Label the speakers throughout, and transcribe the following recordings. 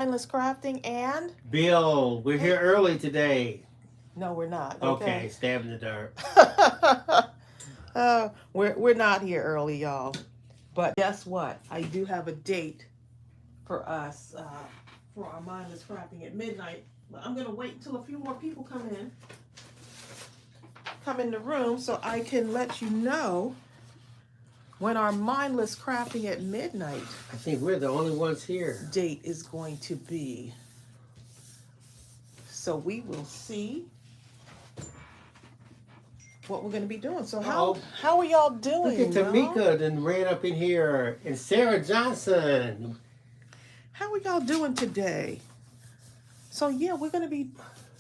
Speaker 1: Mindless Crafting and
Speaker 2: Bill, we're here early today.
Speaker 1: no, we're not.
Speaker 2: Okay,
Speaker 1: Okay.
Speaker 2: stab in the dark.
Speaker 1: We're not here early, y'all. But guess what? I do have a date for us for our Mindless Crafting at midnight. But I'm gonna wait until a few more people come in the room, so I can let you know when our Mindless Crafting at midnight
Speaker 2: I think we're the only ones here.
Speaker 1: date is going to be. So we will see what we're going to be doing. So how are y'all doing?
Speaker 2: Look at Tamika then ran up in here, and Sarah Johnson.
Speaker 1: How are y'all doing today? So yeah, we're going to be.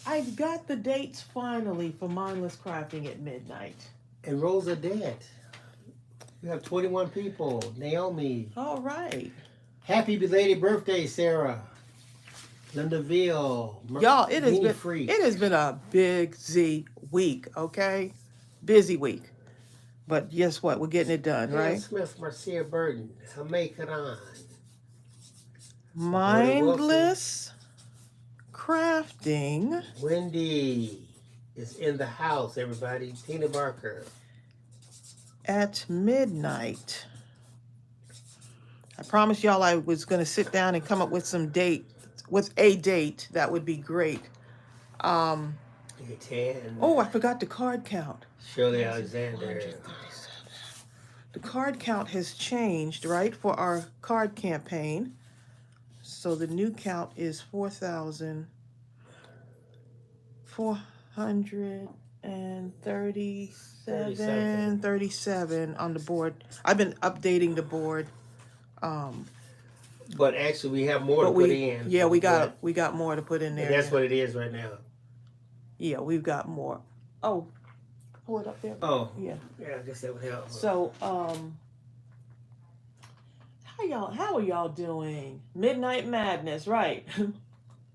Speaker 1: I've got the dates finally for Mindless Crafting at midnight.
Speaker 2: And Rosa Dent. You have 21 people. Naomi.
Speaker 1: All right.
Speaker 2: Happy belated birthday, Sarah. Lindaville.
Speaker 1: Y'all, it has been a busy week, okay? Busy week. But guess what? We're getting it done, right?
Speaker 2: Smith, Marcia Burton. Hamay Karan.
Speaker 1: Mindless Crafting.
Speaker 2: Wendy is in the house, everybody. Tina Barker.
Speaker 1: At midnight. I promised y'all I was going to sit down and come up with a date that would be great. Oh, I forgot the card count.
Speaker 2: Shirley Alexander.
Speaker 1: The card count has changed, right, for our card campaign. So the new count is 4,437 on the board. I've been updating the board.
Speaker 2: But actually, we have more to put in.
Speaker 1: Yeah, we got more to put in there.
Speaker 2: And that's what it is right now.
Speaker 1: Yeah, we've got more. Oh, pull it up there.
Speaker 2: Oh,
Speaker 1: yeah.
Speaker 2: Yeah, I guess that would help.
Speaker 1: So, how are y'all doing? Midnight Madness, right?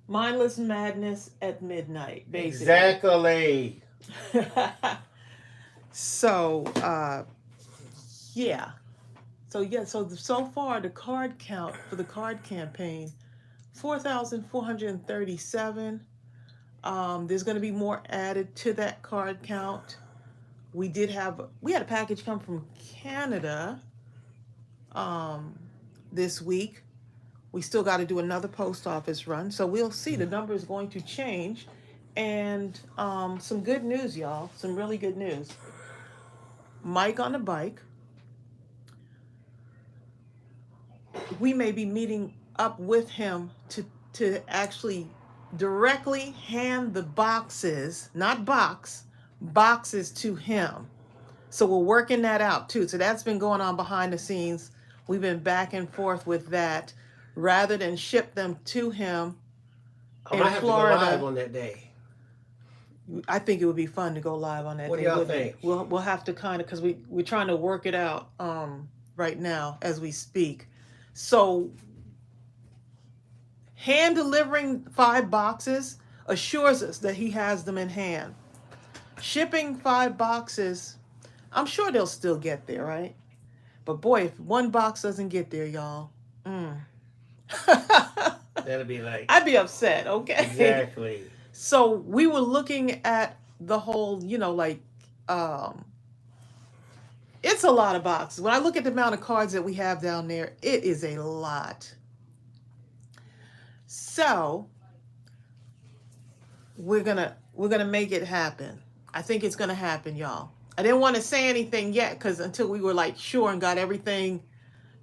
Speaker 1: Mindless Madness at midnight, basically.
Speaker 2: Exactly.
Speaker 1: So, yeah. So far the card count for the card campaign, 4,437. There's going to be more added to that card count. We had a package come from Canada this week. We still got to do another post office run, so we'll see. The number is going to change. And some good news, y'all. Some really good news. Mike on the bike. We may be meeting up with him to actually directly hand the boxes, not boxes to him. So we're working that out too. So that's been going on behind the scenes. We've been back and forth with that. Rather than ship them to him in Florida.
Speaker 2: To go live on that day.
Speaker 1: I think it would be fun to go live on that day.
Speaker 2: What do y'all think?
Speaker 1: We'll have to kind of, because we're trying to work it out right now as we speak. So hand delivering 5 boxes assures us that he has them in hand. Shipping 5 boxes, I'm sure they'll still get there, right? But boy, if 1 box doesn't get there, y'all,
Speaker 2: that'll be like,
Speaker 1: I'd be upset, okay?
Speaker 2: Exactly.
Speaker 1: So we were looking at the whole, it's a lot of boxes. When I look at the amount of cards that we have down there, it is a lot. So we're gonna make it happen. I think it's gonna happen, y'all. I didn't want to say anything yet because until we were sure and got everything,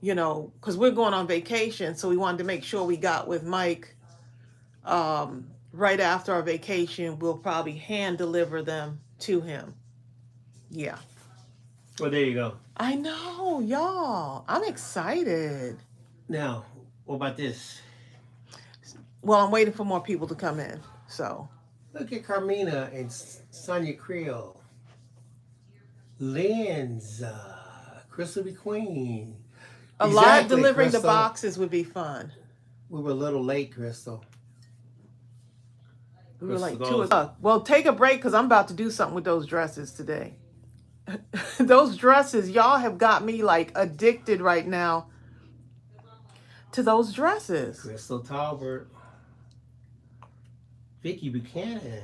Speaker 1: because we're going on vacation, so we wanted to make sure we got with Mike. Right after our vacation, we'll probably hand deliver them to him. Yeah.
Speaker 2: Well, there you go.
Speaker 1: I know, y'all. I'm excited.
Speaker 2: Now, what about this?
Speaker 1: Well, I'm waiting for more people to come in. So.
Speaker 2: Look at Carmina and Sonia Creel. Lynn's, Crystal B. Queen.
Speaker 1: Live delivering Crystal. The boxes would be fun.
Speaker 2: We were a little late, Crystal.
Speaker 1: We were like 2 o'clock. Well, take a break because I'm about to do something with those dresses today. Those dresses, y'all have got me addicted right now to those dresses.
Speaker 2: Crystal Talbert. Vicky Buchanan.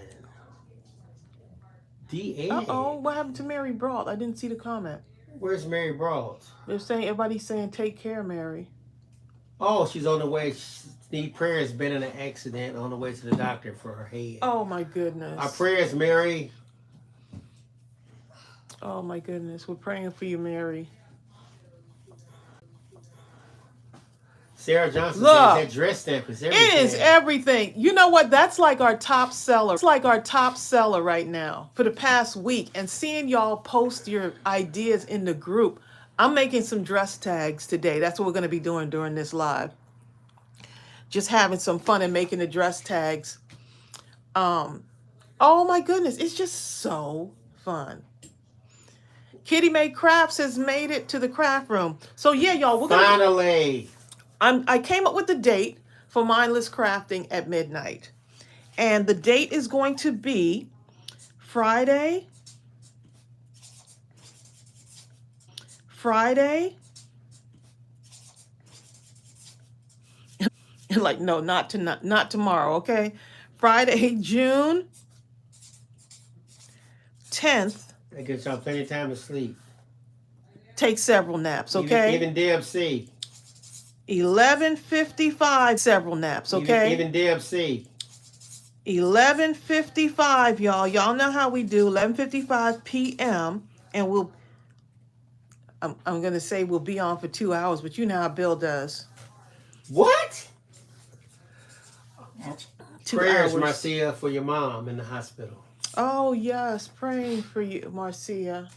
Speaker 2: D.A.
Speaker 1: Uh-oh, what happened to Mary Brault? I didn't see the comment.
Speaker 2: Where's Mary Brault?
Speaker 1: They're saying, everybody's saying, take care, Mary.
Speaker 2: Oh, she's on the way. She need prayers. Been in an accident on the way to the doctor for her head.
Speaker 1: Oh, my goodness.
Speaker 2: Our prayers, Mary.
Speaker 1: Oh, my goodness. We're praying for you, Mary.
Speaker 2: Sarah Johnson
Speaker 1: Look,
Speaker 2: says that dress stamp is everything.
Speaker 1: It is everything. You know what? That's like our top seller. It's like our top seller right now for the past week. And seeing y'all post your ideas in the group, I'm making some dress tags today. That's what we're going to be doing during this live. Just having some fun and making the dress tags. Oh my goodness. It's just so fun. Kitty Made Crafts has made it to the craft room. So yeah, y'all, we're
Speaker 2: Finally.
Speaker 1: I came up with the date for Mindless Crafting at midnight. And the date is going to be Friday, like, no, not tomorrow, okay? Friday, June 10th.
Speaker 2: That gives y'all plenty of time to sleep.
Speaker 1: Take several naps, okay?
Speaker 2: Even Deb C.
Speaker 1: 11:55, several naps, okay?
Speaker 2: Even Deb C.
Speaker 1: 11:55, y'all. Y'all know how we do. 11:55 p.m. And I'm going to say we'll be on for 2 hours, but you know how Bill does.
Speaker 2: What?
Speaker 1: 2
Speaker 2: Prayers,
Speaker 1: hours.
Speaker 2: Marcia, for your mom in the hospital.
Speaker 1: Oh, yes. Praying for you, Marcia.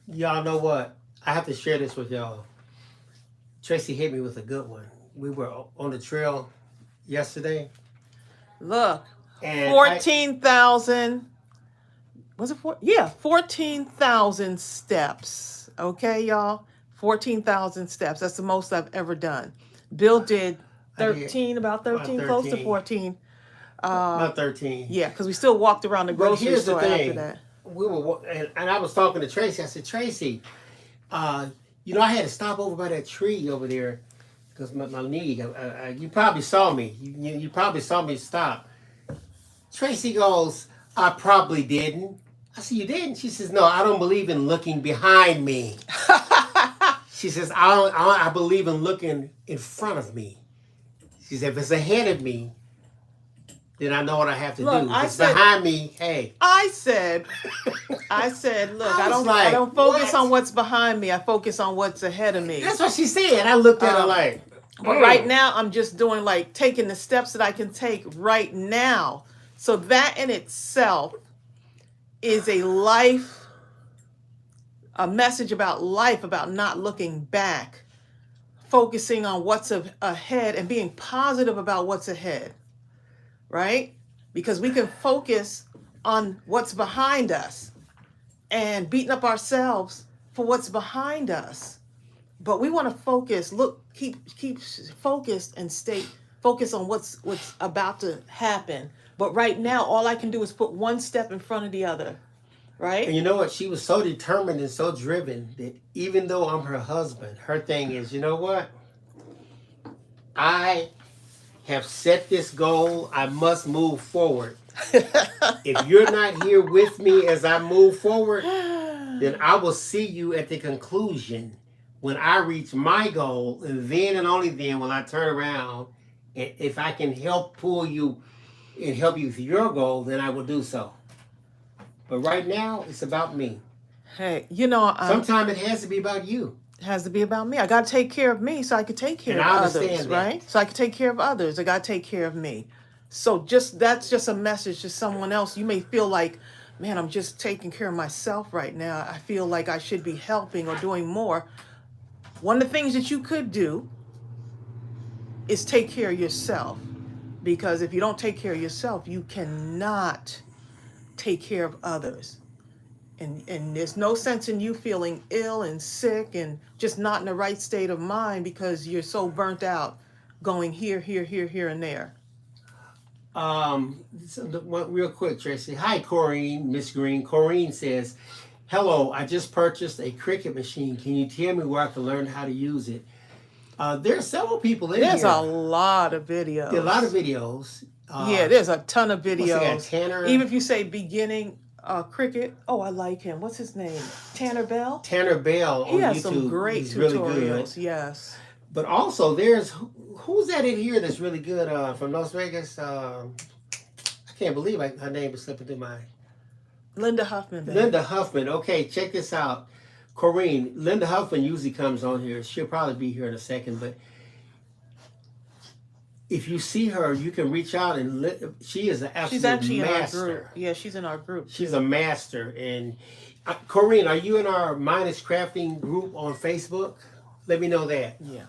Speaker 2: Y'all know what? I have to share this with y'all. Tracey hit me with a good one. We were on the trail yesterday.
Speaker 1: Look,
Speaker 2: And
Speaker 1: 14,000. Was it 4? Yeah, 14,000 steps. Okay, y'all? 14,000 steps. That's the most I've ever done. Bill did 13, about 13, close to 14.
Speaker 2: About 13.
Speaker 1: Yeah, because we still walked around the grocery store after that.
Speaker 2: We were, and I was talking to Tracey. I said, Tracey, you know, I had to stop over by that tree over there because my knee. You probably saw me. You probably saw me stop. Tracey goes, I probably didn't. I said, you didn't? She says, no, I don't believe in looking behind me. She says, I believe in looking in front of me. She said, if it's ahead of me, then I know what I have to do. If it's behind me, hey.
Speaker 1: I said, look, I don't focus on what's behind me. I focus on what's ahead of me.
Speaker 2: That's what she said. I looked at her like.
Speaker 1: But right now, I'm just doing like taking the steps that I can take right now. So that in itself is a message about life, about not looking back, focusing on what's ahead and being positive about what's ahead, right? Because we can focus on what's behind us and beating up ourselves for what's behind us. But we want to focus, keep focused and stay focused on what's about to happen. But right now, all I can do is put one step in front of the other, right?
Speaker 2: And you know what? She was so determined and so driven that even though I'm her husband, her thing is, you know what? I have set this goal. I must move forward. If you're not here with me as I move forward, then I will see you at the conclusion when I reach my goal. And then and only then will I turn around. And if I can help pull you and help you with your goal, then I will do so. But right now, it's about me.
Speaker 1: Hey, you know,
Speaker 2: sometimes it has to be about you.
Speaker 1: It has to be about me. I got to take care of me so I can take care of others, right? So I can take care of others. I got to take care of me. So that's just a message to someone else. You may feel like, man, I'm just taking care of myself right now. I feel like I should be helping or doing more. One of the things that you could do is take care of yourself. Because if you don't take care of yourself, you cannot take care of others. And there's no sense in you feeling ill and sick and just not in the right state of mind because you're so burnt out going here, and there.
Speaker 2: Real quick, Tracey. Hi, Corrine, Miss Green. Corrine says, Hello, I just purchased a Cricut machine. Can you tell me where I can learn how to use it? There are several people in
Speaker 1: There's
Speaker 2: here.
Speaker 1: a lot of videos.
Speaker 2: There are a lot of videos.
Speaker 1: Yeah, there's a ton of
Speaker 2: What's they got?
Speaker 1: videos.
Speaker 2: Tanner.
Speaker 1: Even if you say beginning Cricut, oh, I like him. What's his name? Tanner Bell.
Speaker 2: Tanner Bell on
Speaker 1: He has
Speaker 2: YouTube.
Speaker 1: some great
Speaker 2: He's
Speaker 1: tutorials.
Speaker 2: really good.
Speaker 1: Yes.
Speaker 2: But also, there's who's that in here that's really good from Las Vegas? I can't believe her name is slipping through my.
Speaker 1: Linda Huffman. Baby.
Speaker 2: Linda Huffman. Okay, check this out. Corrine, Linda Huffman usually comes on here. She'll probably be here in a second, but if you see her, you can reach out and she is an absolute
Speaker 1: She's actually
Speaker 2: master.
Speaker 1: in our group. Yeah, she's in our group.
Speaker 2: She's a master. And Corrine, are you in our Mindless Crafting group on Facebook? Let me know that.
Speaker 1: Yeah.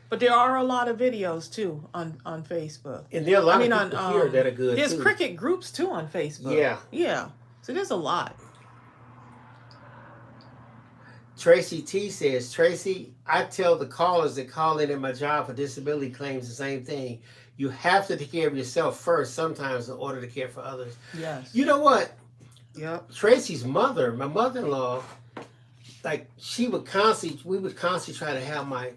Speaker 1: But there are a lot of videos too on Facebook.
Speaker 2: And there are a lot of people here that are good.
Speaker 1: There's
Speaker 2: too.
Speaker 1: Cricut groups too on Facebook.
Speaker 2: Yeah.
Speaker 1: Yeah. So there's a lot.
Speaker 2: Tracy T says, Tracy, I tell the callers that call in my job for disability claims the same thing. You have to take care of yourself first sometimes in order to care for others.
Speaker 1: Yes.
Speaker 2: You know what?
Speaker 1: Yep.
Speaker 2: Tracy's mother, my mother-in-law, like we would constantly try to have my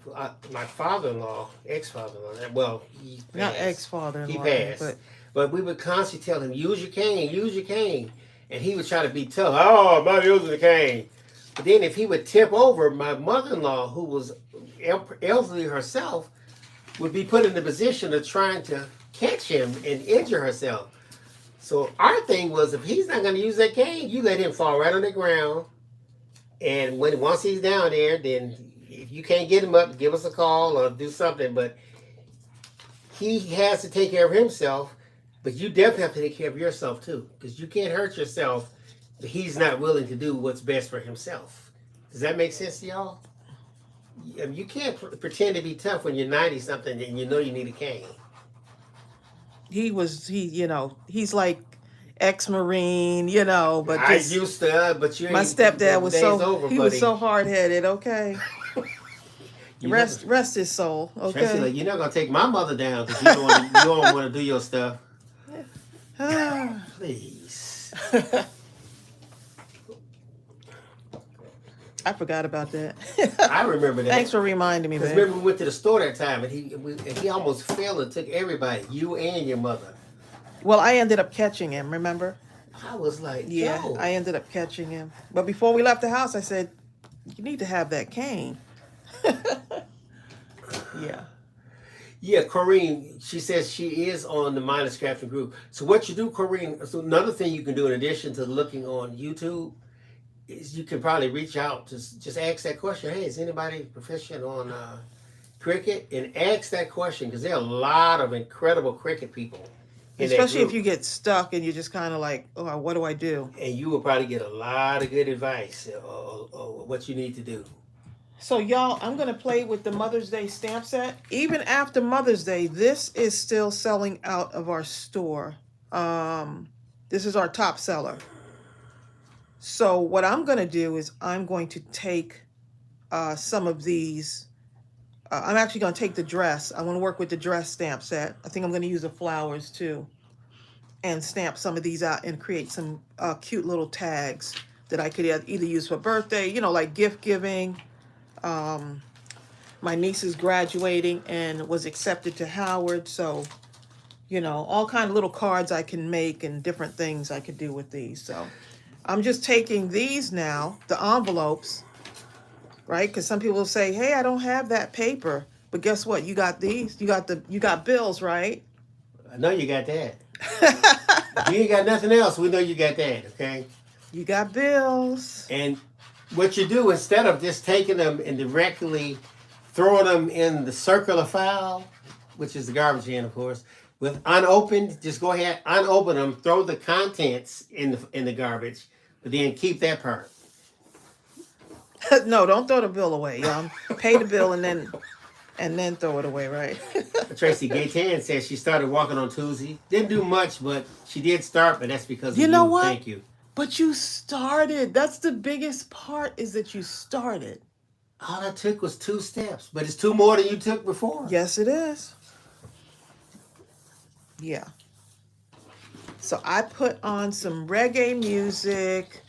Speaker 2: father-in-law, ex-father-in-law, well, he passed.
Speaker 1: Not ex-father-in-law.
Speaker 2: He passed. But we would constantly tell him, use your cane. And he would try to be tough. Oh, I'm not using the cane. But then if he would tip over, my mother-in-law, who was elderly herself, would be put in the position of trying to catch him and injure herself. So our thing was, if he's not going to use that cane, you let him fall right on the ground. And once he's down there, then if you can't get him up, give us a call or do something. But he has to take care of himself. But you definitely have to take care of yourself too, because you can't hurt yourself if he's not willing to do what's best for himself. Does that make sense to y'all? I mean, you can't pretend to be tough when you're 90-something and you know you need a cane.
Speaker 1: He's like ex-Marine, but
Speaker 2: I used to, but you ain't.
Speaker 1: My stepdad was
Speaker 2: he
Speaker 1: was so hard-headed. Okay, rest his soul. Okay,
Speaker 2: Tracy, like, you're not gonna take my mother down because you don't want to do your stuff. Please.
Speaker 1: I forgot about that.
Speaker 2: I remember that.
Speaker 1: Thanks for reminding me,
Speaker 2: Because
Speaker 1: man.
Speaker 2: remember we went to the store that time and he almost fell and took everybody, you and your mother.
Speaker 1: Well, I ended up catching him, remember?
Speaker 2: I was like,
Speaker 1: yeah,
Speaker 2: yo.
Speaker 1: I ended up catching him. But before we left the house, I said, you need to have that cane. Yeah.
Speaker 2: Yeah, Corrine, she says she is on the Mindless Crafting group. So what you do, Corrine, so another thing you can do in addition to looking on YouTube is you can probably reach out to just ask that question. Hey, is anybody proficient on Cricut? And ask that question because there are a lot of incredible Cricut people.
Speaker 1: Especially if you get stuck and you're just kind of like, oh, what do I do?
Speaker 2: And you will probably get a lot of good advice on what you need to do. So
Speaker 1: y'all, I'm going to play with the Mother's Day stamp set. Even after Mother's Day, this is still selling out of our store. This is our top seller. So what I'm going to do is I'm going to take some of these. I'm actually going to take the dress. I want to work with the dress stamp set. I think I'm going to use the flowers too. And stamp some of these out and create some cute little tags that I could either use for birthday, like gift giving. My niece is graduating and was accepted to Howard. So, all kind of little cards I can make and different things I could do with these. So I'm just taking these now, the envelopes, right? Because some people will say, hey, I don't have that paper. But guess what? You got these. You got bills, right?
Speaker 2: I know you got that. If you ain't got nothing else, we know you got that, okay?
Speaker 1: You got bills.
Speaker 2: And what you do, instead of just taking them and directly throwing them in the circular file, which is the garbage can, of course, with unopened, just go ahead, unopen them, throw the contents in the garbage, but then keep that part.
Speaker 1: No, don't throw the bill away. Pay the bill and then throw it away, right?
Speaker 2: Tracey Gaytan says she started walking on Tuesday. Didn't do much, but she did start, but that's because of you.
Speaker 1: You know what?
Speaker 2: Thank you.
Speaker 1: But you started. That's the biggest part, is that you started.
Speaker 2: All I took was 2 steps, but it's 2 more than you took before.
Speaker 1: Yes, it is. Yeah. So I put on some reggae music,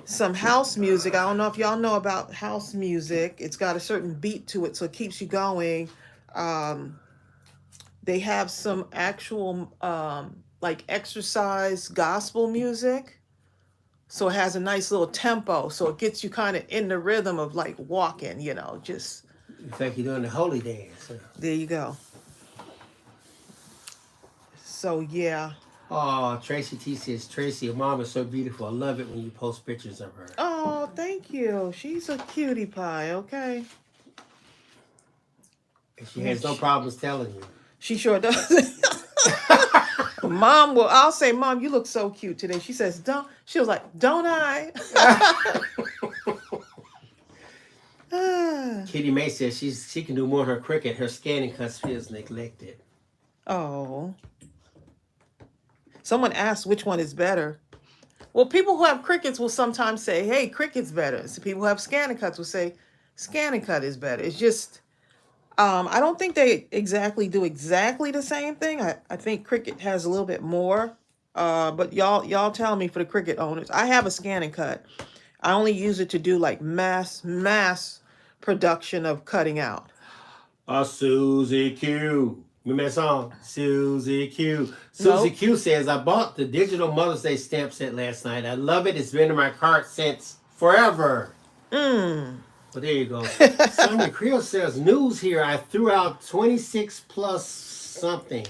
Speaker 1: Some house music. I don't know if y'all know about house music. It's got a certain beat to it, so it keeps you going. They have some actual like exercise gospel music. So it has a nice little tempo. So it gets you kind of in the rhythm of like walking, you know, just.
Speaker 2: In fact, you're doing the holy dance.
Speaker 1: There you go. So, yeah.
Speaker 2: Oh, Tracy T says, Tracy, your mom is so beautiful. I love it when you post pictures of her.
Speaker 1: Oh, thank you. She's a cutie pie, okay?
Speaker 2: And she has no problems telling you.
Speaker 1: She sure does. I'll say, Mom, you look so cute today. She says, she was like, don't I?
Speaker 2: Kitty May says she can do more on her Cricut. Her scanning cuts feels neglected.
Speaker 1: Oh. Someone asked which one is better. Well, people who have Cricuts will sometimes say, hey, Cricut's better. So people who have scanning cuts will say, scanning cut is better. It's just, I don't think they do exactly the same thing. I think Cricut has a little bit more. But y'all tell me for the Cricut owners. I have a scanning cut. I only use it to do like mass production of cutting out.
Speaker 2: Susie Q. Remember that song? Susie Q. Susie Q says, I bought the digital Mother's Day stamp set last night. I love it. It's been in my cart since forever. Well, there you go. Sonia Creel says, news here. I threw out 26 plus something.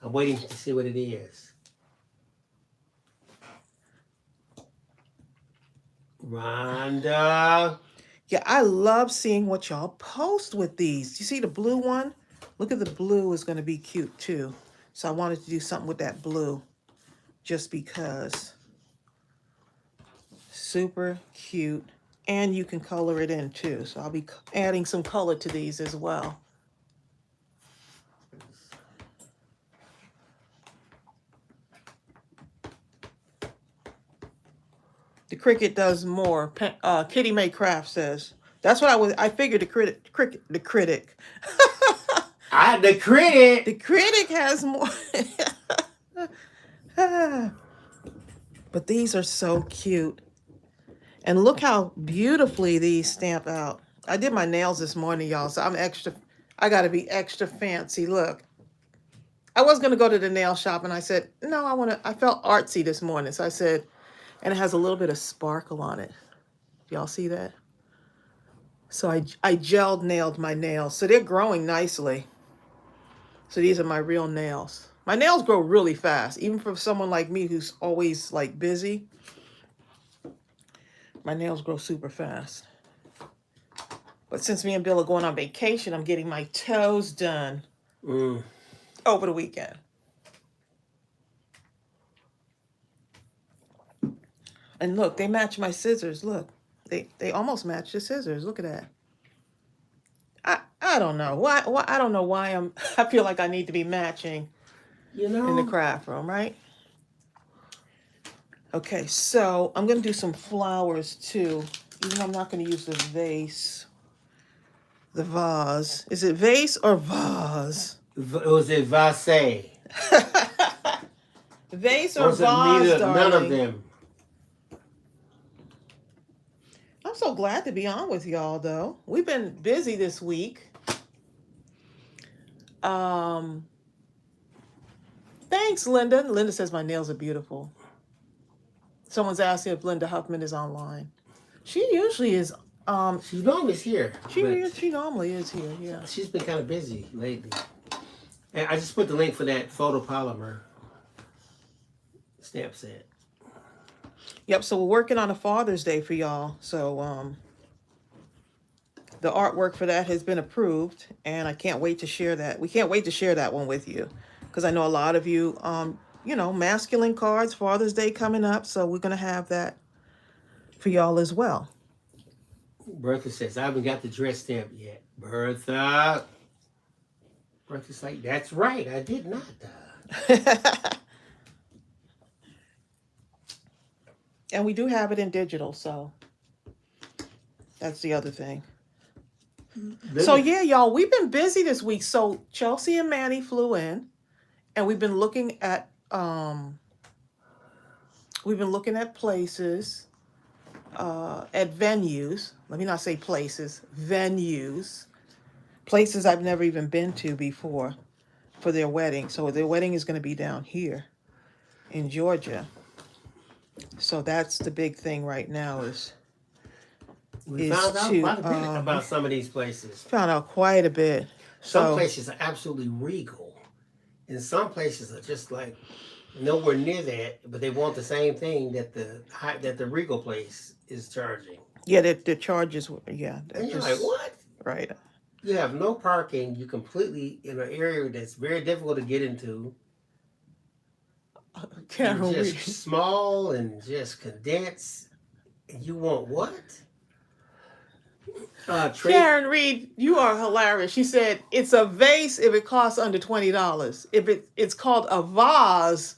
Speaker 2: I'm waiting to see what it is. Rhonda.
Speaker 1: Yeah, I love seeing what y'all post with these. You see the blue one? Look at the blue is going to be cute too. So I wanted to do something with that blue just because. Super cute. And you can color it in too. So I'll be adding some color to these as well. The Cricut does more. Kitty May Craft says. That's what I figured the critic. The critic has more. But these are so cute. And look how beautifully these stamp out. I did my nails this morning, y'all, so I got to be extra fancy. Look. I was going to go to the nail shop and I said, no, I felt artsy this morning. So I said, and it has a little bit of sparkle on it. Y'all see that? So I gel nailed my nails. So they're growing nicely. So these are my real nails. My nails grow really fast, even for someone like me who's always like busy. My nails grow super fast. But since me and Bill are going on vacation, I'm getting my toes done over the weekend. And look, they match my scissors. Look, they almost match the scissors. Look at that. I don't know why. I don't know why I feel like I need to be matching, in the craft room, right? Okay, so I'm gonna do some flowers too. Even though I'm not gonna use the vase. The vase. Is it vase or vase?
Speaker 2: Was it vase?
Speaker 1: Vase or vase, darling?
Speaker 2: None of them.
Speaker 1: I'm so glad to be on with y'all, though. We've been busy this week. Thanks, Linda. Linda says my nails are beautiful. Someone's asking if Linda Huffman is online. She usually is.
Speaker 2: She normally is here.
Speaker 1: She normally is here, yeah.
Speaker 2: She's been kind of busy lately. And I just put the link for that photopolymer stamp set.
Speaker 1: Yep, so we're working on a Father's Day for y'all. So the artwork for that has been approved, and I can't wait to share that. We can't wait to share that one with you, because I know a lot of you, masculine cards, Father's Day coming up, so we're going to have that for y'all as well.
Speaker 2: Bertha says, I haven't got the dress stamp yet. Bertha's like, that's right, I did not.
Speaker 1: And we do have it in digital, so that's the other thing. So yeah, y'all, we've been busy this week. So Chelsea and Manny flew in, and we've been looking at we've been looking at places, at venues. Let me not say places, venues. Places I've never even been to before for their wedding. So their wedding is going to be down here in Georgia. So that's the big thing right now
Speaker 2: We
Speaker 1: is
Speaker 2: found out
Speaker 1: to
Speaker 2: quite a bit about some of these places.
Speaker 1: found out quite a bit.
Speaker 2: Some
Speaker 1: So
Speaker 2: places are absolutely regal, and some places are just like nowhere near that, but they want the same thing that the regal place is charging.
Speaker 1: yeah, the charges were
Speaker 2: And you're like, what?
Speaker 1: right.
Speaker 2: You have no parking. You're completely in an area that's very difficult to get into.
Speaker 1: Karen
Speaker 2: You're
Speaker 1: Reed.
Speaker 2: just small and just condensed. And you want what?
Speaker 1: Karen Reed, you are hilarious. She said it's a vase if it costs under $20. If it's called a vase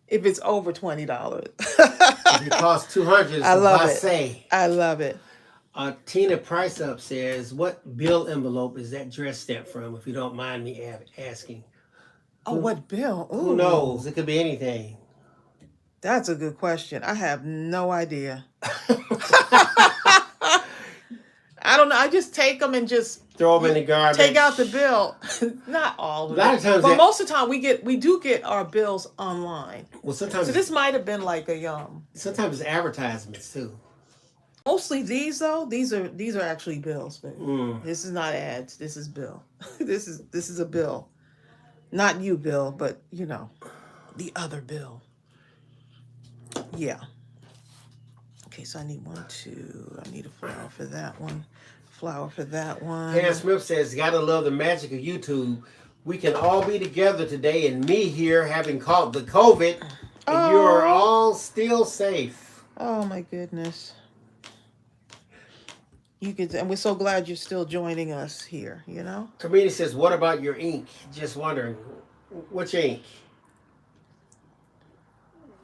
Speaker 1: if it's over $20.
Speaker 2: If it costs $200,
Speaker 1: I love it.
Speaker 2: Say.
Speaker 1: I love it.
Speaker 2: Tina Price Up says, "What bill envelope is that dress stamp from? If you don't mind me asking."
Speaker 1: Oh, what bill? Ooh.
Speaker 2: Who knows? It could be anything.
Speaker 1: That's a good question. I have no idea. I don't know. I just take them and just
Speaker 2: throw them in the garbage.
Speaker 1: Take out the bill. Not all of
Speaker 2: it. A lot of times,
Speaker 1: but most of the time we do get our bills online.
Speaker 2: Well, sometimes.
Speaker 1: So this might have been like a
Speaker 2: Sometimes it's advertisements too.
Speaker 1: Mostly these though. These are actually bills. This is not ads. This is bill. This is a bill. Not you, Bill, but you know, the other Bill. Yeah. Okay, so I need I need a flower for that one. Flower for that one.
Speaker 2: Pam Smith says, "Gotta love the magic of YouTube. We can all be together today, and me here having caught the COVID, and you are all still safe."
Speaker 1: Oh my goodness. And we're so glad you're still joining us here, you know?
Speaker 2: Comedian says, "What about your ink? Just wondering, which ink?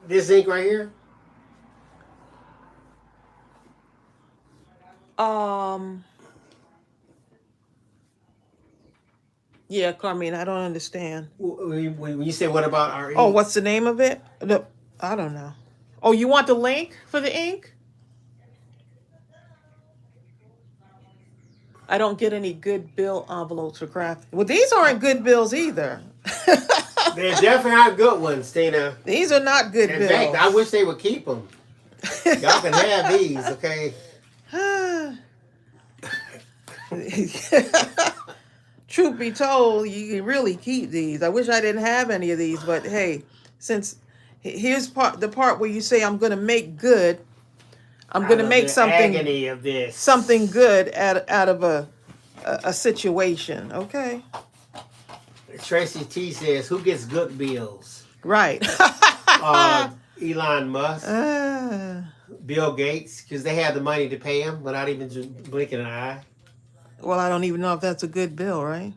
Speaker 2: This ink right here?"
Speaker 1: Yeah, Carmine, I don't understand.
Speaker 2: When you say, "What about our ink?"
Speaker 1: Oh, what's the name of it? I don't know. Oh, you want the link for the ink? I don't get any good bill envelopes for crafting. Well, these aren't good bills either.
Speaker 2: They're definitely not good ones, Tina.
Speaker 1: These are not good bills.
Speaker 2: In fact, I wish they would keep them. Y'all can have these, okay?
Speaker 1: Truth be told, you can really keep these. I wish I didn't have any of these, but hey, since here's the part where you say I'm going to make good. I'm going to make something
Speaker 2: agony of this.
Speaker 1: Something good out of a situation, okay?
Speaker 2: Tracy T says, "Who gets good bills?"
Speaker 1: Right.
Speaker 2: Elon Musk, Bill Gates, because they have the money to pay him without even blinking an eye.
Speaker 1: Well, I don't even know if that's a good bill, right?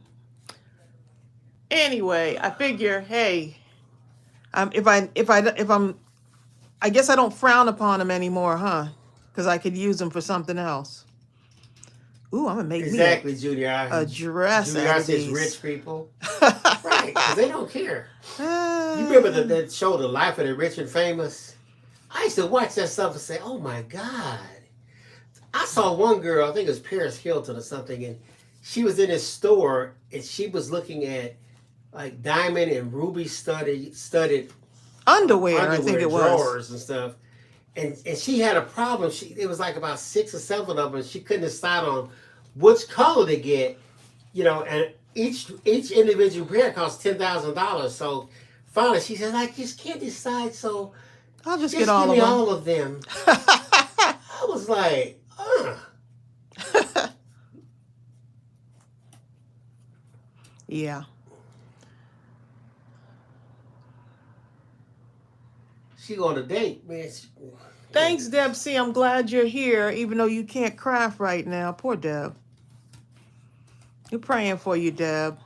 Speaker 1: Anyway, I figure, hey, I guess I don't frown upon them anymore, huh? Because I could use them for something else. Ooh, I'm gonna make
Speaker 2: exactly, Julia.
Speaker 1: A dress.
Speaker 2: Julia says rich people, right? Because they don't care. You remember that show, The Life of the Rich and Famous? I used to watch that stuff and say, "Oh my God!" I saw one girl, I think it was Paris Hilton or something, and she was in this store and she was looking at like diamond and ruby studded
Speaker 1: underwear, I think it was,
Speaker 2: drawers and stuff. And she had a problem. It was like about 6 or 7 of them. She couldn't decide on which color to get, you know. And each individual pair cost $10,000. So finally, she said, "I just can't decide. So
Speaker 1: I'll just
Speaker 2: give me all of them." I was like,
Speaker 1: Yeah.
Speaker 2: She on a date, man.
Speaker 1: Thanks, Deb C. I'm glad you're here, even though you can't craft right now. Poor Deb. We're praying for you, Deb.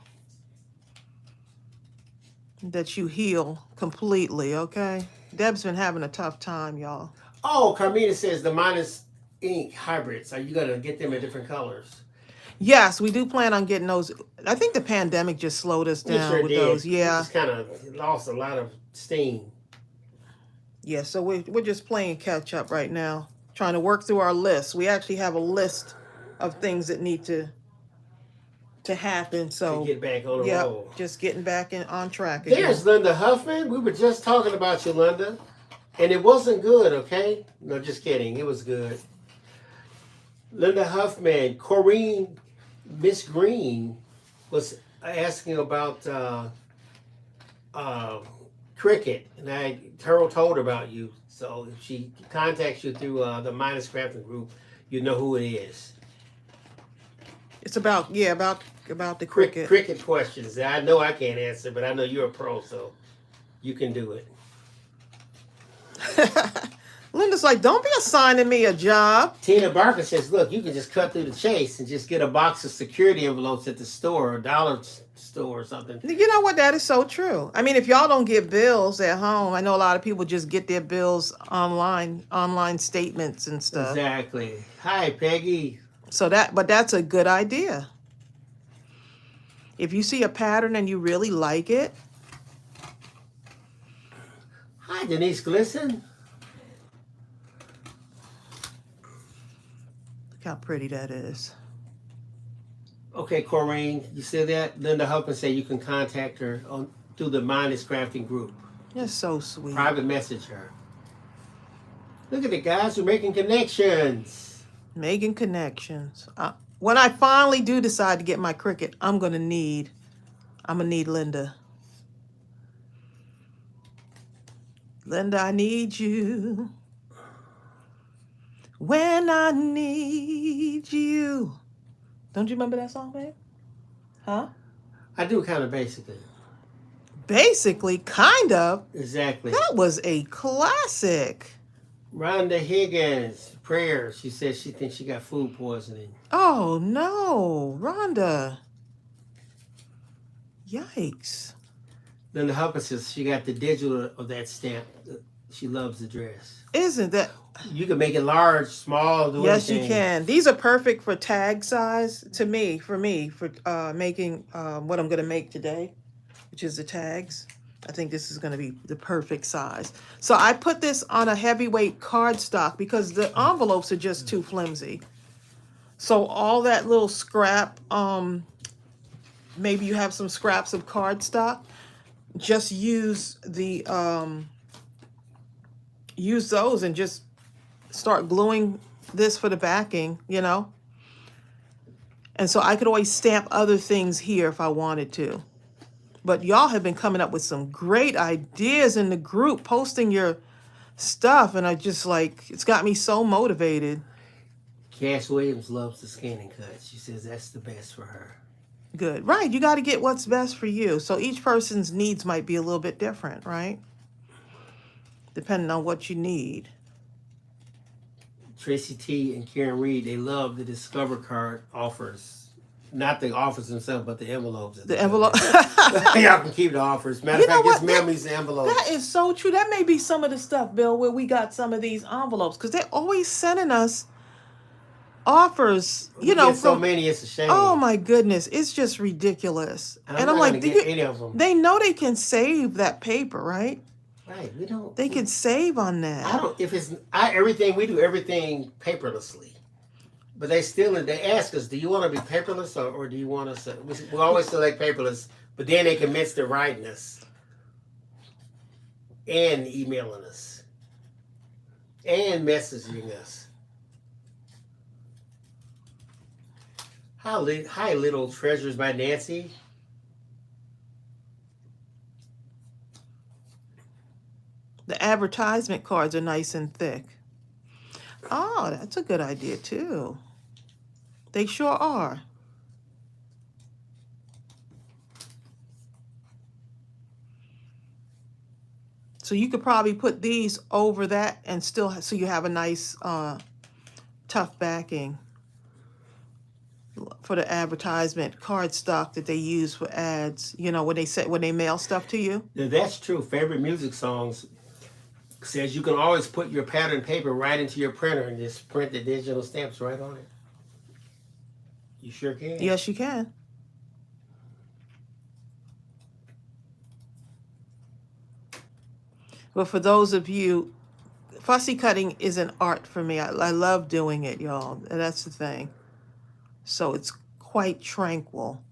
Speaker 1: That you heal completely, okay? Deb's been having a tough time, y'all.
Speaker 2: Oh, Carmina says the Mindless ink hybrids. Are you going to get them in different colors?
Speaker 1: Yes, we do plan on getting those. I think the pandemic just slowed us down with those. Yeah.
Speaker 2: We just kind of lost a lot of steam.
Speaker 1: Yeah, so we're just playing catch up right now, trying to work through our list. We actually have a list of things that need to happen.
Speaker 2: To
Speaker 1: So,
Speaker 2: get back on the
Speaker 1: yep,
Speaker 2: roll.
Speaker 1: just getting back on track again.
Speaker 2: There's Linda Huffman. We were just talking about you, Linda. And it wasn't good, okay? No, just kidding. It was good. Linda Huffman, Corrine, Miss Green was asking about Cricut, and I told her about you. So if she contacts you through the Mindless Crafting group, you know who it is.
Speaker 1: It's about the Cricut.
Speaker 2: Cricut questions. I know I can't answer, but I know you're a pro, so you can do it.
Speaker 1: Linda's like, don't be assigning me a job.
Speaker 2: Tina Barker says, look, you can just cut through the chase and just get a box of security envelopes at the store, or dollar store or something.
Speaker 1: You know what? That is so true. I mean, if y'all don't get bills at home, I know a lot of people just get their bills online statements and stuff.
Speaker 2: Exactly. Hi, Peggy.
Speaker 1: But that's a good idea. If you see a pattern and you really like it.
Speaker 2: Hi, Denise Glisson.
Speaker 1: Look how pretty that is.
Speaker 2: Okay, Corrine, you see that? Linda Huffman said you can contact her through the Mindless Crafting group.
Speaker 1: That's so sweet.
Speaker 2: Private message her. Look at the guys who are making connections.
Speaker 1: Making connections. When I finally do decide to get my Cricut, I'm gonna need Linda. Linda, I need you. When I need you. Don't you remember that song, babe? Huh?
Speaker 2: I do kind of basically.
Speaker 1: Basically, kind of.
Speaker 2: Exactly.
Speaker 1: That was a classic.
Speaker 2: Rhonda Higgins, prayers. She says she thinks she got food poisoning.
Speaker 1: Oh, no. Rhonda. Yikes.
Speaker 2: Linda Huffman says she got the digital of that stamp. She loves the dress.
Speaker 1: Isn't that...
Speaker 2: You can make it large, small, do
Speaker 1: Yes,
Speaker 2: anything.
Speaker 1: you can. These are perfect for tag size for making what I'm going to make today, which is the tags. I think this is going to be the perfect size. So I put this on a heavyweight cardstock because the envelopes are just too flimsy. So all that little scrap, maybe you have some scraps of cardstock, just use those and just start gluing this for the backing, you know? And so I could always stamp other things here if I wanted to. But y'all have been coming up with some great ideas in the group, posting your stuff, and it's got me so motivated.
Speaker 2: Cass Williams loves the scan and cut. She says that's the best for her.
Speaker 1: Good. Right, you got to get what's best for you. So each person's needs might be a little bit different, right? Depending on what you need.
Speaker 2: Tracy T and Karen Reed, they love the Discover card offers. Not the offers themselves, but the envelopes.
Speaker 1: The envelope.
Speaker 2: Y'all can keep the offers. Matter of fact, just mail me some envelopes.
Speaker 1: That is so true. That may be some of the stuff, Bill, where we got some of these envelopes, because they're always sending us offers. You know,
Speaker 2: so many, it's a shame.
Speaker 1: Oh my goodness, it's just ridiculous.
Speaker 2: And I'm like, any of them.
Speaker 1: They know they can save that paper, right?
Speaker 2: Right, we don't.
Speaker 1: They can save on that.
Speaker 2: We do everything paperlessly. But they ask us, do you want to be paperless or do you want us to, we always select paperless, but then they commit to writing us and emailing us and messaging us. Hi, Little Treasures by Nancy.
Speaker 1: The advertisement cards are nice and thick. Oh, that's a good idea too. They sure are. So you could probably put these over that and still, so you have a nice tough backing for the advertisement cardstock that they use for ads, you know, when they mail stuff to you.
Speaker 2: Now, that's true. Favorite music songs says you can always put your pattern paper right into your printer and just print the digital stamps right on it. You sure can.
Speaker 1: Yes, you can. But for those of you, fussy cutting is an art for me. I love doing it, y'all. And that's the thing. So it's quite tranquil.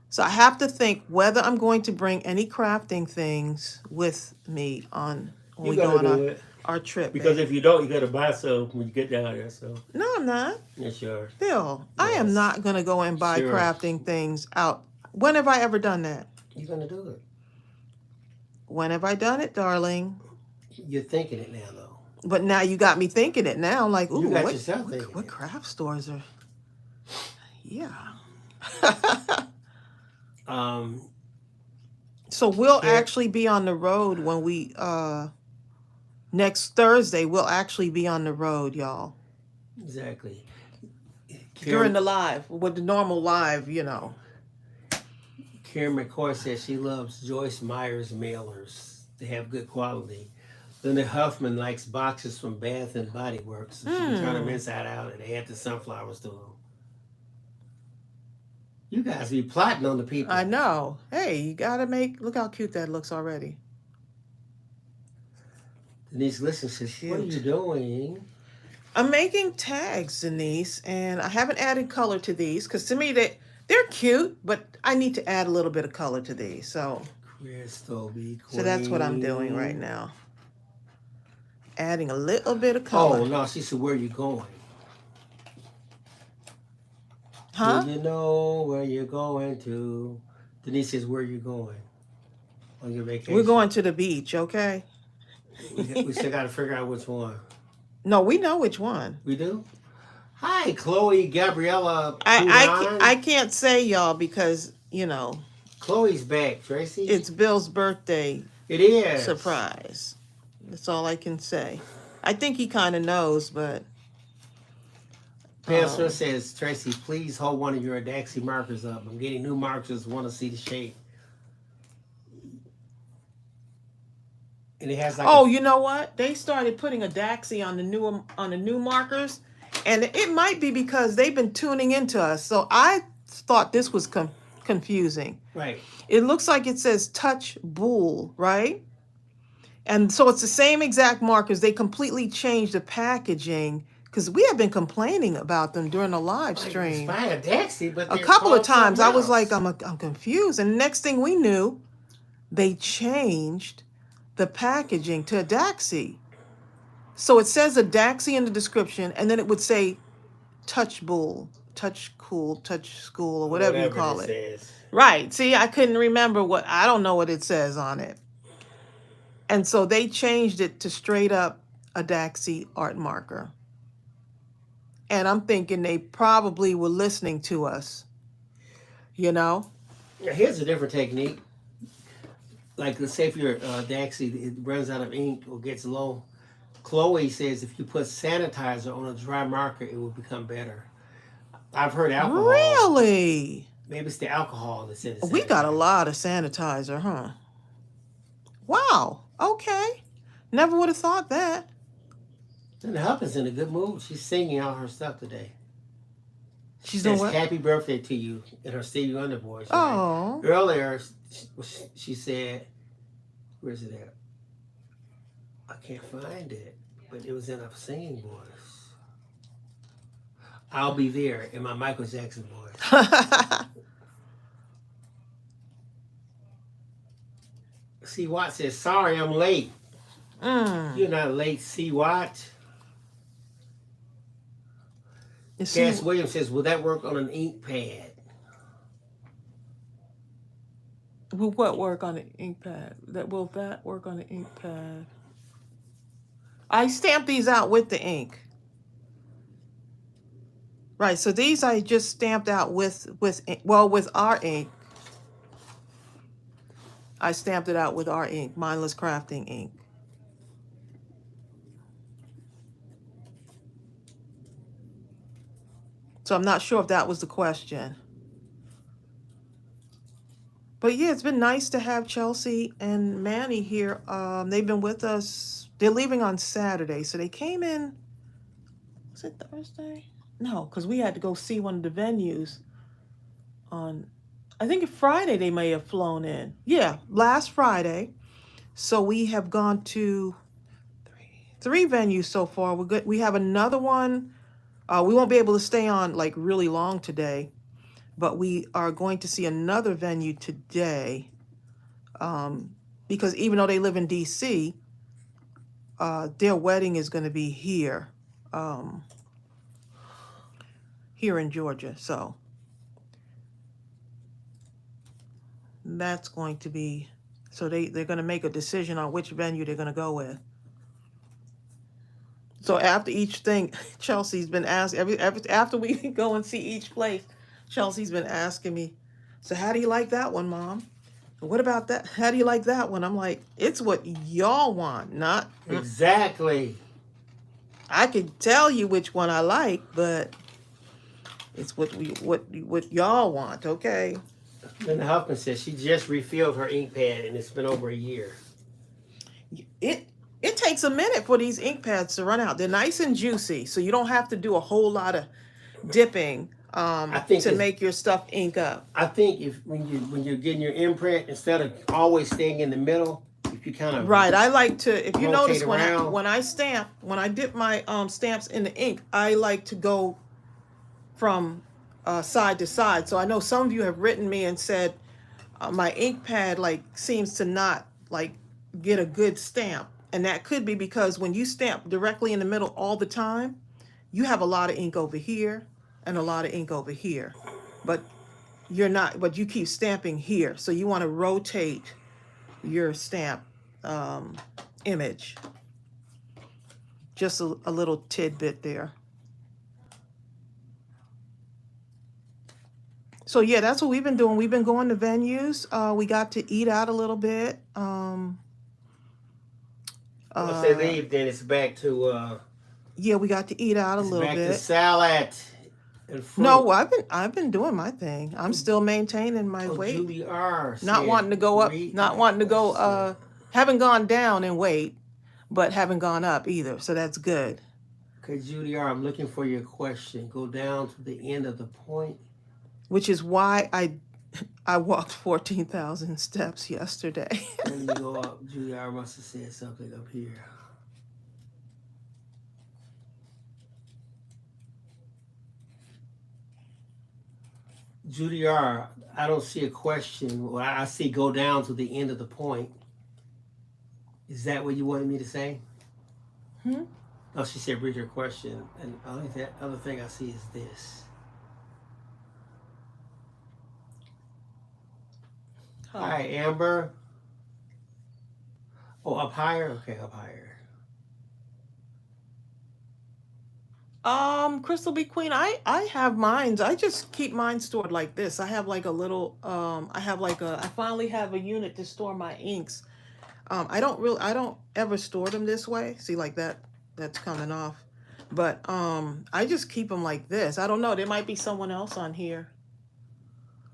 Speaker 1: So I have to think whether I'm going to bring any crafting things with me on when
Speaker 2: You
Speaker 1: we go
Speaker 2: gotta
Speaker 1: on
Speaker 2: do it.
Speaker 1: our trip.
Speaker 2: Because
Speaker 1: Babe.
Speaker 2: if you don't, you gotta buy some when you get down there. So
Speaker 1: No, I'm not.
Speaker 2: yes, sure.
Speaker 1: Bill, I am
Speaker 2: Yes.
Speaker 1: not going to go and buy
Speaker 2: Sure.
Speaker 1: crafting things out. When have I ever done that?
Speaker 2: You're gonna do it.
Speaker 1: When have I done it, darling?
Speaker 2: You're thinking it now, though.
Speaker 1: But now you got me thinking it now. Like, ooh,
Speaker 2: You got yourself thinking
Speaker 1: what
Speaker 2: it.
Speaker 1: craft stores are? Yeah.
Speaker 2: Um,
Speaker 1: So we'll
Speaker 2: Here-
Speaker 1: actually be on the road when we next Thursday. We'll actually be on the road, y'all.
Speaker 2: exactly.
Speaker 1: During the live, with the normal live, you know.
Speaker 2: Karen McCoy says she loves Joyce Meyer's mailers. They have good quality. Linda Huffman likes boxes from Bath and Body Works. So she can turn them inside out and add the sunflowers to them. You guys be plotting on the people.
Speaker 1: I know. Hey, you gotta make. Look how cute that looks already.
Speaker 2: Denise listen says, what are you doing?
Speaker 1: I'm making tags, Denise, and I haven't added color to these because to me they're cute, but I need to add a little bit of color to these. So that's what I'm doing right now. Adding a little bit of color.
Speaker 2: Oh no, she said, where are you going?
Speaker 1: Huh?
Speaker 2: Do you know where you're going to? Denise says, where are you going on your vacation?
Speaker 1: We're going to the beach, okay?
Speaker 2: We still got to figure out which one.
Speaker 1: No, we know which one.
Speaker 2: We do? Hi, Chloe, Gabriella.
Speaker 1: I can't say, y'all, because, you know.
Speaker 2: Chloe's back, Tracy.
Speaker 1: It's Bill's birthday.
Speaker 2: It is.
Speaker 1: Surprise. That's all I can say. I think he kind of knows, but.
Speaker 2: Pastor says, Tracy, please hold one of your Adaxi markers up. I'm getting new markers. Want to see the shape. And it has like
Speaker 1: you know what? They started putting Adaxi on the new markers, and it might be because they've been tuning into us. So I thought this was confusing.
Speaker 2: Right.
Speaker 1: It looks like it says touch bull, right? And so it's the same exact markers. They completely changed the packaging because we have been complaining about them during the live stream.
Speaker 2: Adaxi, but
Speaker 1: a couple of times I was like, I'm confused. And next thing we knew, they changed the packaging to Adaxi. So it says Adaxi in the description, and then it would say touch bull, touch cool, touch school, or whatever you call it.
Speaker 2: Says.
Speaker 1: Right. See, I couldn't remember I don't know what it says on it. And so they changed it to straight up Adaxi art marker. And I'm thinking they probably were listening to us, you know?
Speaker 2: Now, here's a different technique. Like, let's say if your Adaxi, it runs out of ink or gets low. Chloe says if you put sanitizer on a dry marker, it will become better. I've heard alcohol.
Speaker 1: Really?
Speaker 2: Maybe it's the alcohol that's in it.
Speaker 1: We got a lot of sanitizer, huh? Wow. Okay. Never would have thought that.
Speaker 2: And Huppin's in a good mood. She's singing all her stuff today.
Speaker 1: She's doing what?
Speaker 2: Happy birthday to you in her Stevie Wonder voice.
Speaker 1: Oh.
Speaker 2: Right? Earlier, she said, where's it at? I can't find it, but it was in a singing voice. I'll be there in my Michael Jackson voice. C. Watt says, sorry, I'm late. You're not late, C. Watt. Cass Williams says, will that work on an ink pad?
Speaker 1: Will what work on an ink pad? Will that work on an ink pad? I stamped these out with the ink. Right, so these I just stamped out with our ink. I stamped it out with our ink, Mindless Crafting ink. So I'm not sure if that was the question. But yeah, it's been nice to have Chelsea and Manny here. They've been with us. They're leaving on Saturday. So they came in, was it Thursday? No, because we had to go see one of the venues on, I think Friday they may have flown in. Yeah, last Friday. So we have gone to three venues so far. We're good. We have another one. We won't be able to stay on like really long today, but we are going to see another venue today. Because even though they live in DC, their wedding is going to be here, here in Georgia. So that's going to be, so they're going to make a decision on which venue they're going to go with. So after each thing, Chelsea's been asking, after we go and see each place, Chelsea's been asking me, so how do you like that one, Mom? What about that? How do you like that one? I'm like, it's what y'all want, not
Speaker 2: exactly.
Speaker 1: I could tell you which one I like, but it's what y'all want, okay?
Speaker 2: Linda Huffman says she just refilled her ink pad and it's been over a year.
Speaker 1: It takes a minute for these ink pads to run out. They're nice and juicy, so you don't have to do a whole lot of dipping to make your stuff ink up.
Speaker 2: I think when you're getting your imprint, instead of always staying in the middle, if you kind of
Speaker 1: right, I like to. If you notice when I dip my stamps in the ink, I like to go from side to side. So I know some of you have written me and said my ink pad like seems to not like get a good stamp. And that could be because when you stamp directly in the middle all the time, you have a lot of ink over here and a lot of ink over here. But but you keep stamping here. So you want to rotate your stamp image. Just a little tidbit there. So yeah, that's what we've been doing. We've been going to venues. We got to eat out a little bit.
Speaker 2: Once they leave, then it's back to
Speaker 1: yeah, we got to eat out a little bit.
Speaker 2: Back to salad and fruit.
Speaker 1: No, I've been doing my thing. I'm still maintaining my weight.
Speaker 2: Julie R.
Speaker 1: Not wanting to go up, haven't gone down in weight, but haven't gone up either. So that's good.
Speaker 2: Okay, Julie R., I'm looking for your question. Go down to the end of the point.
Speaker 1: Which is why I walked 14,000 steps yesterday.
Speaker 2: Let me go up. Julie R. must have said something up here. Judy R., I don't see a question. Well, I see go down to the end of the point. Is that what you wanted me to say? Oh, she said read her question. And the other thing I see is this. Oh. Hi, Amber. Oh, up higher? Okay, up higher.
Speaker 1: Crystal B Queen, I have mines. I just keep mine stored like this. I have like a little, I finally have a unit to store my inks. I don't ever store them this way. See, like that's coming off. But, I just keep them like this. I don't know. There might be someone else on here.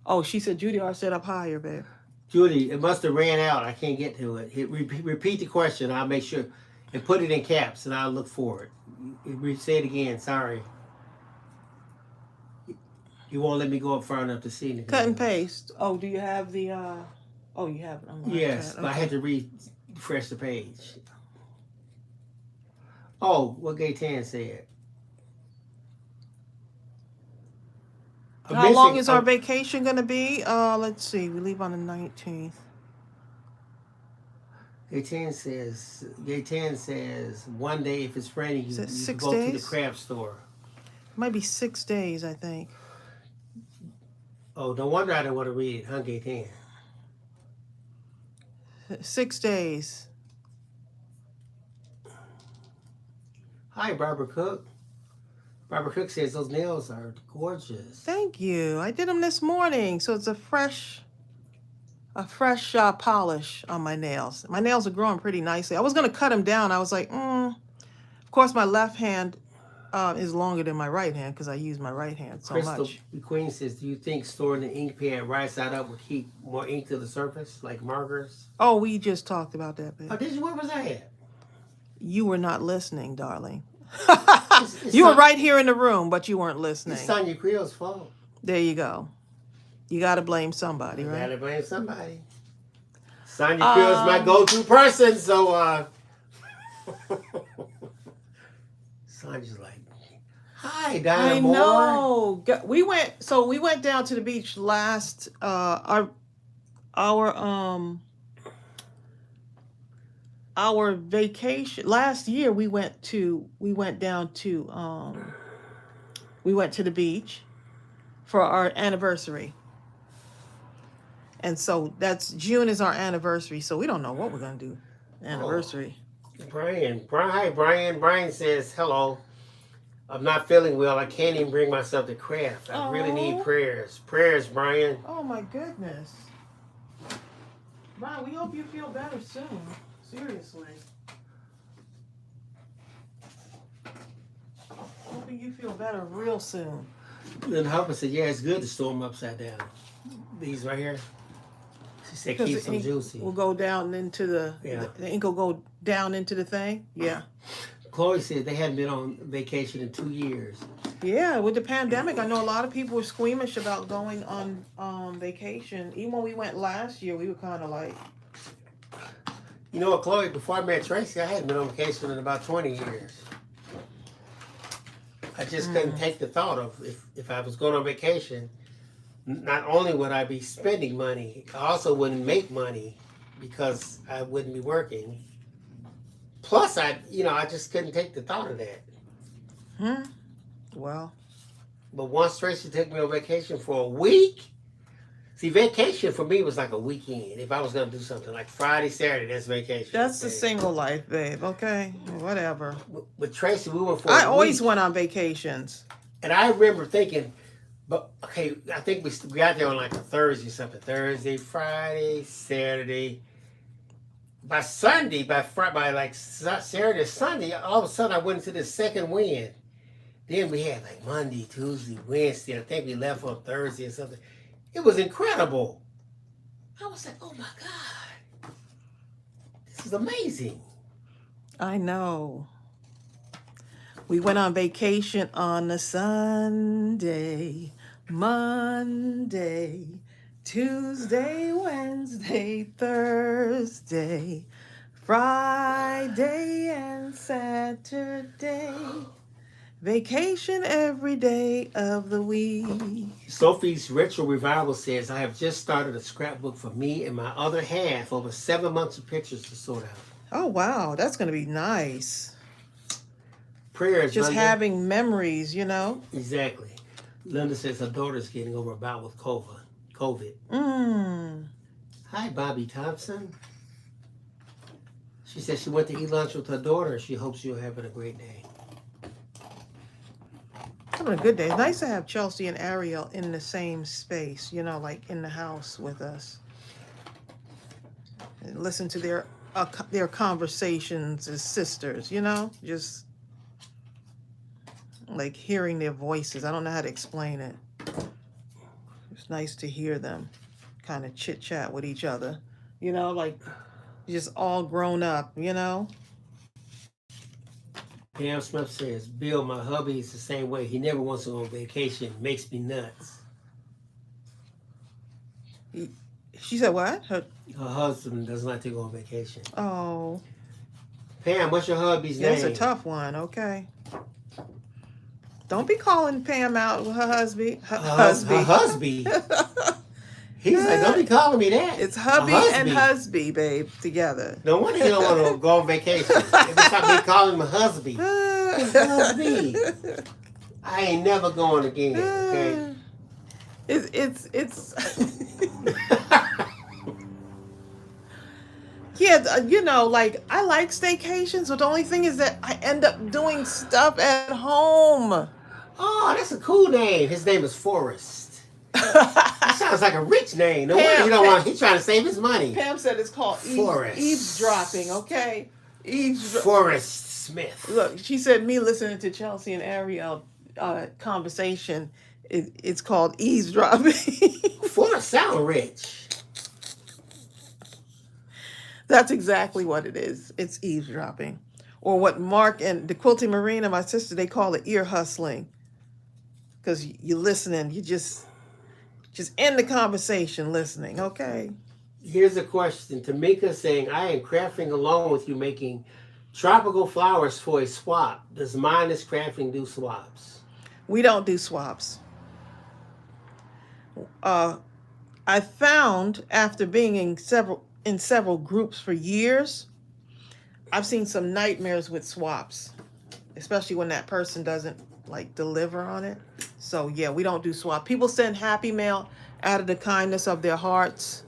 Speaker 1: Oh, she said, Judy R said up higher, babe.
Speaker 2: Judy, it must have ran out. I can't get to it. Repeat the question. I'll make sure. And put it in caps, and I'll look for it. Say it again. Sorry. You won't let me go up far enough to see anything.
Speaker 1: Cut and paste. Oh, do you have the... Oh, you have it on my
Speaker 2: yes, but I had to refresh the page. Oh, what Gaytan said.
Speaker 1: How long is our vacation going to be? Let's see. We leave on the 19th.
Speaker 2: Gaytan says one day if it's raining, you go to the craft store.
Speaker 1: It might be 6 days, I think.
Speaker 2: Oh, no wonder I don't want to read it, huh, Gaytan?
Speaker 1: 6 days.
Speaker 2: Hi, Barbara Cook. Barbara Cook says those nails are gorgeous.
Speaker 1: Thank you. I did them this morning, so it's a fresh polish on my nails. My nails are growing pretty nicely. I was going to cut them down. I was like, Of course, my left hand is longer than my right hand because I use my right hand so
Speaker 2: Crystal
Speaker 1: much.
Speaker 2: The Queen says, do you think storing the ink pad right side up would keep more ink to the surface, like markers?
Speaker 1: Oh, we just talked about that, babe.
Speaker 2: Oh, did you? Where was I at?
Speaker 1: You were not listening, darling. You were right here in the room, but you weren't listening.
Speaker 2: It's Sonia Creel's fault.
Speaker 1: There you go. You got to blame somebody, right?
Speaker 2: Got to blame somebody. Sonya Phil is my go-to person, so Sonya's like, hi, Dinah
Speaker 1: I
Speaker 2: Moore.
Speaker 1: know. We went down to the beach last our vacation last year. We went to the beach for our anniversary. And so that's June is our anniversary. So we don't know what we're going to do. Anniversary.
Speaker 2: Brian. Hi, Brian. Brian says, hello. I'm not feeling well. I can't even bring myself to craft. I really need prayers. Prayers, Brian.
Speaker 1: Oh, my goodness. Brian, we hope you feel better soon. Seriously. Hoping you feel better real soon.
Speaker 2: Then Harper said, yeah, it's good to store them upside down. These right here. She said, keep them juicy.
Speaker 1: Will go down into the ink will go down into the thing. Yeah.
Speaker 2: Chloe said they hadn't been on vacation in 2 years.
Speaker 1: Yeah, with the pandemic, I know a lot of people were squeamish about going on vacation. Even when we went last year, we were kind of like...
Speaker 2: You know what, Chloe, before I met Tracey, I hadn't been on vacation in about 20 years. I just couldn't take the thought of if I was going on vacation, not only would I be spending money, I also wouldn't make money because I wouldn't be working. Plus, I just couldn't take the thought of that.
Speaker 1: Well.
Speaker 2: But once Tracey took me on vacation for a week, see, vacation for me was like a weekend. If I was going to do something like Friday, Saturday, that's vacation.
Speaker 1: That's the single life, babe. Okay, whatever.
Speaker 2: With Tracey, we went for
Speaker 1: I always went on vacations.
Speaker 2: And I remember thinking, but okay, I think we got there on like a Thursday or something. Thursday, Friday, Saturday. By Sunday, by like Saturday, Sunday, all of a sudden I went into the second wind. Then we had like Monday, Tuesday, Wednesday. I think we left on Thursday or something. It was incredible. I was like, oh my God. This is amazing.
Speaker 1: I know. We went on vacation on a Sunday, Monday, Tuesday, Wednesday, Thursday, Friday, and Saturday. Vacation every day of the week.
Speaker 2: Sophie's Retro Revival says, I have just started a scrapbook for me and my other half. Over 7 months of pictures to sort out.
Speaker 1: Oh, wow. That's going to be nice.
Speaker 2: Prayers,
Speaker 1: just
Speaker 2: Linda.
Speaker 1: Having memories, you know?
Speaker 2: Exactly. Linda says her daughter's getting over a bout with COVID. Hi, Bobby Thompson. She says she went to eat lunch with her daughter. She hopes you're having a great day.
Speaker 1: Having a good day. It's nice to have Chelsea and Ariel in the same space, you know, like in the house with us. And listen to their conversations as sisters, you know? Just like hearing their voices. I don't know how to explain it. It's nice to hear them kind of chit chat with each other, you know, like just all grown up, you know.
Speaker 2: Pam Smith says, Bill, my hubby is the same way. He never wants to go on vacation. Makes me nuts.
Speaker 1: She said what?
Speaker 2: Her husband doesn't like to go on vacation.
Speaker 1: Oh.
Speaker 2: Pam, what's your hubby's name?
Speaker 1: That's a tough one. Okay. Don't be calling Pam out with her husband. Her
Speaker 2: husband. He's like, don't be calling me that.
Speaker 1: It's hubby and husby, babe, together.
Speaker 2: No wonder he don't want to go on vacation. Every time they call him a husby. Husby. I ain't never going again. Okay.
Speaker 1: It's. Yeah, you know, like I like staycations, but the only thing is that I end up doing stuff at home.
Speaker 2: Oh, that's a cool name. His name is Forrest. That sounds like a rich name. No wonder he don't want. He's trying to save his money.
Speaker 1: Pam said it's called eavesdropping. Okay,
Speaker 2: Forrest Smith.
Speaker 1: Look, she said me listening to Chelsea and Ariel conversation. It's called eavesdropping.
Speaker 2: Forrest sound rich.
Speaker 1: That's exactly what it is. It's eavesdropping, or what Mark and the Quilting Marina, my sister, they call it ear hustling. Because you're listening, you just end the conversation listening, okay?
Speaker 2: Here's a question. Tamika saying, I am crafting along with you making tropical flowers for a swap. Does Mindless Crafting do swaps?
Speaker 1: We don't do swaps. I found after being in several groups for years, I've seen some nightmares with swaps, especially when that person doesn't like deliver on it. So yeah, we don't do swap. People send happy mail out of the kindness of their hearts.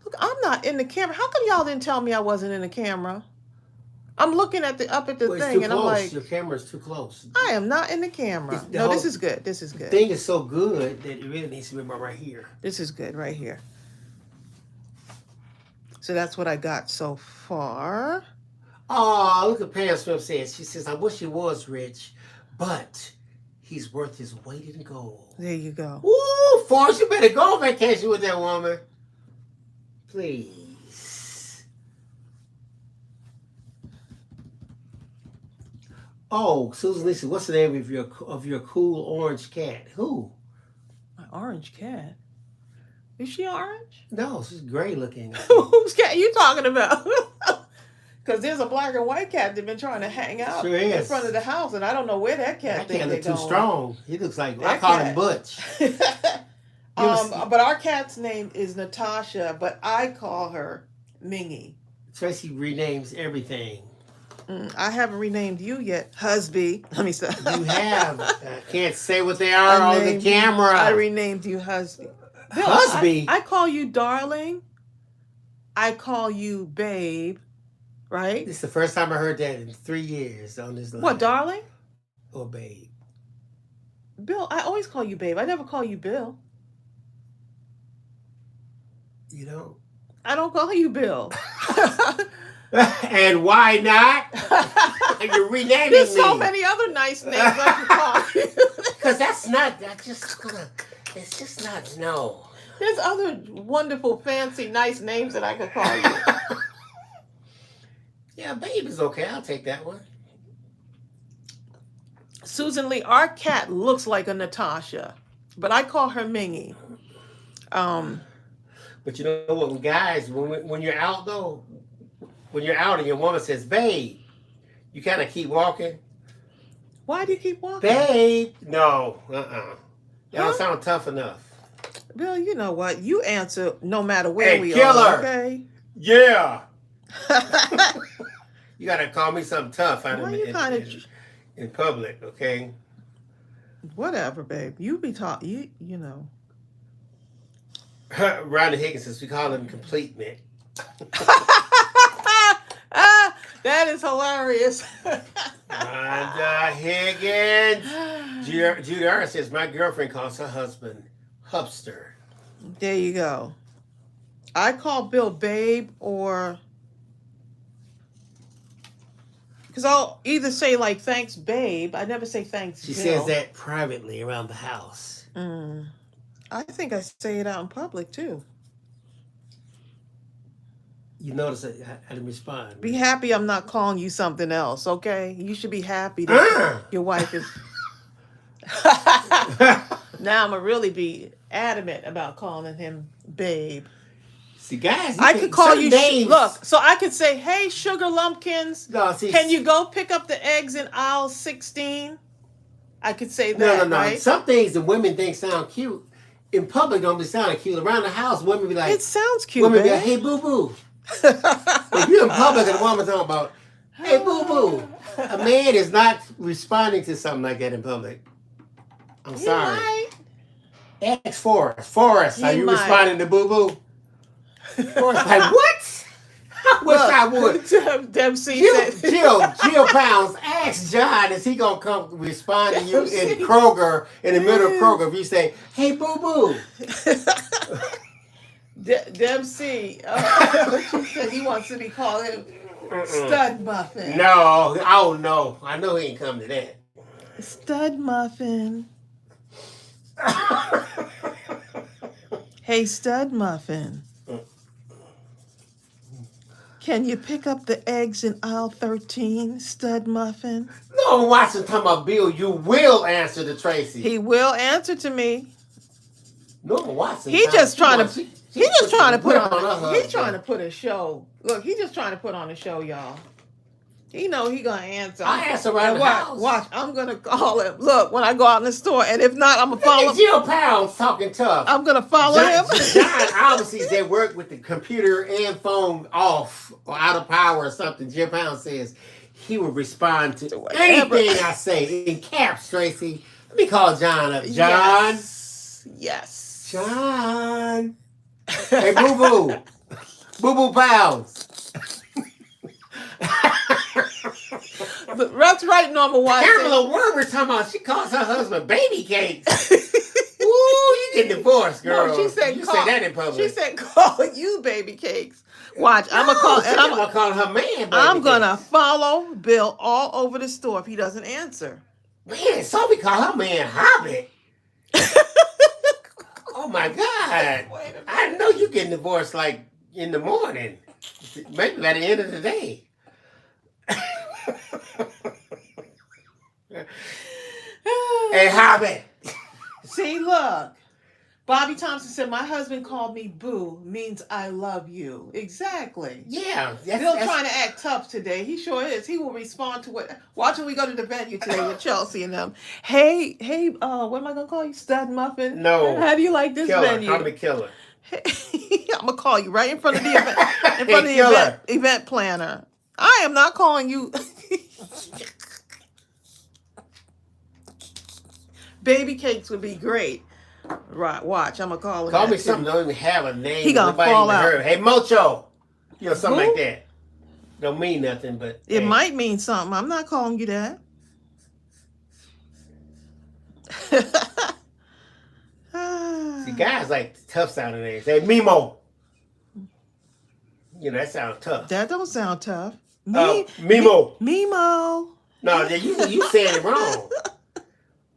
Speaker 1: Look, I'm not in the camera. How come y'all didn't tell me I wasn't in the camera? I'm looking at the up at the
Speaker 2: Well, it's
Speaker 1: thing
Speaker 2: too
Speaker 1: and
Speaker 2: close.
Speaker 1: I'm like,
Speaker 2: Your camera's too close.
Speaker 1: I am not in the camera.
Speaker 2: The
Speaker 1: No,
Speaker 2: whole
Speaker 1: this is good. This is good.
Speaker 2: thing is so good that it really needs to be right here.
Speaker 1: This is good right here. So that's what I got so far.
Speaker 2: Oh, look at Pam Smith says. She says, I wish he was rich, but he's worth his weight in gold.
Speaker 1: There you go.
Speaker 2: Ooh, Forrest, you better go on vacation with that woman. Please. Oh, Susan Lisa, what's the name of your cool orange cat? Who?
Speaker 1: My orange cat. Is she orange?
Speaker 2: No, she's gray looking.
Speaker 1: Whose cat you talking about? Because there's a black and white cat that's been trying to hang out
Speaker 2: Sure
Speaker 1: in
Speaker 2: is.
Speaker 1: front of the house, and I don't know where that cat
Speaker 2: That cat
Speaker 1: thinks
Speaker 2: looks too strong. He looks like, I
Speaker 1: That
Speaker 2: call
Speaker 1: cat.
Speaker 2: him Butch.
Speaker 1: But our cat's name is Natasha, but I call her Mingy.
Speaker 2: Tracey renames everything.
Speaker 1: I haven't renamed you yet, husby. Let me stop.
Speaker 2: You have. I can't say what they are on the camera.
Speaker 1: I renamed you husby. Bill,
Speaker 2: Husby?
Speaker 1: I call you darling. I call you babe. Right?
Speaker 2: This is the first time I heard that in 3 years on this line.
Speaker 1: What, darling?
Speaker 2: Or babe.
Speaker 1: Bill, I always call you babe. I never call you Bill.
Speaker 2: You know?
Speaker 1: I don't call you Bill.
Speaker 2: And why not? You're renaming
Speaker 1: There's
Speaker 2: me.
Speaker 1: so many other nice names I can call you.
Speaker 2: Because it's just not, no.
Speaker 1: There's other wonderful, fancy, nice names that I could call you.
Speaker 2: Yeah, babe is okay. I'll take that one.
Speaker 1: Susan Lee, our cat looks like a Natasha, but I call her Mingy.
Speaker 2: But you know what, guys, when you're out though, when you're out and your woman says, babe, you kind of keep walking.
Speaker 1: Why do you keep walking?
Speaker 2: Babe, no, That don't sound tough enough.
Speaker 1: Bill, you know what? You answer no matter where we
Speaker 2: killer.
Speaker 1: are, okay?
Speaker 2: Yeah. You gotta call me something tough in public, okay?
Speaker 1: Whatever, babe. You be taught, you know.
Speaker 2: Rhonda Higgins says we call him complete Mick.
Speaker 1: That is hilarious.
Speaker 2: Rhonda Higgins. Judy R says my girlfriend calls her husband Hubster.
Speaker 1: There you go. I call Bill babe or... Because I'll either say like, thanks, babe. I never say thanks,
Speaker 2: She
Speaker 1: Bill.
Speaker 2: says that privately around the house.
Speaker 1: I think I say it out in public, too.
Speaker 2: You notice I didn't respond.
Speaker 1: Be happy I'm not calling you something else, okay? You should be happy that your wife is... Now I'm going to really be adamant about calling him babe.
Speaker 2: See, guys,
Speaker 1: I could call you...
Speaker 2: names.
Speaker 1: Look, so I could say, hey, Sugar Lumpkins,
Speaker 2: No, see,
Speaker 1: can you go pick up the eggs in aisle 16? I could say that,
Speaker 2: No.
Speaker 1: right?
Speaker 2: Some things the women think sound cute. In public, don't be sounding cute. Around the house, women be like...
Speaker 1: It sounds cute,
Speaker 2: Women be
Speaker 1: babe.
Speaker 2: like, hey, boo-boo. If you're in public and a woman talking about, hey, boo-boo. A man is not responding to something like that in public. I'm sorry.
Speaker 1: Right.
Speaker 2: Ask Forrest. Forrest, are
Speaker 1: He
Speaker 2: you
Speaker 1: might.
Speaker 2: responding to boo-boo? Forrest like, what? I wish I would.
Speaker 1: Dempsey said...
Speaker 2: Jill Pounds, ask John, is he going to come respond to you in Kroger, in the middle of Kroger, if you say, hey, boo-boo.
Speaker 1: Dempsey, she said he wants to be called him Stud Muffin.
Speaker 2: No, oh no. I know he ain't come to that.
Speaker 1: Stud Muffin. Hey, Stud Muffin. Can you pick up the eggs in aisle 13, Stud Muffin?
Speaker 2: No, Watson talking about Bill. You will answer to Tracey.
Speaker 1: He will answer to me.
Speaker 2: No, Watson.
Speaker 1: He just trying to... He just trying to put
Speaker 2: Whip
Speaker 1: on.
Speaker 2: her
Speaker 1: He
Speaker 2: husband.
Speaker 1: trying to put a show. Look, he just trying to put on a show, y'all. He know he gonna answer.
Speaker 2: I answer around
Speaker 1: And
Speaker 2: the
Speaker 1: watch,
Speaker 2: house.
Speaker 1: watch. I'm gonna call him. Look, when I go out in the store, and if not, I'm gonna follow
Speaker 2: Look at
Speaker 1: him.
Speaker 2: Jill Pounds talking tough.
Speaker 1: I'm gonna follow him.
Speaker 2: John obviously is at work with the computer and phone off or out of power or something. Jill Pounds says he will respond to
Speaker 1: Whatever.
Speaker 2: anything I say in caps, Tracy. Let me call John up. John.
Speaker 1: Yes.
Speaker 2: John. Hey, Boo Boo. Boo Boo Pounds.
Speaker 1: But that's right, Norma Watson.
Speaker 2: Pamela Werber talking about she calls her husband baby cakes. Ooh, you get divorced, girl.
Speaker 1: No, she said
Speaker 2: you
Speaker 1: call,
Speaker 2: say that in public.
Speaker 1: She said calling you baby cakes. Watch, I'm gonna call, and
Speaker 2: I'm gonna call her man. Baby
Speaker 1: I'm gonna
Speaker 2: cakes.
Speaker 1: follow Bill all over the store if he doesn't answer.
Speaker 2: Man, Sophie call her man Hobbit. Oh my God! I know you getting divorced like in the morning, maybe by the end of the day. Hey, Hobbit.
Speaker 1: See, look. Bobby Thompson said, my husband called me boo, means I love you. Exactly.
Speaker 2: Yeah.
Speaker 1: Bill trying to act tough today. He sure is. He will respond to what. Watch when we go to the venue today with Chelsea and them. Hey, what am I going to call you? Stud Muffin?
Speaker 2: No.
Speaker 1: How do you like this
Speaker 2: Killer.
Speaker 1: venue?
Speaker 2: Call me Killer.
Speaker 1: I'm going to call you right in front of the event, in front of the event planner. I am not calling you. Baby cakes would be great. Right, watch. I'm gonna call him.
Speaker 2: Call me something. Don't even have a name.
Speaker 1: He gonna
Speaker 2: Nobody
Speaker 1: fall
Speaker 2: even
Speaker 1: out.
Speaker 2: heard. Hey, Mocho. You know, something
Speaker 1: Who?
Speaker 2: like that. Don't mean nothing, but
Speaker 1: It
Speaker 2: hey.
Speaker 1: might mean something. I'm not calling you that.
Speaker 2: See, guys like tough sounding names. Hey, Mimo. You know, that sounds tough.
Speaker 1: That don't sound tough.
Speaker 2: Mimo.
Speaker 1: Mimo.
Speaker 2: No, you saying it wrong.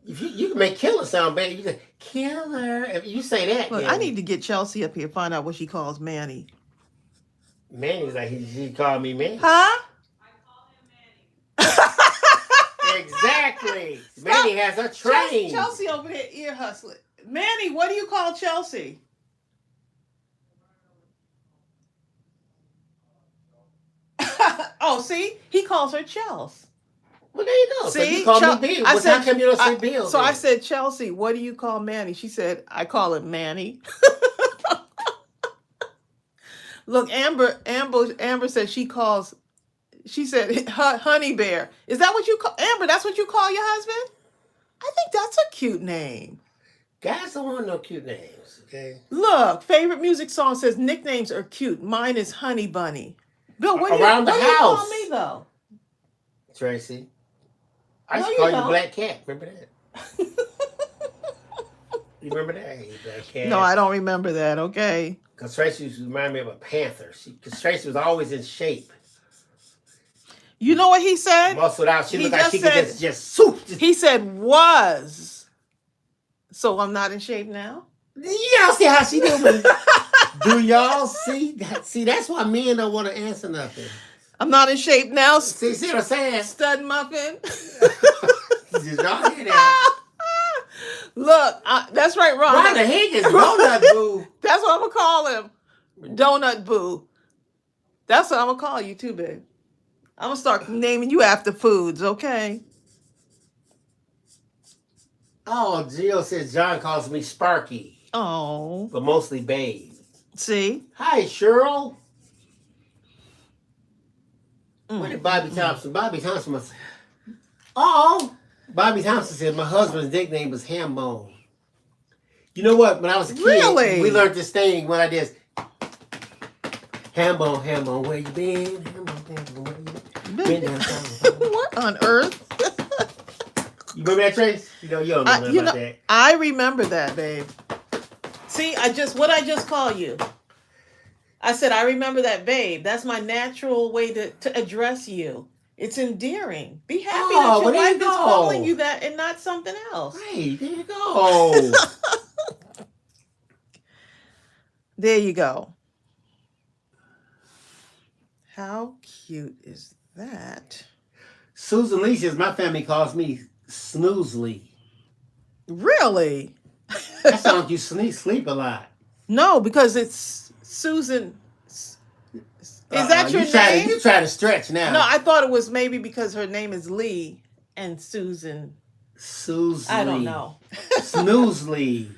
Speaker 2: If you can make Killer sound better. You can Killer. If you say that,
Speaker 1: Look,
Speaker 2: then
Speaker 1: I need to get Chelsea up here and find out what she calls Manny.
Speaker 2: Manny's like he called me Manny.
Speaker 1: Huh?
Speaker 2: Exactly. Manny has her trained.
Speaker 1: Chelsea over there ear hustling. Manny, what do you call Chelsea? Oh, see? He calls her Chels.
Speaker 2: Well, there you go.
Speaker 1: See?
Speaker 2: So you call me Bill. How come you don't say Bill?
Speaker 1: So I said, Chelsea, what do you call Manny? She said, I call him Manny. Look, Amber said she said, Honey Bear. Is that what you call, Amber, that's what you call your husband? I think that's a cute name.
Speaker 2: Guys don't want no cute names, okay?
Speaker 1: Look, favorite music song says nicknames are cute. Mine is Honey Bunny. Bill, what do you call me though?
Speaker 2: Tracy. I used to call you Black Cat. Remember that? You remember that? Hey, Black Cat.
Speaker 1: No, I don't remember that. Okay.
Speaker 2: Because Tracy used to remind me of a panther. Because Tracy was always in shape.
Speaker 1: You know what he said?
Speaker 2: Muscled out. She looked like she
Speaker 1: said,
Speaker 2: could just soup.
Speaker 1: He said was. So I'm not in shape now?
Speaker 2: Y'all see how she doing? Do y'all see that? See, that's why men don't want to answer nothing.
Speaker 1: I'm not in shape now.
Speaker 2: See what I'm saying?
Speaker 1: Stud Muffin.
Speaker 2: Did y'all hear that?
Speaker 1: Look, that's right, Ron.
Speaker 2: Rhonda Higgins, Donut Boo.
Speaker 1: That's what I'm going to call him. Donut Boo. That's what I'm going to call you too, babe. I'm going to start naming you after foods, okay?
Speaker 2: Oh, Jill says John calls me Sparky.
Speaker 1: Oh.
Speaker 2: But mostly Babe.
Speaker 1: See?
Speaker 2: Hi, Cheryl. Where did Bobby Thompson? Bobby Thompson was... Oh! Bobby Thompson said my husband's nickname was Hambone. You know what? When I was a kid,
Speaker 1: Really?
Speaker 2: we learned this thing when I did... Hambone, where you been? Hambone, where you been?
Speaker 1: What on earth?
Speaker 2: You remember that, Trace? You don't know nothing about that.
Speaker 1: I remember that, babe. See, what I just call you. I said, I remember that, babe. That's my natural way to address you. It's endearing. Be happy that your wife is calling you that and not something else.
Speaker 2: Right, there you go.
Speaker 1: There you go. How cute is that?
Speaker 2: Susan Lee says my family calls me Snoozely.
Speaker 1: Really?
Speaker 2: That sounds like you sleep a lot.
Speaker 1: No, because it's Susan. Is that your name?
Speaker 2: You try to stretch now.
Speaker 1: No, I thought it was maybe because her name is Lee and Susan.
Speaker 2: Susie.
Speaker 1: I don't know.
Speaker 2: Snoozely.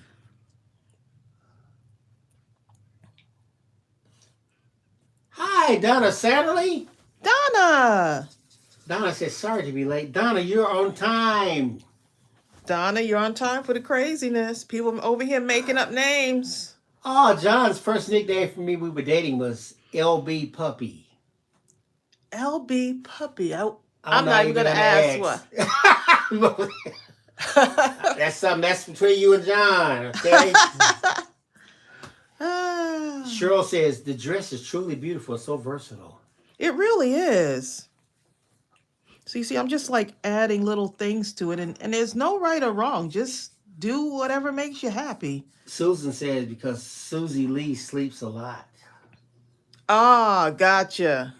Speaker 2: Hi, Donna Satterley.
Speaker 1: Donna.
Speaker 2: Donna says, sorry to be late. Donna, you're on time.
Speaker 1: Donna, you're on time for the craziness. People over here making up names.
Speaker 2: Oh, John's first nickname for me we were dating was LB Puppy.
Speaker 1: LB Puppy. I'm
Speaker 2: I'm
Speaker 1: not even going to ask what.
Speaker 2: That's something that's between you and John, okay? Cheryl says, the dress is truly beautiful, so versatile.
Speaker 1: It really is. So you see, I'm just like adding little things to it, and there's no right or wrong. Just do whatever makes you happy.
Speaker 2: Susan says, because Susie Lee sleeps a lot.
Speaker 1: Ah, gotcha.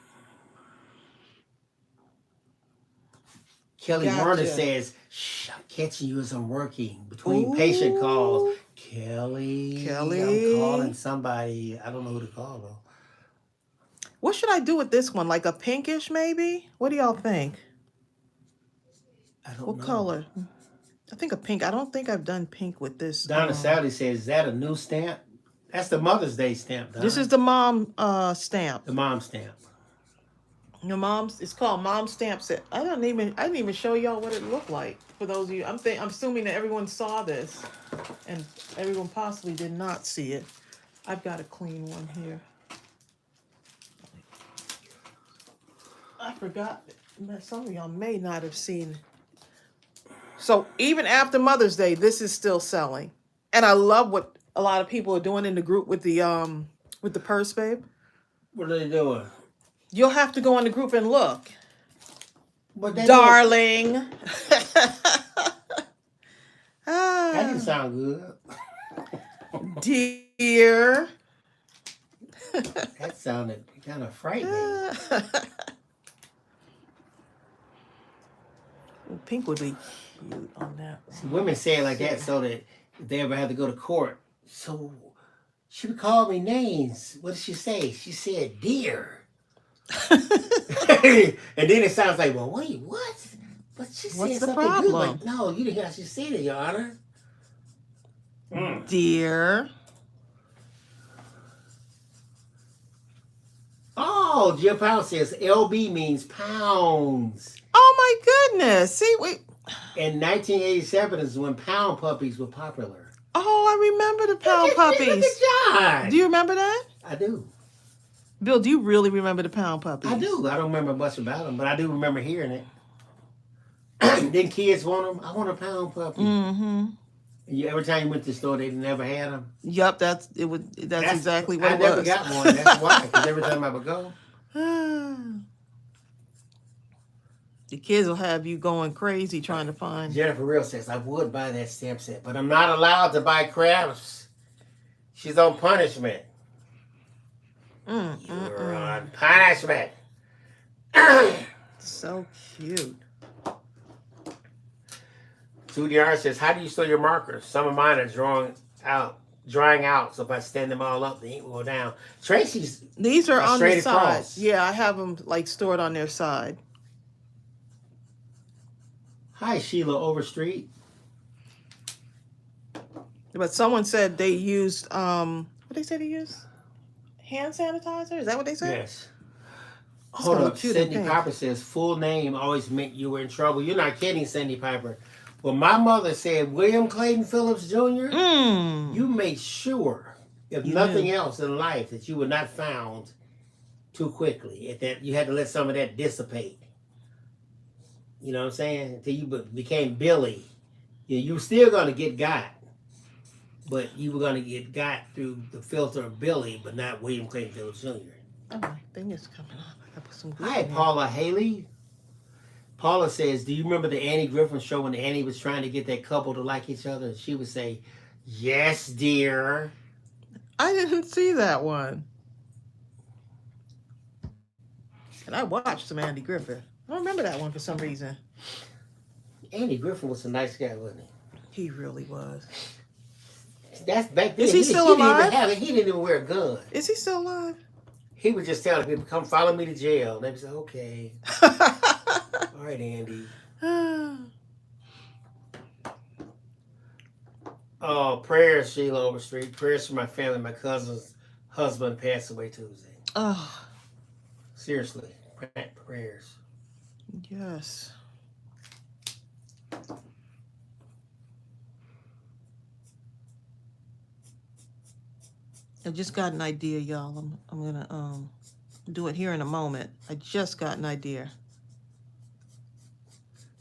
Speaker 2: Kelly Warner says, shh, I'm catching you as I'm working between patient calls. Kelly, I'm calling somebody. I don't know who to call, though.
Speaker 1: What should I do with this one? Like a pinkish, maybe? What do y'all think?
Speaker 2: I don't know.
Speaker 1: What color? I think a pink. I don't think I've done pink with this.
Speaker 2: Donna Sally says, is that a new stamp? That's the Mother's Day stamp, Donna.
Speaker 1: This is the mom stamp.
Speaker 2: The mom stamp.
Speaker 1: Your mom's. It's called Mom Stamp Set. I didn't even show y'all what it looked like. For those of you, I'm assuming that everyone saw this, and everyone possibly did not see it. I've got a clean one here. I forgot that some of y'all may not have seen it. So even after Mother's Day, this is still selling, and I love what a lot of people are doing in the group with the purse, babe.
Speaker 2: What are they doing?
Speaker 1: You'll have to go in the group and look.
Speaker 2: Darling.
Speaker 1: That
Speaker 2: didn't sound good.
Speaker 1: Dear.
Speaker 2: That sounded kind of frightening.
Speaker 1: Pink would be cute on that one.
Speaker 2: See, women say it like that so that if they ever have to go to court. So she would call me names. What did she say? She said, dear. And then it sounds like, well, wait, what? But she said
Speaker 1: What's the
Speaker 2: something
Speaker 1: problem?
Speaker 2: good. Like, no, you didn't hear how she said it, Your Honor.
Speaker 1: Dear.
Speaker 2: Oh, Jill Powell says LB means pounds.
Speaker 1: Oh my goodness. See, wait.
Speaker 2: In 1987 is when pound puppies were popular.
Speaker 1: Oh, I remember the pound puppies.
Speaker 2: Look at John.
Speaker 1: Do you remember that?
Speaker 2: I do.
Speaker 1: Bill, do you really remember the pound puppies?
Speaker 2: I do. I don't remember much about them, but I do remember hearing it. Then kids want them. I want a pound puppy.
Speaker 1: Mm-hmm.
Speaker 2: Every time you went to the store, they never had them.
Speaker 1: Yup, that's exactly what it was.
Speaker 2: I never got one. That's why. Because every time I would go.
Speaker 1: The kids will have you going crazy trying to find.
Speaker 2: Jennifer Real says, I would buy that stamp set, but I'm not allowed to buy crafts. She's on punishment. You're on punishment.
Speaker 1: So cute.
Speaker 2: Judy R says, how do you store your markers? Some of mine are drying out. So if I stand them all up, the ink will go down. Tracy's
Speaker 1: These are on the side.
Speaker 2: Across.
Speaker 1: Yeah, I have them like stored on their side.
Speaker 2: Hi, Sheila Overstreet.
Speaker 1: But someone said they used what they say they used? Hand sanitizer? Is that what they said?
Speaker 2: Yes. Hold up. Cindy Piper says, full name always meant you were in trouble. You're not kidding, Cindy Piper. Well, my mother said, William Clayton Phillips Jr., you made sure, if nothing else in life, that you were not found too quickly. That you had to let some of that dissipate. You know what I'm saying? Until you became Billy. You were still going to get got. But you were going to get got through the filter of Billy, but not William Clayton Phillips Jr.
Speaker 1: Oh, my thing is coming up. I gotta put some glue
Speaker 2: Hi,
Speaker 1: in here.
Speaker 2: Paula Haley. Paula says, do you remember the Annie Griffin show when Annie was trying to get that couple to like each other? She would say, yes, dear.
Speaker 1: I didn't see that one. And I watched some Andy Griffith. I don't remember that one for some reason.
Speaker 2: Andy Griffin was a nice guy, wasn't he?
Speaker 1: He really was.
Speaker 2: That's back then.
Speaker 1: Is he still alive?
Speaker 2: He didn't even wear a gun.
Speaker 1: Is he still alive?
Speaker 2: He would just tell people, "Come follow me to jail." And they would say, "Okay, all right, Andy." Oh, prayers, Sheila Overstreet. Prayers for my family. My cousin's husband passed away Tuesday.
Speaker 1: Oh,
Speaker 2: seriously, prayers.
Speaker 1: Yes. I just got an idea, y'all. I'm gonna do it here in a moment. I just got an idea.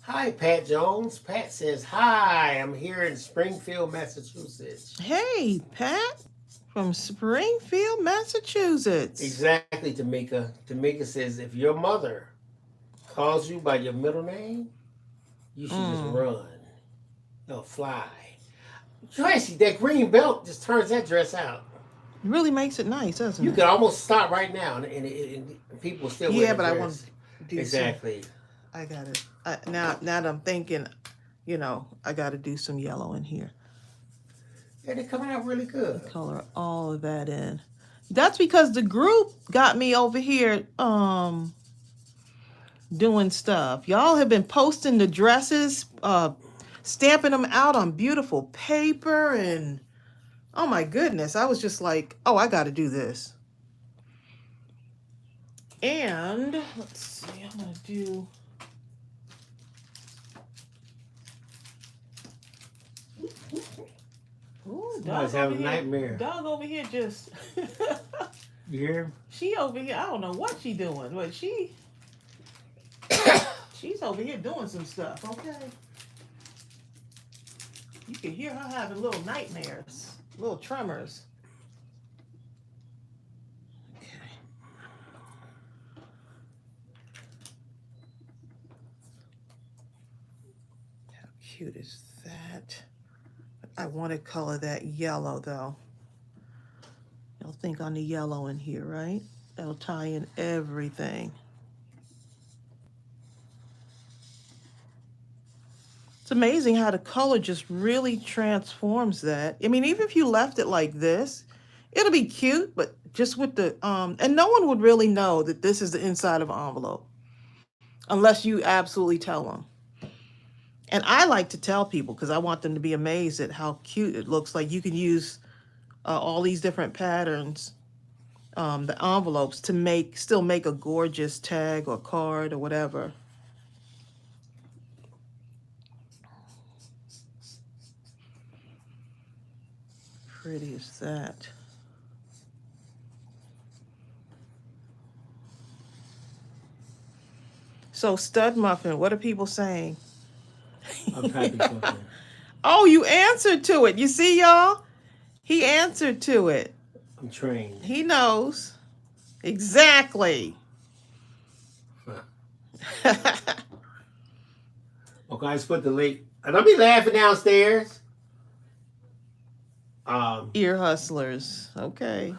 Speaker 2: Hi, Pat Jones. Pat says, "Hi, I'm here in Springfield, Massachusetts."
Speaker 1: Hey, Pat from Springfield, Massachusetts.
Speaker 2: Exactly, Tamika. Tamika says, "If your mother calls you by your middle name, you should just run. No, fly." Tracey, that green belt just turns that dress out.
Speaker 1: It really makes it nice, doesn't it?
Speaker 2: You could almost stop right now, and people still wear the
Speaker 1: but
Speaker 2: dress.
Speaker 1: I want to do
Speaker 2: exactly.
Speaker 1: I got it. Now that I'm thinking, I got to do some yellow in here.
Speaker 2: Yeah, they're coming out really good.
Speaker 1: Color all of that in. That's because the group got me over here doing stuff. Y'all have been posting the dresses, stamping them out on beautiful paper, and oh my goodness, I was just like, oh, I got to do this. And let's see, I'm going to do... Ooh,
Speaker 2: Somebody's having a nightmare.
Speaker 1: Dog over here just...
Speaker 2: You hear him?
Speaker 1: She over here, I don't know what she doing, but she's over here doing some stuff, okay? You can hear her having little nightmares, little tremors. Okay. How cute is that? I want to color that yellow though. You'll think on the yellow in here, right? That'll tie in everything. It's amazing how the color just really transforms that. I mean, even if you left it like this, it'll be cute, but just with the, and no one would really know that this is the inside of an envelope unless you absolutely tell them. And I like to tell people because I want them to be amazed at how cute it looks. Like you can use all these different patterns, the envelopes, to still make a gorgeous tag or card or whatever. Pretty is that? So stud muffin, what are people saying?
Speaker 2: I'm typing something.
Speaker 1: Oh, you answered to it. You see, y'all? He answered to it.
Speaker 2: I'm trained.
Speaker 1: He knows. Exactly.
Speaker 2: Okay, I just put the link. And don't be laughing downstairs.
Speaker 1: Ear hustlers. Okay.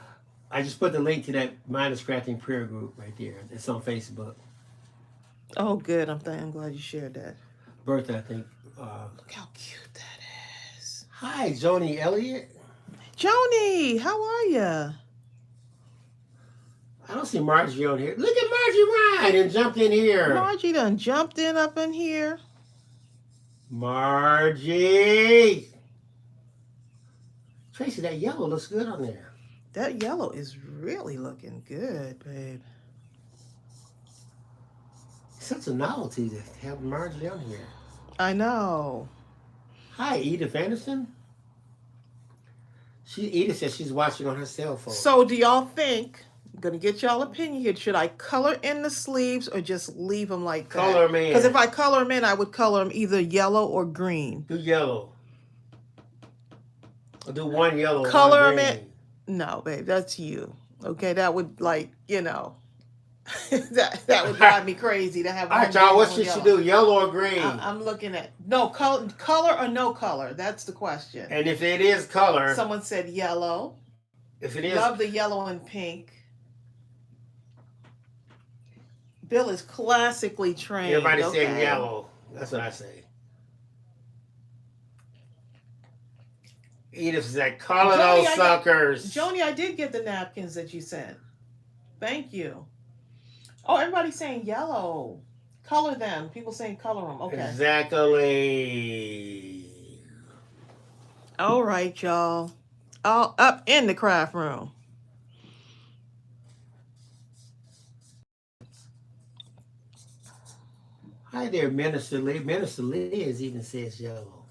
Speaker 2: I just put the link to that Mindless Crafting prayer group right there. It's on Facebook.
Speaker 1: Oh, good. I'm glad you shared that.
Speaker 2: Bertha, I think.
Speaker 1: Look how cute that is.
Speaker 2: Hi, Joni Elliott.
Speaker 1: Joni, how are you?
Speaker 2: I don't see Margie on here. Look at Margie Ryan and jumped in here.
Speaker 1: Margie done jumped in up in here.
Speaker 2: Margie. Tracey, that yellow looks good on there.
Speaker 1: That yellow is really looking good, babe.
Speaker 2: It's such a novelty to have Margie on here.
Speaker 1: I know.
Speaker 2: Hi, Edith Anderson. Edith says she's watching on her cell phone.
Speaker 1: So do y'all think, I'm going to get y'all opinion here, should I color in the sleeves or just leave them like that?
Speaker 2: Color them in.
Speaker 1: Because if I color them in, I would color them either yellow or green.
Speaker 2: Do yellow. I'll do one yellow,
Speaker 1: color
Speaker 2: one green.
Speaker 1: them in. No, babe, that's you. Okay, that would that would drive me crazy to have.
Speaker 2: All right, y'all, what should she do, yellow or green?
Speaker 1: I'm looking at color or no color. That's the question.
Speaker 2: And if it is color,
Speaker 1: someone said yellow.
Speaker 2: If it is,
Speaker 1: love the yellow and pink. Bill is classically trained.
Speaker 2: Everybody's saying yellow. That's what I say. Edith said, color
Speaker 1: Joni,
Speaker 2: those suckers.
Speaker 1: Joni, I did get the napkins that you sent. Thank you. Oh, everybody's saying yellow. Color them. People saying color them. Okay.
Speaker 2: Exactly.
Speaker 1: All right, y'all. All up in the craft room.
Speaker 2: Hi there, Minister Lee. Minister Liz even says yellow.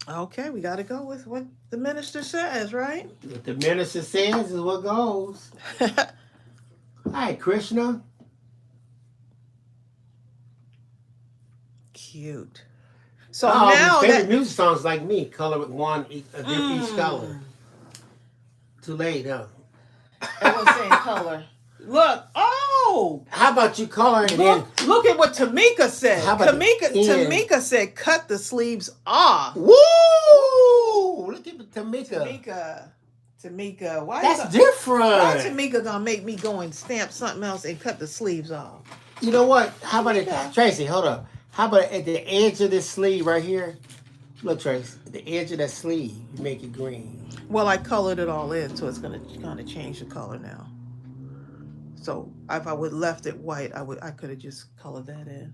Speaker 1: Okay, we got to go with what the minister says, right?
Speaker 2: What the minister says is what goes. Hi, Krishna.
Speaker 1: Cute. So
Speaker 2: now
Speaker 1: now
Speaker 2: favorite
Speaker 1: that
Speaker 2: music songs like me, color with one each color. Too late, huh?
Speaker 1: everyone's saying color. Look, oh,
Speaker 2: How about you color and then
Speaker 1: look at what Tamika said.
Speaker 2: How about
Speaker 1: Tamika said cut the sleeves off.
Speaker 2: woo! Look at
Speaker 1: Tamika, why
Speaker 2: that's different.
Speaker 1: Why Tamika gonna make me go and stamp something else and cut the sleeves off?
Speaker 2: You know what? How about it,
Speaker 1: Tamika.
Speaker 2: Tracy? Hold up. How about at the edge of this sleeve right here? Look, Tracy, the edge of that sleeve, you make it green.
Speaker 1: Well, I colored it all in, so it's gonna kind of change the color now. So if I would left it white, I could have just colored that in.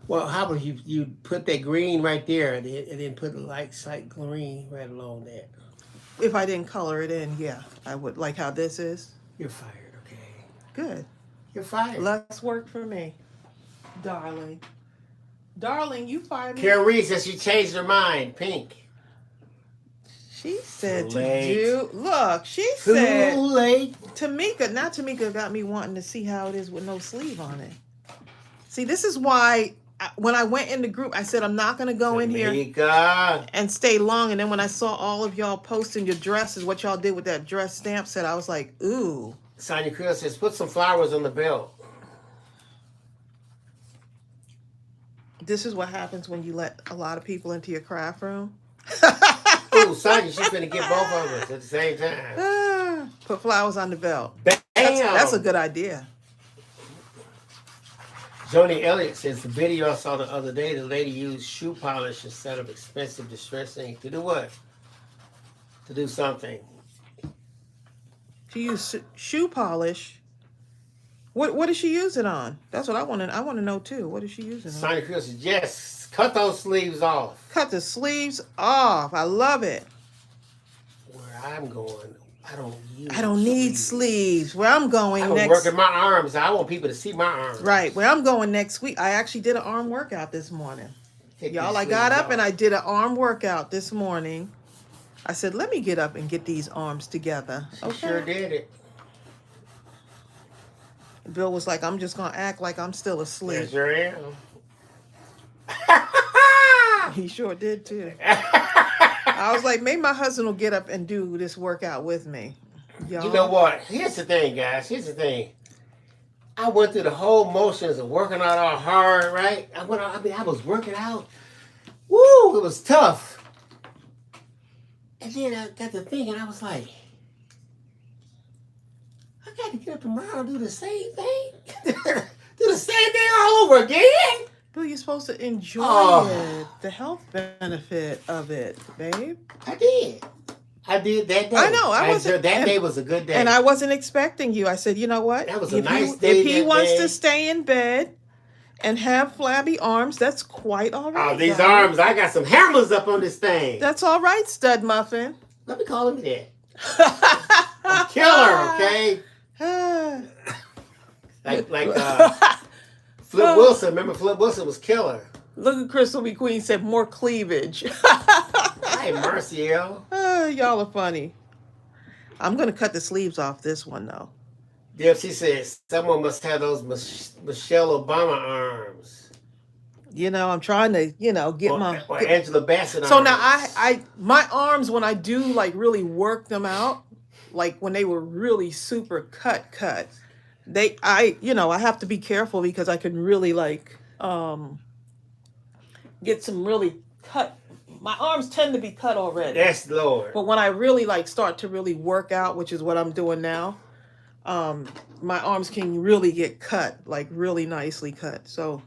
Speaker 2: Well, how about you put that green right there and then put the light green right along that.
Speaker 1: If I didn't color it in, yeah, I would. Like how this is.
Speaker 2: You're fired, okay?
Speaker 1: Good.
Speaker 2: You're fired.
Speaker 1: Less work for me, darling. Darling, you fired me.
Speaker 2: Carol Reed says she changed her mind. Pink.
Speaker 1: She said
Speaker 2: Too late.
Speaker 1: to do. Look, she
Speaker 2: Too
Speaker 1: said.
Speaker 2: late.
Speaker 1: Tamika got me wanting to see how it is with no sleeve on it. See, this is why when I went in the group, I said I'm not going to go in here and stay long. And then when I saw all of y'all posting your dresses, what y'all did with that dress stamp set, I was like, ooh.
Speaker 2: Sonia Cruz says, put some flowers on the belt.
Speaker 1: This is what happens when you let a lot of people into your craft room.
Speaker 2: Ooh, Sonya, she's going to get both of us at the same time.
Speaker 1: Put flowers on the belt.
Speaker 2: Bam!
Speaker 1: That's a good idea.
Speaker 2: Joni Elliott says, the video I saw the other day, the lady used shoe polish instead of expensive distress ink. To do what? To do something.
Speaker 1: She used shoe polish. What does she use it on? That's what I want to know too. What is she using it on?
Speaker 2: Sonia Cruz says, yes, cut those sleeves off.
Speaker 1: Cut the sleeves off. I love it.
Speaker 2: Where I'm going, I
Speaker 1: don't need sleeves. Where I'm going
Speaker 2: I'm
Speaker 1: next.
Speaker 2: working my arms. I want people to see my arms.
Speaker 1: Right. Where I'm going next week. I actually did an arm workout this morning. Y'all, I got up and I did an arm workout this morning. I said, let me get up and get these arms together.
Speaker 2: She sure did it.
Speaker 1: Bill was like, I'm just going to act like I'm still asleep.
Speaker 2: Yes, sure am.
Speaker 1: He sure did too. I was like, maybe my husband will get up and do this workout with me. Y'all.
Speaker 2: You know what? Here's the thing, guys. Here's the thing. I went through the whole motions of working out all hard, right? I was working out. Woo! It was tough. And then I got to thinking, I was like, I got to get up tomorrow and do the same thing? Do the same thing all over again?
Speaker 1: Bill, you're supposed to enjoy it. The health benefit of it, babe.
Speaker 2: I did that day.
Speaker 1: I know.
Speaker 2: That day was a good day.
Speaker 1: And I wasn't expecting you. I said, you know what?
Speaker 2: That was a nice day.
Speaker 1: If he wants to stay in bed and have flabby arms, that's quite all right.
Speaker 2: Oh, these arms. I got some hammers up on this thing.
Speaker 1: That's all right, stud muffin.
Speaker 2: Let me call him that. I'm killer, okay? like Flip Wilson. Remember Flip Wilson was killer.
Speaker 1: Look at Crystal B. Queen said more cleavage.
Speaker 2: Hey, Marciel.
Speaker 1: Y'all are funny. I'm going to cut the sleeves off this one, though.
Speaker 2: Dipsy says, someone must have those Michelle Obama arms.
Speaker 1: You know, I'm trying to, get
Speaker 2: or Angela Bassett arms.
Speaker 1: So now my arms, when I do like really work them out, like when they were really super cut, I have to be careful because I can really get some really cut. My arms tend to be cut already.
Speaker 2: Yes, Lord.
Speaker 1: But when I really start to really work out, which is what I'm doing now, my arms can really get cut, like really nicely cut. So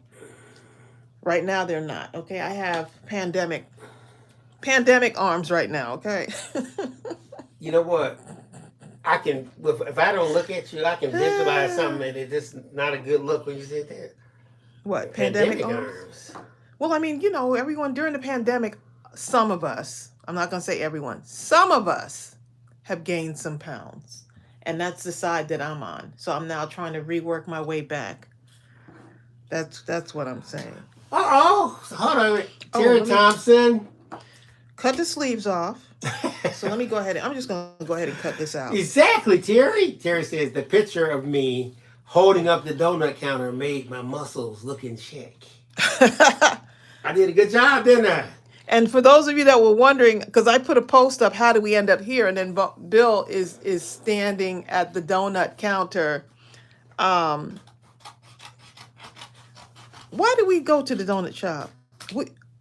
Speaker 1: right now they're not. Okay, I have pandemic pandemic arms right now, okay?
Speaker 2: You know what? I can, if I don't look at you, I can visualize something, and it's just not a good look when you said that.
Speaker 1: What, pandemic
Speaker 2: Pandemic
Speaker 1: arms?
Speaker 2: arms.
Speaker 1: Well, I mean, everyone during the pandemic, some of us, I'm not going to say everyone, some of us have gained some pounds. And that's the side that I'm on. So I'm now trying to rework my way back. That's what I'm saying.
Speaker 2: Hold on.
Speaker 1: Oh,
Speaker 2: Terry
Speaker 1: let me
Speaker 2: Thompson.
Speaker 1: cut the sleeves off. So let me go ahead I'm just going to go ahead and cut this out.
Speaker 2: Exactly, Terry. Terry says the picture of me holding up the donut counter made my muscles look in check. I did a good job, didn't I?
Speaker 1: And for those of you that were wondering, because I put a post up, how do we end up here? And then Bill is standing at the donut counter. Why did we go to the donut shop?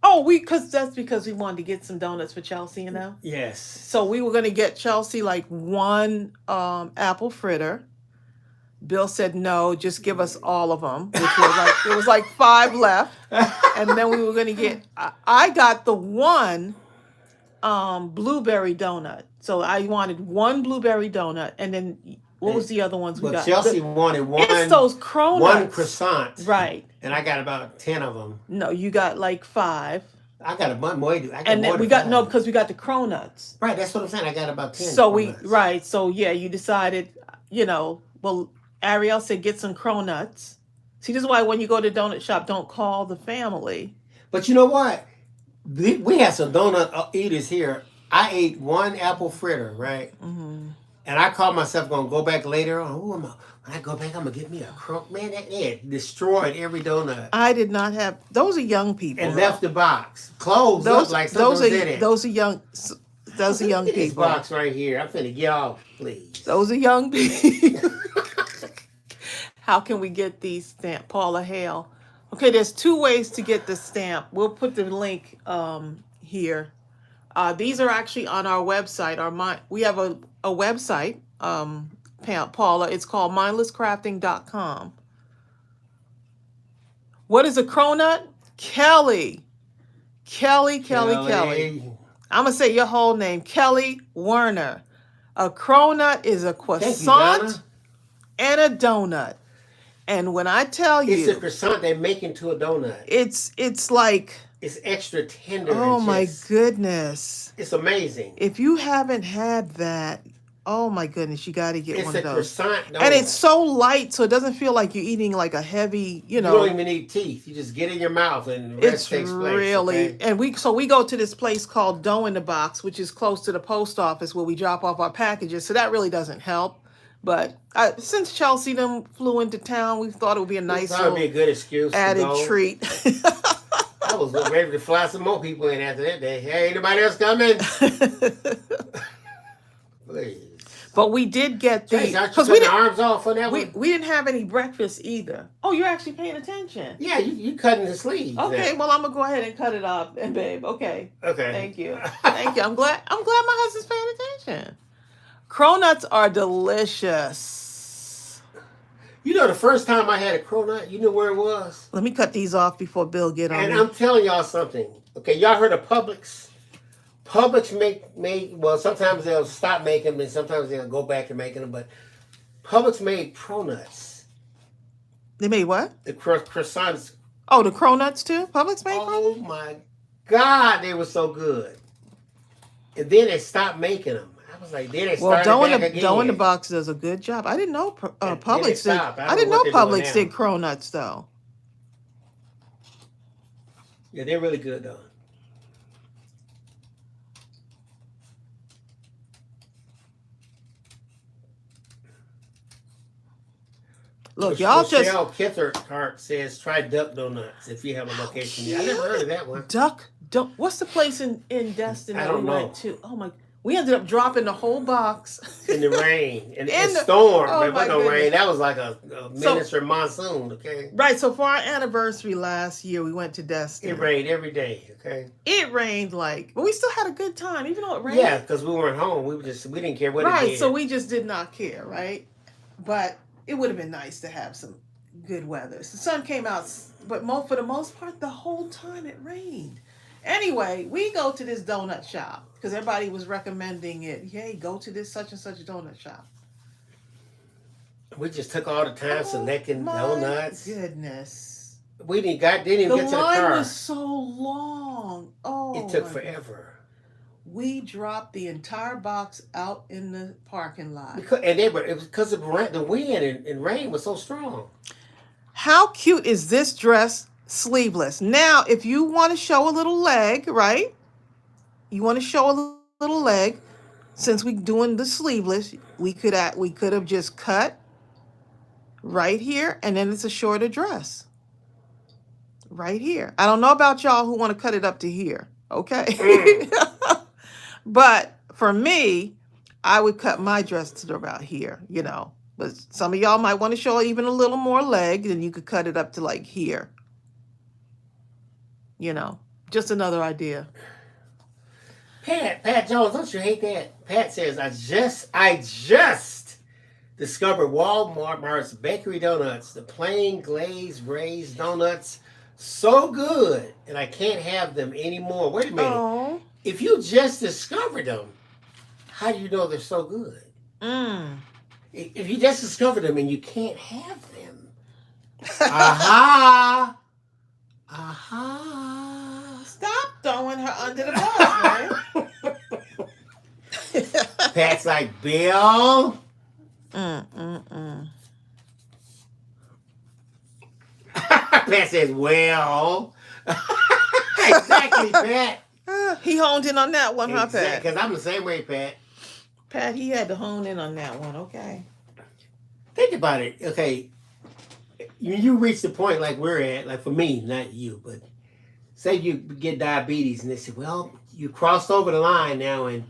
Speaker 1: That's because we wanted to get some donuts for Chelsea and them.
Speaker 2: Yes.
Speaker 1: So we were going to get Chelsea like one apple fritter. Bill said no, just give us all of them, which was like it was like 5 left, and then we were going to get. I got the one blueberry donut, so I wanted one blueberry donut, and then what was the other ones we got?
Speaker 2: Chelsea wanted one.
Speaker 1: It's those cronuts.
Speaker 2: One croissant,
Speaker 1: right?
Speaker 2: And I got about 10 of them.
Speaker 1: No, you got like 5.
Speaker 2: I got a bunch more.
Speaker 1: And then we got 5. No, because we got the cronuts.
Speaker 2: Right, that's what I'm saying. I got about 10.
Speaker 1: So so yeah, you decided, well, Ariel said get some cronuts. See, this is why when you go to donut shop, don't call the family.
Speaker 2: But you know what? We had some donut eaters here. I ate one apple fritter, right?
Speaker 1: Mm-hmm.
Speaker 2: And I called myself going to go back later on. When I go back, I'm going to get me a crunk. Man, that destroyed every donut.
Speaker 1: I did not have. Those are young people.
Speaker 2: And left the box. Closed up like something was in it.
Speaker 1: Those are young people.
Speaker 2: This box right here. I'm finna get off, please.
Speaker 1: Those are young people. How can we get these stamp? Paula Hale. Okay, there's 2 ways to get the stamp. We'll put the link here. These are actually on our website. We have a website, Paula. It's called mindlesscrafting.com. What is a cronut? Kelly. I'm going to say your whole name. Kelly Werner. A cronut is a croissant and a donut. And when I tell you,
Speaker 2: it's a croissant they make into a donut.
Speaker 1: It's like
Speaker 2: it's extra tender.
Speaker 1: Oh my goodness!
Speaker 2: It's amazing.
Speaker 1: If you haven't had that, oh my goodness, you got to get one of those.
Speaker 2: It's a croissant donut.
Speaker 1: And it's so light, so it doesn't feel like you're eating like a heavy. You
Speaker 2: don't even need teeth. You just get it in your mouth, and the rest takes place.
Speaker 1: Really.
Speaker 2: Okay?
Speaker 1: And we go to this place called Dough in the Box, which is close to the post office where we drop off our packages. So that really doesn't help. But since Chelsea them flew into town, we thought it would be a nice little
Speaker 2: be a good excuse
Speaker 1: added treat.
Speaker 2: I was ready to fly some more people in after that day. Hey, anybody else coming? Please.
Speaker 1: But we did get the
Speaker 2: because we arms off for that one.
Speaker 1: We didn't have any breakfast either. Oh, you're actually paying attention.
Speaker 2: Yeah, you cutting the sleeves.
Speaker 1: Okay, well I'm gonna go ahead and cut it off, and babe. Okay. Thank you. I'm glad my husband's paying attention. Cronuts are delicious.
Speaker 2: You know, the first time I had a cronut, you know where it was?
Speaker 1: Let me cut these off before Bill get on.
Speaker 2: And I'm telling y'all something. Okay, y'all heard of Publix? Publix well, sometimes they'll stop making them, and sometimes they'll go back to making them, but Publix made cronuts.
Speaker 1: They made what?
Speaker 2: The croissants.
Speaker 1: Oh, the cronuts too? Publix made cronuts?
Speaker 2: Oh my God, they were so good. And then they stopped making them. I was like, then they started back again.
Speaker 1: Dough in the Box does a good job. I didn't know Publix did. I didn't know Publix did cronuts though.
Speaker 2: Yeah, they're really good though.
Speaker 1: Look, y'all
Speaker 2: Michelle Kithart says try Duck Donuts if you have a location. I never heard of that one.
Speaker 1: Duck. What's the place in Destin that we went to? Oh my. We ended up dropping the whole box.
Speaker 2: In the rain. In the storm.
Speaker 1: Oh
Speaker 2: there was no rain. That was like a miniature monsoon, okay?
Speaker 1: Right. So for our anniversary last year, we went to Destin.
Speaker 2: It rained every day, okay?
Speaker 1: It rained but we still had a good time, even though it rained.
Speaker 2: Yeah, because we weren't home. We didn't care what it did.
Speaker 1: Right. So we just did not care, right? But it would have been nice to have some good weather. The sun came out, but for the most part, the whole time it rained. Anyway, we go to this donut shop because everybody was recommending it. Hey, go to this such and such donut shop.
Speaker 2: We just took all the time
Speaker 1: Oh
Speaker 2: selecting
Speaker 1: my
Speaker 2: donuts.
Speaker 1: goodness.
Speaker 2: We didn't even
Speaker 1: The
Speaker 2: get to the
Speaker 1: line
Speaker 2: car.
Speaker 1: was so long.
Speaker 2: It
Speaker 1: Oh
Speaker 2: took
Speaker 1: my God.
Speaker 2: forever.
Speaker 1: We dropped the entire box out in the parking lot.
Speaker 2: It was because of the wind and rain was so strong.
Speaker 1: How cute is this dress sleeveless? Now, if you want to show a little leg, right? You want to show a little leg, since we doing the sleeveless, we could have just cut right here and then it's a shorter dress. Right here. I don't know about y'all who want to cut it up to here.
Speaker 2: Mm.
Speaker 1: Okay. But for me, I would cut my dress to about here, you know. But some of y'all might want to show even a little more leg, then you could cut it up to like here, you know. Just another idea.
Speaker 2: Pat Jones, don't you hate that? Pat says, I just discovered Walmart's bakery donuts, the plain glazed raised donuts, so good, and I can't have them anymore. Wait a minute.
Speaker 1: Oh.
Speaker 2: If you just discovered them, how do you know they're so good?
Speaker 1: Mm.
Speaker 2: If you just discovered them and you can't have them, aha, aha.
Speaker 1: Stop throwing her under the bus, man.
Speaker 2: Pat's like, Bill.
Speaker 1: Mm.
Speaker 2: Pat says, well. Exactly, Pat.
Speaker 1: He honed in on that one, huh, Pat?
Speaker 2: Exactly, because I'm the same way, Pat.
Speaker 1: Pat, he had to hone in on that one, okay.
Speaker 2: Think about it. Okay, you reach the point like we're at, like for me, not you, but say you get diabetes and they say, well, you crossed over the line now and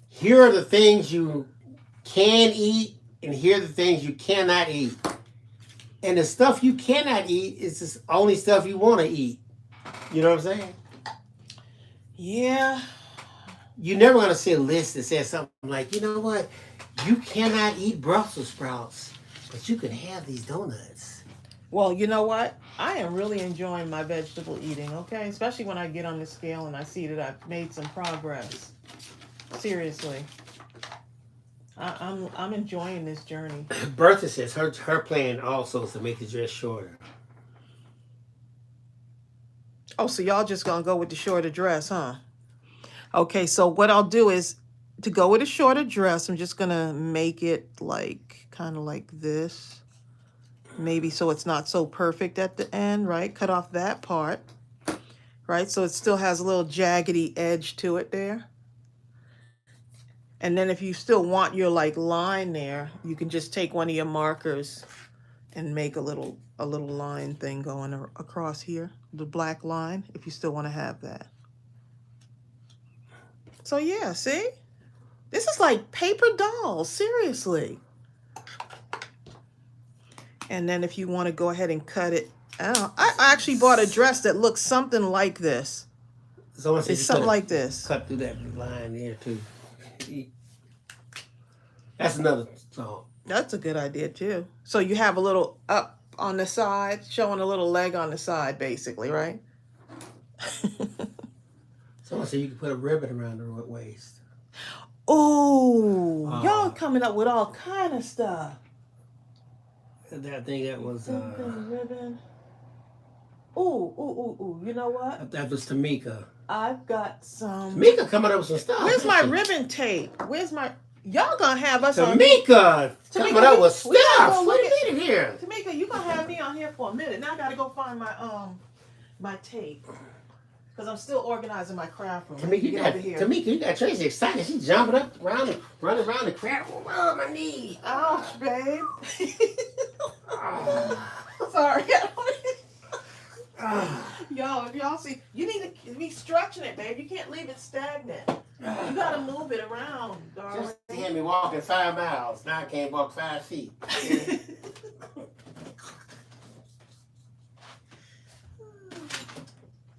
Speaker 2: here are the things you can eat and here are the things you cannot eat. And the stuff you cannot eat is the only stuff you want to eat. You know what I'm saying?
Speaker 1: Yeah.
Speaker 2: You're never going to see a list that says something like, you know what? You cannot eat Brussels sprouts, but you can have these donuts.
Speaker 1: Well, you know what? I am really enjoying my vegetable eating, okay? Especially when I get on the scale and I see that I've made some progress. Seriously. I'm enjoying this journey.
Speaker 2: Bertha says her plan also is to make the dress shorter.
Speaker 1: Oh, so y'all just gonna go with the shorter dress, huh? Okay, so what I'll do is to go with a shorter dress, I'm just gonna make it like kind of like this. Maybe so it's not so perfect at the end, right? Cut off that part, right? So it still has a little jaggedy edge to it there. And then if you still want your like line there, you can just take one of your markers and make a little line thing going across here, the black line, if you still want to have that. So yeah, see? This is like paper dolls, seriously. And then if you want to go ahead and cut it out. I actually bought a dress that looks something like this. It's something like this.
Speaker 2: Cut through that line there too. That's another song.
Speaker 1: That's a good idea too. So you have a little up on the side, showing a little leg on the side, basically, right?
Speaker 2: Someone said you could put a ribbon around her waist.
Speaker 1: Oh, y'all coming up with all kind of stuff.
Speaker 2: I think that was
Speaker 1: ribbon. Ooh. You know what?
Speaker 2: That was Tamika.
Speaker 1: I've got some.
Speaker 2: Tamika coming up with some stuff.
Speaker 1: Where's my ribbon tape? Where's my? Y'all gonna have us
Speaker 2: Tamika coming up with stuff.
Speaker 1: Wait
Speaker 2: a minute here.
Speaker 1: Tamika, you gonna have me on here for a minute. Now I gotta go find my tape. Because I'm still organizing my craft room.
Speaker 2: Tamika, you got Tracey excited. She's jumping up, running around the craft room. Oh, my knee.
Speaker 1: Ouch, babe. Sorry. Yo, if y'all see, you need to be stretching it, babe. You can't leave it stagnant. You gotta move it around, darling.
Speaker 2: Just had me walking 5 miles. Now I can't walk 5 feet.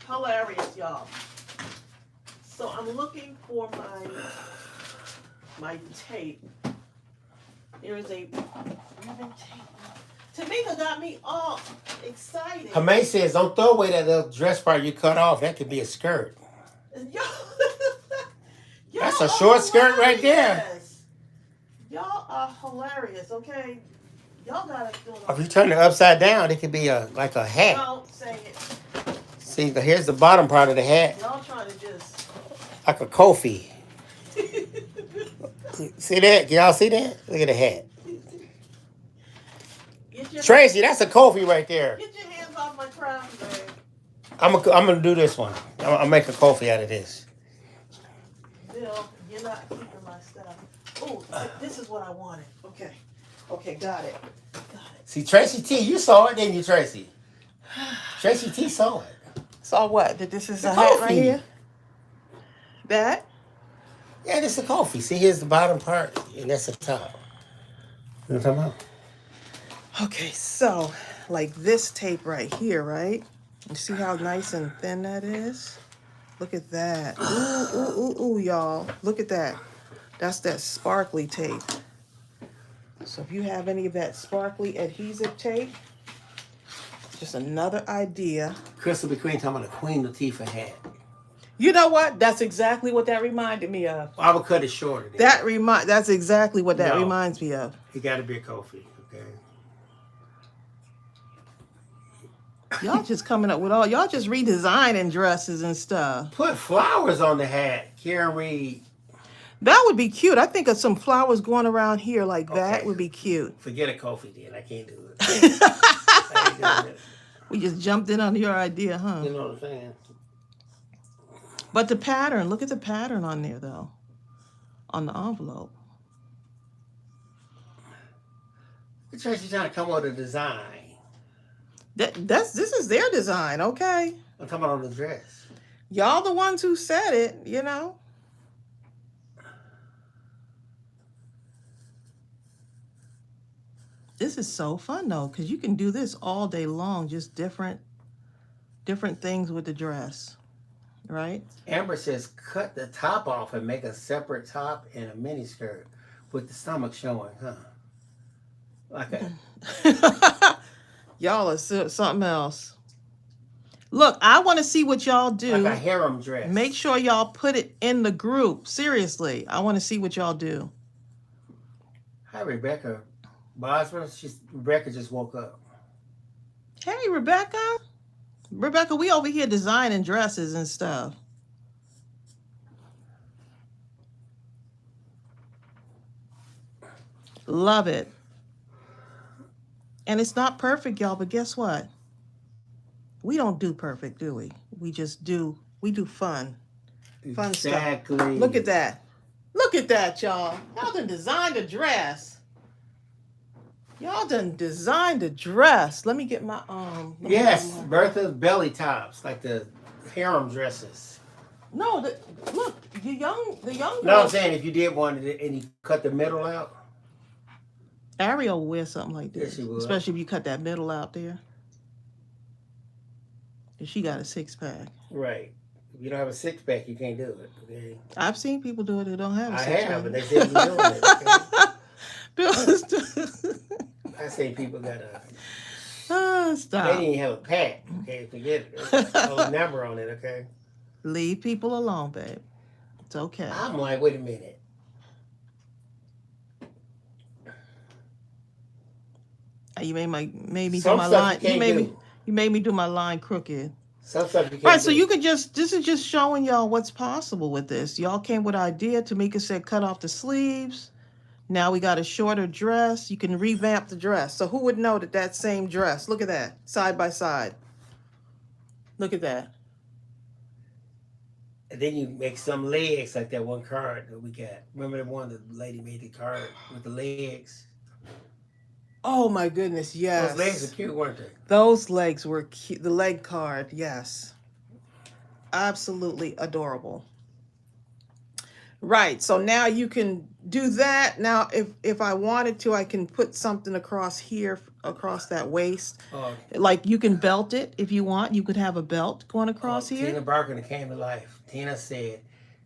Speaker 1: Hilarious, y'all. So I'm looking for my tape. There is a ribbon tape. Tamika got me all excited.
Speaker 2: Hermay says, don't throw away that little dress part you cut off. That could be a skirt.
Speaker 1: Yo,
Speaker 2: That's a short skirt right there.
Speaker 1: Y'all are hilarious, okay? Y'all gotta do it.
Speaker 2: If you turn it upside down, it could be like a hat.
Speaker 1: Don't say it.
Speaker 2: See, here's the bottom part of the hat.
Speaker 1: Y'all trying to just...
Speaker 2: Like a Kofi. See that? Can y'all see that? Look at the hat. Tracey, that's a Kofi right there.
Speaker 1: Get your hands off my craft bag.
Speaker 2: I'm gonna do this one. I'll make a Kofi out of this.
Speaker 1: Bill, you're not keeping my stuff. Oh, this is what I wanted. Okay. Okay, got it. Got it.
Speaker 2: See, Tracy T, you saw it, didn't you, Tracy? Tracy T saw it.
Speaker 1: Saw what? That this is
Speaker 2: The
Speaker 1: a hat
Speaker 2: Kofi.
Speaker 1: right here? That?
Speaker 2: Yeah, this is a Kofi. See, here's the bottom part, and that's the top. You know what I'm talking about?
Speaker 1: Okay, so like this tape right here, right? You see how nice and thin that is? Look at that. Ooh, ooh, ooh, ooh, y'all. Look at that. That's that sparkly tape. So if you have any of that sparkly adhesive tape, just another idea.
Speaker 2: Crystal McQueen talking about a Queen Latifah hat.
Speaker 1: You know what? That's exactly what that reminded me of.
Speaker 2: I would cut it shorter. Then.
Speaker 1: That's exactly what that reminds me of.
Speaker 2: It got to be a Kofi, okay?
Speaker 1: Y'all just coming up with all, y'all just redesigning dresses and stuff.
Speaker 2: Put flowers on the hat, Karen Reed.
Speaker 1: That would be cute. I think of some flowers going around here like that would be cute.
Speaker 2: Forget a Kofi then. I can't do it. I ain't doing it.
Speaker 1: We just jumped in on your idea, huh?
Speaker 2: You know what I'm saying?
Speaker 1: But the pattern, look at the pattern on there though. On the envelope.
Speaker 2: Tracy's trying to come up with a design.
Speaker 1: This is their design, okay?
Speaker 2: I'm talking about on the dress.
Speaker 1: Y'all the ones who said it, you know. This is so fun though, because you can do this all day long, just different things with the dress, right?
Speaker 2: Amber says, cut the top off and make a separate top and a mini skirt with the stomach showing, huh? Like a...
Speaker 1: Y'all are something else. Look, I want to see what y'all do.
Speaker 2: Like a harem dress.
Speaker 1: Make sure y'all put it in the group. Seriously, I want to see what y'all do.
Speaker 2: Hi, Rebecca Bosworth. Rebecca just woke up.
Speaker 1: Hey, Rebecca. Rebecca, we over here designing dresses and stuff. Love it. And it's not perfect, y'all, but guess what? We don't do perfect, do we? We just do, we do fun. Fun
Speaker 2: exactly.
Speaker 1: Stuff. Look at that. Look at that, y'all. Y'all done designed a dress. Y'all done designed a dress. Let me get my
Speaker 2: yes, Bertha's belly tops, like the harem dresses.
Speaker 1: No, look, the young girl.
Speaker 2: No, I'm saying if you did one and you cut the middle out.
Speaker 1: Ariel will wear something like this.
Speaker 2: Yes, she would.
Speaker 1: Especially if you cut that middle out there. If she got a 6-pack.
Speaker 2: Right. If you don't have a 6-pack, you can't do it. Okay.
Speaker 1: I've seen people do it who don't have a 6-pack.
Speaker 2: I have, but they didn't do it. Okay? I say people got a...
Speaker 1: stop.
Speaker 2: They didn't even have a pack. Okay, forget it. There's a whole number on it, okay?
Speaker 1: Leave people alone, babe. It's okay.
Speaker 2: I'm like, wait a minute.
Speaker 1: You made me do my line. You made me do my line crooked.
Speaker 2: Some stuff you can't
Speaker 1: right, so
Speaker 2: do.
Speaker 1: you could this is just showing y'all what's possible with this. Y'all came with an idea. Tamika said cut off the sleeves. Now we got a shorter dress. You can revamp the dress. So who would know that same dress? Look at that, side by side. Look at that.
Speaker 2: And then you make some legs like that one card that we got. Remember the one the lady made the card with the legs?
Speaker 1: Oh my goodness, yes.
Speaker 2: Those legs are cute, weren't they?
Speaker 1: Those legs were cute. The leg card, yes. Absolutely adorable. Right, so now you can do that. Now, if I wanted to, I can put something across here, across that waist. Like you can belt it if you want. You could have a belt going across here.
Speaker 2: Tina Barker came to life. Tina said,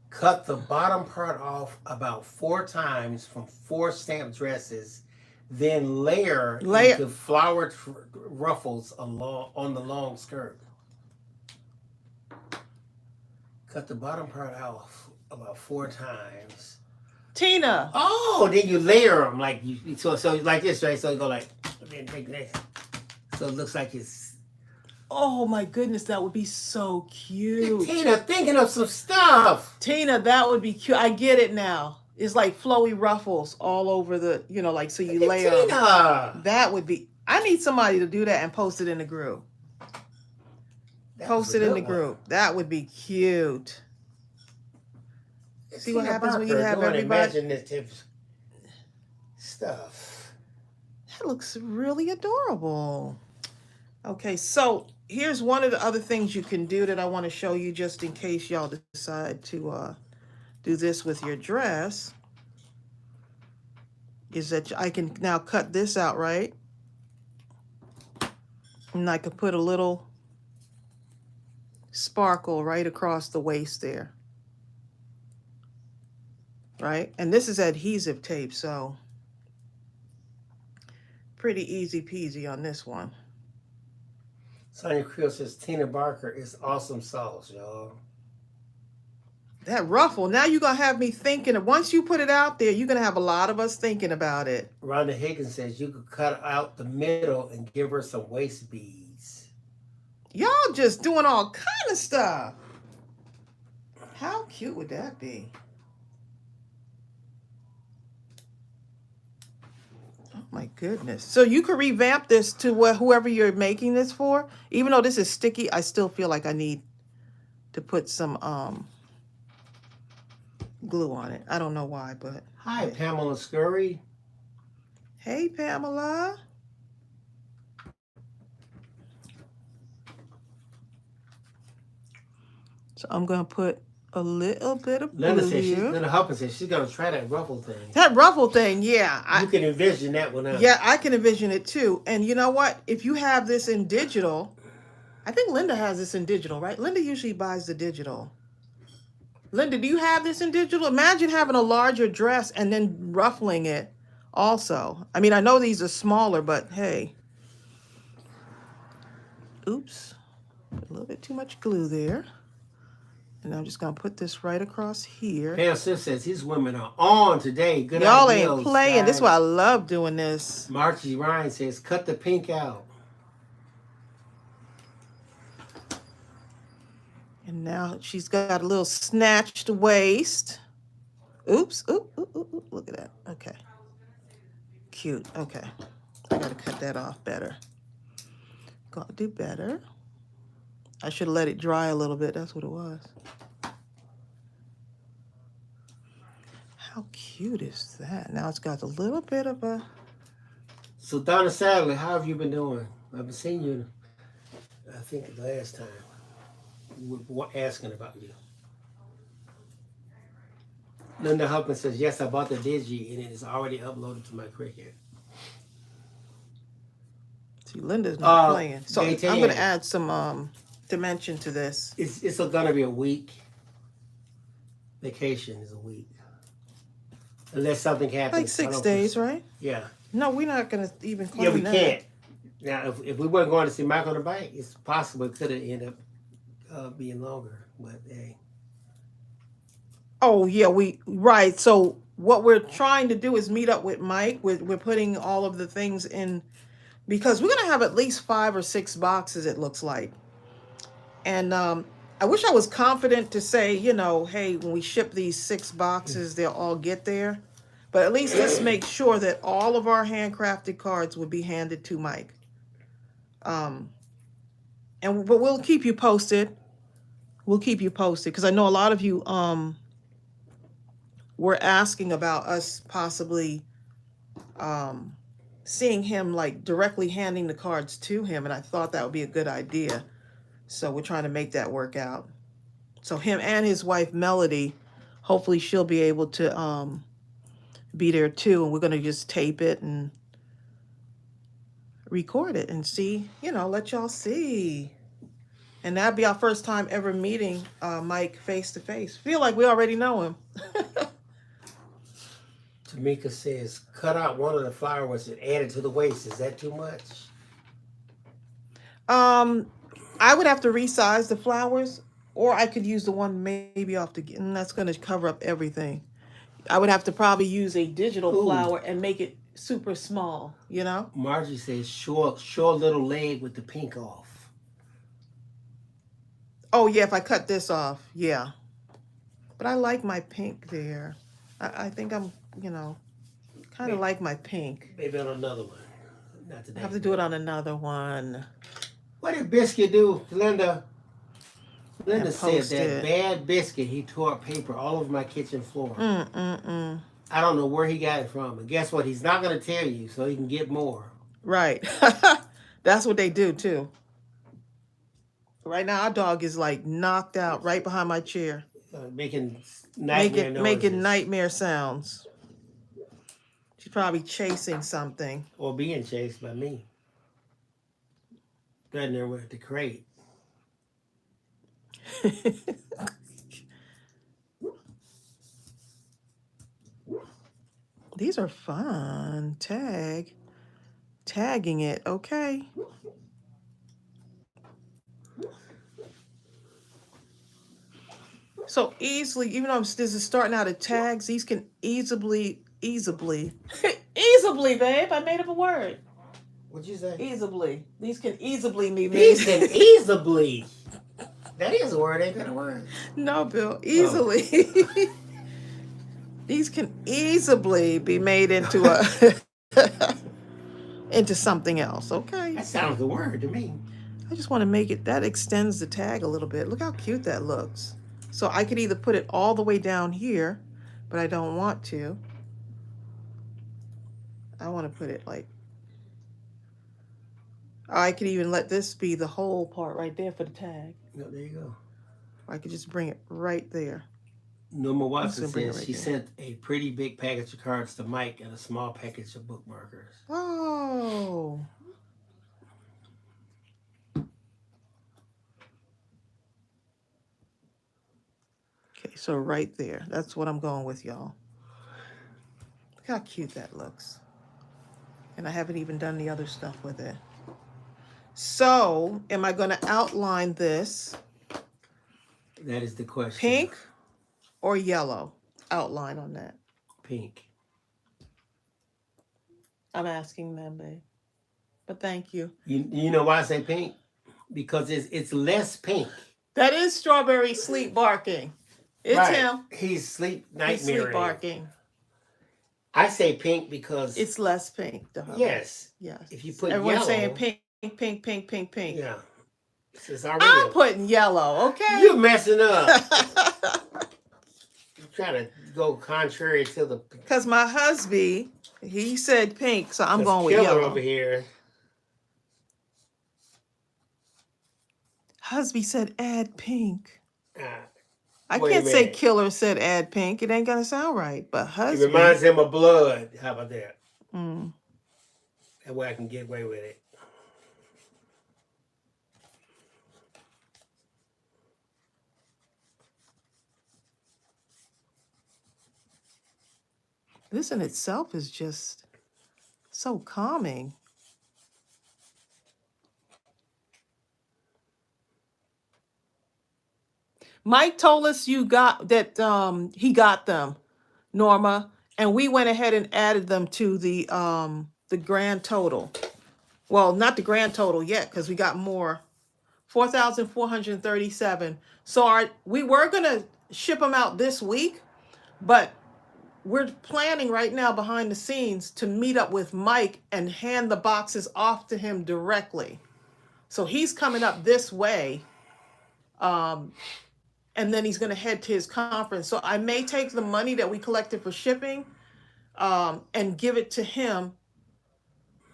Speaker 2: cut the bottom part off about 4 times from 4 stamp dresses. then layer into flowered ruffles on the long skirt. Cut the bottom part out about 4 times.
Speaker 1: Tina.
Speaker 2: Oh, then you layer them like so like this, right? So you go like, then take this. So it looks like it's.
Speaker 1: Oh my goodness, that would be so cute.
Speaker 2: Tina, thinking of some stuff.
Speaker 1: Tina, that would be cute. I get it now. It's like flowy ruffles all over the, like so you layer them.
Speaker 2: Tina.
Speaker 1: That would be. I need somebody to do that and post it in the group. Post it in the group. That would be cute. See what happens when you have everybody.
Speaker 2: Imaginative stuff.
Speaker 1: That looks really adorable. Okay, so here's one of the other things you can do that I want to show you just in case y'all decide to do this with your dress. Is that I can now cut this out, right? And I could put a little sparkle right across the waist there. Right? And this is adhesive tape, so pretty easy peasy on this one.
Speaker 2: Sonia Creel says Tina Barker is awesome sauce, y'all.
Speaker 1: That ruffle, now you're going to have me thinking. Once you put it out there, you're going to have a lot of us thinking about it.
Speaker 2: Rhonda Higgins says you could cut out the middle and give her some waist beads.
Speaker 1: Y'all just doing all kind of stuff. How cute would that be? Oh my goodness. So you could revamp this to whoever you're making this for. Even though this is sticky, I still feel like I need to put some glue on it. I don't know why, but.
Speaker 2: Hi, Pamela Scurry.
Speaker 1: Hey, Pamela. So I'm going to put a little bit of blue here.
Speaker 2: Linda Huffman says she's going to try that ruffle thing.
Speaker 1: That ruffle thing, yeah.
Speaker 2: You can envision that one.
Speaker 1: Yeah, I can envision it too. And you know what? If you have this in digital, I think Linda has this in digital, right? Linda usually buys the digital. Linda, do you have this in digital? Imagine having a larger dress and then ruffling it also. I mean, I know these are smaller, but hey. Oops. A little bit too much glue there. And I'm just going to put this right across here.
Speaker 2: Pam Smith says these women are on today. Good
Speaker 1: Y'all
Speaker 2: ideas,
Speaker 1: ain't playing.
Speaker 2: guys.
Speaker 1: This is why I love doing this.
Speaker 2: Margie Ryan says cut the pink out.
Speaker 1: And now she's got a little snatched waist. Oops. Ooh, look at that. Okay. Cute. Okay. I got to cut that off better. Gonna do better. I should have let it dry a little bit. That's what it was. How cute is that? Now it's got a little bit of a...
Speaker 2: So Donna Sadler, how have you been doing? I've been seeing you, I think, the last time. We were asking about you. Linda Huffman says, yes, I bought the Digi and it is already uploaded to my Cricut.
Speaker 1: See, Linda's not playing. So I'm going to add some dimension to this.
Speaker 2: It's going to be a week. Vacation is a week. Unless something happens.
Speaker 1: Like 6 days, right?
Speaker 2: Yeah.
Speaker 1: No, we're not going to even claim
Speaker 2: Yeah, we
Speaker 1: that.
Speaker 2: can't. Now, if we weren't going to see Michael on the bike, it's possible it could have ended up being longer. But hey.
Speaker 1: Oh, yeah, right. So what we're trying to do is meet up with Mike. We're putting all of the things in, because we're going to have at least 5 or 6 boxes, it looks like. And I wish I was confident to say, hey, when we ship these 6 boxes, they'll all get there. But at least let's make sure that all of our handcrafted cards will be handed to Mike. But we'll keep you posted. We'll keep you posted, because I know a lot of you were asking about us possibly seeing him, like, directly handing the cards to him, and I thought that would be a good idea. So we're trying to make that work out. So him and his wife, Melody, hopefully she'll be able to be there too. And we're going to just tape it and record it and see, let y'all see. And that'd be our first time ever meeting Mike face to face. Feel like we already know him.
Speaker 2: Tamika says, cut out one of the flowers and add it to the waist. Is that too much?
Speaker 1: I would have to resize the flowers, or I could use the one maybe off the, and that's going to cover up everything. I would have to probably use a digital
Speaker 2: Ooh.
Speaker 1: flower and make it super small, you know?
Speaker 2: Margie says, show a little leg with the pink off.
Speaker 1: Oh, yeah, if I cut this off, yeah. But I like my pink there. I think I'm, you know, kind of
Speaker 2: Maybe,
Speaker 1: like my pink.
Speaker 2: maybe on another one. Not
Speaker 1: I
Speaker 2: today.
Speaker 1: have to do it on another one
Speaker 2: What did Biscuit do, Linda? Linda
Speaker 1: and
Speaker 2: said
Speaker 1: post
Speaker 2: that
Speaker 1: it.
Speaker 2: bad Biscuit, he tore up paper all over my kitchen floor.
Speaker 1: Mm-mm-mm.
Speaker 2: I don't know where he got it from. And guess what? He's not going to tell you so he can get more.
Speaker 1: Right. That's what they do, too. Right now, our dog is like knocked out right behind my chair,
Speaker 2: Making nightmare noises.
Speaker 1: making nightmare sounds. She's probably chasing something.
Speaker 2: Or being chased by me. Down there with the crate.
Speaker 1: These are fun. Tagging it. Okay. So easily, even though this is starting out at tags, these can easily, easily, babe. I made up a word.
Speaker 2: What'd you say?
Speaker 1: Easily. These can easily be made.
Speaker 2: These can easily. That is a word, ain't that a word?
Speaker 1: No, Bill. Easily. Oh. These can easily be made into into something else. Okay.
Speaker 2: That sounds the word to me.
Speaker 1: I just want to make it, that extends the tag a little bit. Look how cute that looks. So I could either put it all the way down here, but I don't want to. I want to put it like, I could even let this be the whole part right there for the tag.
Speaker 2: No, there you go.
Speaker 1: Or I could just bring it right there.
Speaker 2: Norma Watson
Speaker 1: Just bring it
Speaker 2: says
Speaker 1: right
Speaker 2: she
Speaker 1: there.
Speaker 2: sent a pretty big package of cards to Mike and a small package of bookmarkers.
Speaker 1: Oh. Okay, so right there. That's what I'm going with, y'all. Look how cute that looks. And I haven't even done the other stuff with it. So, am I going to outline this
Speaker 2: That is the question.
Speaker 1: pink or yellow? Outline on that.
Speaker 2: Pink.
Speaker 1: I'm asking them, babe. But thank you.
Speaker 2: You know why I say pink? Because it's less pink.
Speaker 1: That is Strawberry sleep barking. It's
Speaker 2: right.
Speaker 1: him.
Speaker 2: He's sleep nightmare.
Speaker 1: He's sleep barking.
Speaker 2: I say pink because
Speaker 1: it's less pink.
Speaker 2: Yes.
Speaker 1: Yes.
Speaker 2: If you put
Speaker 1: everyone's
Speaker 2: yellow,
Speaker 1: saying pink, pink, pink, pink, pink.
Speaker 2: Yeah. It's already
Speaker 1: I'm putting yellow. Okay.
Speaker 2: You're messing up. You're trying to go contrary to the.
Speaker 1: Because my husband, he said pink, so I'm going with
Speaker 2: Killer
Speaker 1: yellow.
Speaker 2: Over here.
Speaker 1: Husband said add pink. I
Speaker 2: Wait
Speaker 1: can't say Killer said add pink. It ain't gonna sound right. But husband.
Speaker 2: It reminds him of blood. How about that?
Speaker 1: Mm.
Speaker 2: That way I can get away with it.
Speaker 1: This in itself is just so calming. Mike told us you got that he got them, Norma, and we went ahead and added them to the grand total. Well, not the grand total yet because we got more. 4,437. So we were gonna ship them out this week, but we're planning right now behind the scenes to meet up with Mike and hand the boxes off to him directly. So he's coming up this way. And then he's going to head to his conference. So I may take the money that we collected for shipping and give it to him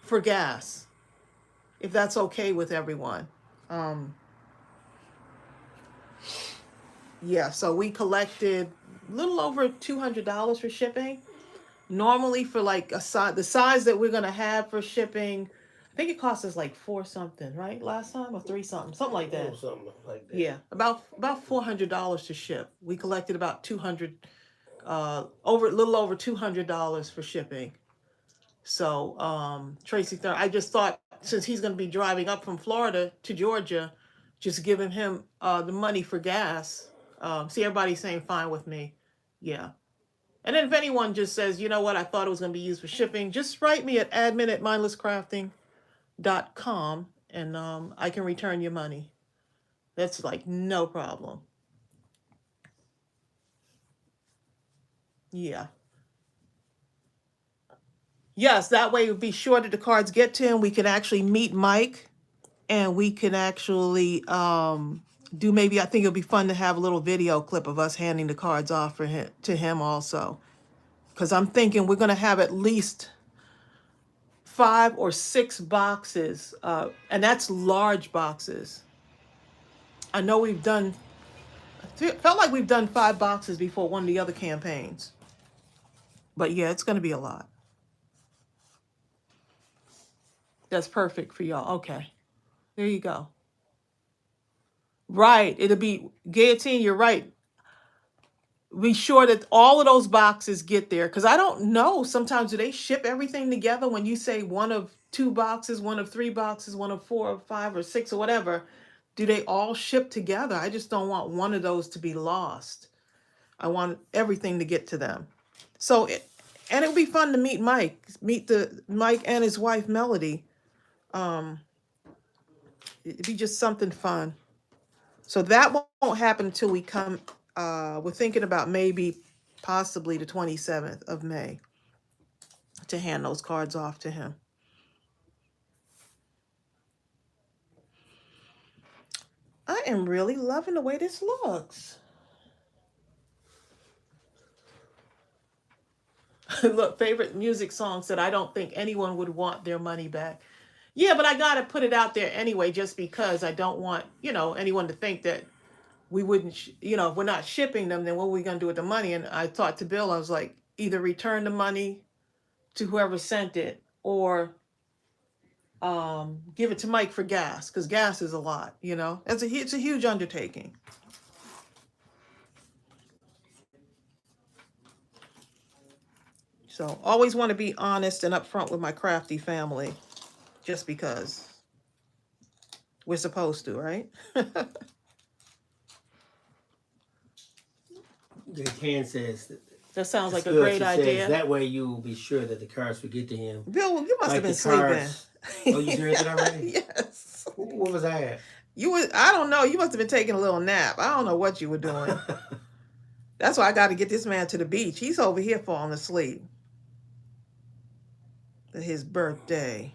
Speaker 1: for gas, if that's okay with everyone. Yeah, so we collected a little over $200 for shipping. Normally for like the size that we're going to have for shipping, I think it cost us like $4 something, right? Last time, or $3 something like that.
Speaker 2: Something like that.
Speaker 1: Yeah, about $400 to ship. We collected about 200 over a little over $200 for shipping. So Tracy, I just thought since he's going to be driving up from Florida to Georgia, just giving him the money for gas. See, everybody's saying fine with me. Yeah. And then if anyone just says, you know what, I thought it was going to be used for shipping, just write me at admin@mindlesscrafting.com and I can return your money. That's like no problem. Yeah. Yes, that way it would be sure that the cards get to him. We can actually meet Mike and we can actually do maybe, I think it'll be fun to have a little video clip of us handing the cards off for him to him also. Because I'm thinking we're going to have at least 5 or 6 boxes, and that's large boxes. I know felt like we've done 5 boxes before one of the other campaigns. But yeah, it's going to be a lot. That's perfect for y'all. Okay. There you go. Right. It'll be Guillotine. You're right. Be sure that all of those boxes get there. Because I don't know. Sometimes do they ship everything together when you say one of 2 boxes, one of 3 boxes, one of 4 or 5 or 6 or whatever? Do they all ship together? I just don't want one of those to be lost. I want everything to get to them. And it would be fun to meet Mike. Meet Mike and his wife Melody. It'd be just something fun. So that won't happen until we come. We're thinking about maybe possibly the 27th of May to hand those cards off to him. I am really loving the way this looks. Look, favorite music songs that I don't think anyone would want their money back. Yeah, but I got to put it out there anyway, just because I don't want, anyone to think that we wouldn't, if we're not shipping them, then what are we going to do with the money? And I talked to Bill, I was like, either return the money to whoever sent it or give it to Mike for gas, because gas is a lot, it's a huge undertaking. So always want to be honest and upfront with my crafty family, just because we're supposed to, right?
Speaker 2: The can says
Speaker 1: that sounds like a great idea.
Speaker 2: Says, that way you will be sure that the cards will get to him.
Speaker 1: Bill, you must have been sleeping.
Speaker 2: Oh, you did it already?
Speaker 1: Yes.
Speaker 2: What was I at?
Speaker 1: I don't know. You must have been taking a little nap. I don't know what you were doing. That's why I got to get this man to the beach. He's over here falling asleep. For his birthday.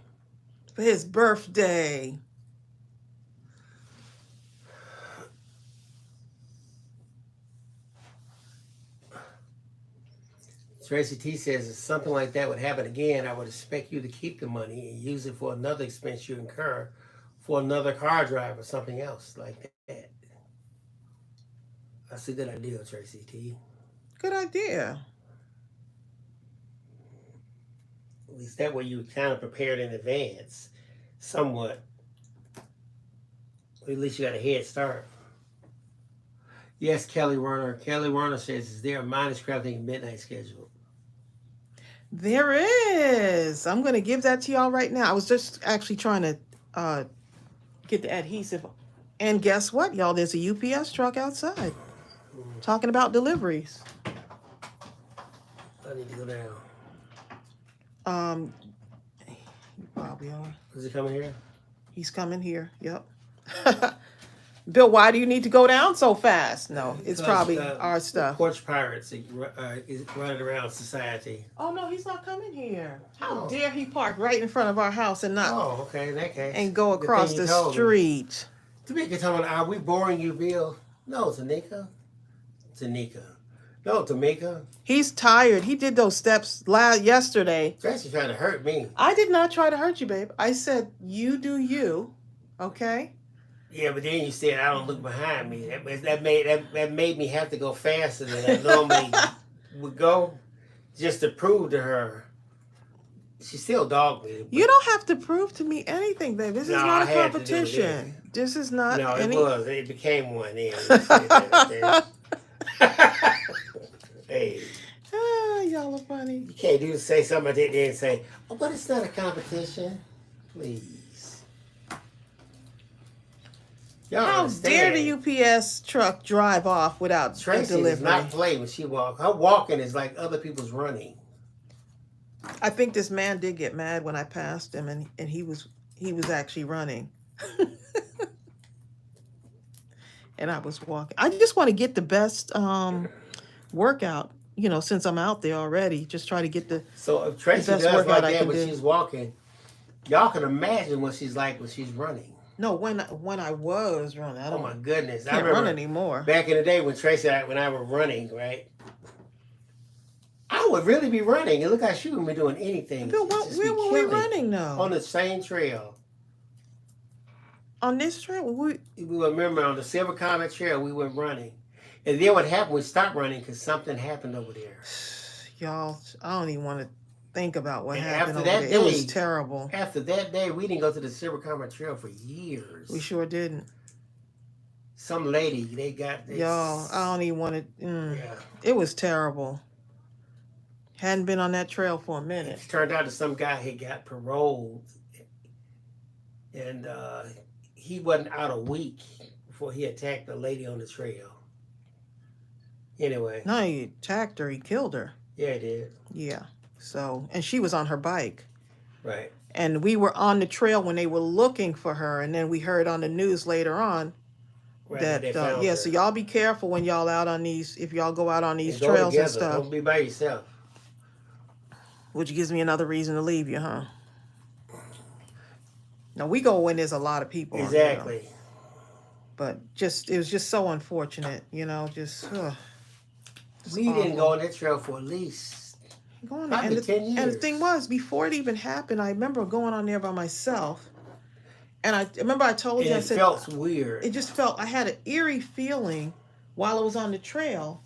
Speaker 2: Tracy T says, if something like that would happen again, I would expect you to keep the money and use it for another expense you incur for another car drive or something else like that. That's a good idea, Tracy T.
Speaker 1: Good idea.
Speaker 2: At least that way you kind of prepared in advance, somewhat. At least you got a head start. Yes, Kelly Warner. Kelly Warner says, is there a Mindless Crafting midnight schedule?
Speaker 1: There is. I'm going to give that to y'all right now. I was just actually trying to get the adhesive. And guess what, y'all? There's a UPS truck outside talking about deliveries.
Speaker 2: I need to go down.
Speaker 1: You probably are.
Speaker 2: Is he coming here?
Speaker 1: He's coming here. Yep. Bill, why do you need to go down so fast? No, it's probably our stuff.
Speaker 2: Porch Pirates is running around society.
Speaker 1: Oh, no, he's not coming here. How dare he park right in front of our house and not...
Speaker 2: Oh, okay, in that case.
Speaker 1: And go across the street.
Speaker 2: Tamika told me, are we boring you, Bill? No, Tanika. No, Tamika.
Speaker 1: He's tired. He did those steps yesterday.
Speaker 2: Tracy trying to hurt me.
Speaker 1: I did not try to hurt you, babe. I said, you do you, okay?
Speaker 2: Yeah, but then you said I don't look behind me. That made me have to go faster than I normally would go, just to prove to her. She still dogged me.
Speaker 1: You don't have to prove to me anything, babe. This is not a competition. This is not.
Speaker 2: No, it was. It became one. Then. Hey.
Speaker 1: y'all are funny.
Speaker 2: You can't say something I didn't and say, oh, but it's not a competition. Please. Y'all
Speaker 1: How dare
Speaker 2: understand.
Speaker 1: the UPS truck drive off without a
Speaker 2: Tracey
Speaker 1: delivery?
Speaker 2: does not play when she walks. Her walking is like other people's running.
Speaker 1: I think this man did get mad when I passed him, and he was actually running. And I was walking. I just want to get the best workout, since I'm out there already. Just try to get the
Speaker 2: So if Tracey
Speaker 1: best
Speaker 2: does
Speaker 1: workout
Speaker 2: like
Speaker 1: I
Speaker 2: that
Speaker 1: can
Speaker 2: when
Speaker 1: do.
Speaker 2: she's walking, y'all can imagine what she's like when she's running.
Speaker 1: No, when I was running, I
Speaker 2: Oh my
Speaker 1: don't
Speaker 2: goodness! I
Speaker 1: can't run
Speaker 2: remember
Speaker 1: anymore.
Speaker 2: back in the day when when I was running, right? I would really be running. It looked like she wouldn't be doing anything.
Speaker 1: Bill,
Speaker 2: Just be
Speaker 1: where were we
Speaker 2: killing
Speaker 1: running though?
Speaker 2: on the same trail.
Speaker 1: On this trail,
Speaker 2: We remember on the Silver Comet Trail, we went running. And then what happened, we stopped running because something happened over there.
Speaker 1: y'all, I don't even want to think about what
Speaker 2: And
Speaker 1: happened
Speaker 2: after
Speaker 1: over
Speaker 2: that
Speaker 1: there.
Speaker 2: day,
Speaker 1: It was terrible.
Speaker 2: After that day, we didn't go to the Silver Comet Trail for years.
Speaker 1: We sure didn't.
Speaker 2: Some lady,
Speaker 1: Y'all, I don't even want to.
Speaker 2: Yeah.
Speaker 1: It was terrible. Hadn't been on that trail for a minute.
Speaker 2: It turned out that some guy had got paroled. And he wasn't out a week before he attacked the lady on the trail. Anyway.
Speaker 1: No, he attacked her. He killed her.
Speaker 2: Yeah, he did.
Speaker 1: Yeah. So, and she was on her bike.
Speaker 2: Right.
Speaker 1: And we were on the trail when they were looking for her. And then we heard on the news later on that,
Speaker 2: her.
Speaker 1: so y'all be careful when y'all out on these, if y'all go out on these
Speaker 2: And
Speaker 1: trails
Speaker 2: together.
Speaker 1: and stuff.
Speaker 2: Don't be by yourself.
Speaker 1: Which gives me another reason to leave you, huh? Now, we go when there's a lot of people.
Speaker 2: Exactly.
Speaker 1: But it was just so unfortunate, just
Speaker 2: we didn't go on that trail for at least probably 10 years.
Speaker 1: And the thing was, before it even happened, I remember going on there by myself. And I remember I told you, I said,
Speaker 2: it felt weird.
Speaker 1: It just felt, I had an eerie feeling while I was on the trail.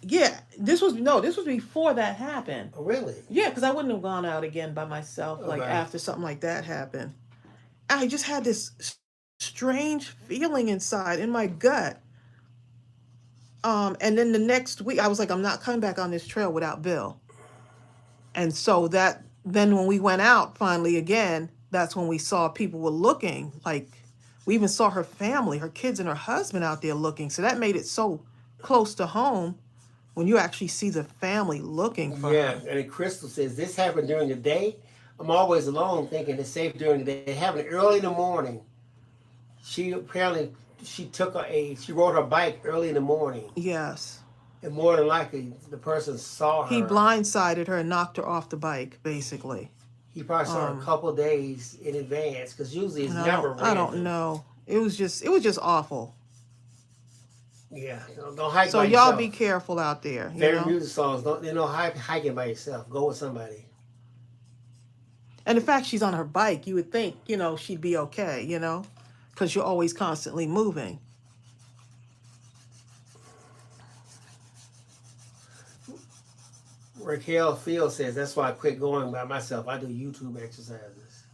Speaker 1: Yeah, this was before that happened.
Speaker 2: Oh, really?
Speaker 1: Yeah, because I wouldn't have gone out again by myself, after something like that happened. I just had this strange feeling inside in my gut. And then the next week, I was like, I'm not coming back on this trail without Bill. And so then when we went out finally again, that's when we saw people were looking. Like, we even saw her family, her kids and her husband out there looking. So that made it so close to home when you actually see the family looking for her.
Speaker 2: Yeah, and then Crystal says, this happened during the day. I'm always alone thinking it's safe during the day. It happened early in the morning. She rode her bike early in the morning.
Speaker 1: Yes.
Speaker 2: And more than likely, the person saw her.
Speaker 1: He blindsided her and knocked her off the bike, basically.
Speaker 2: He probably saw her a couple days in advance, because usually it's never random.
Speaker 1: I don't know. It was just awful.
Speaker 2: Yeah, don't hike
Speaker 1: so
Speaker 2: by
Speaker 1: y'all
Speaker 2: yourself.
Speaker 1: Be careful out there.
Speaker 2: Favorite music songs, hiking by yourself. Go with somebody.
Speaker 1: And the fact she's on her bike, you would think, she'd be okay, because you're always constantly moving.
Speaker 2: Raquel Field says, that's why I quit going by myself. I do YouTube exercises.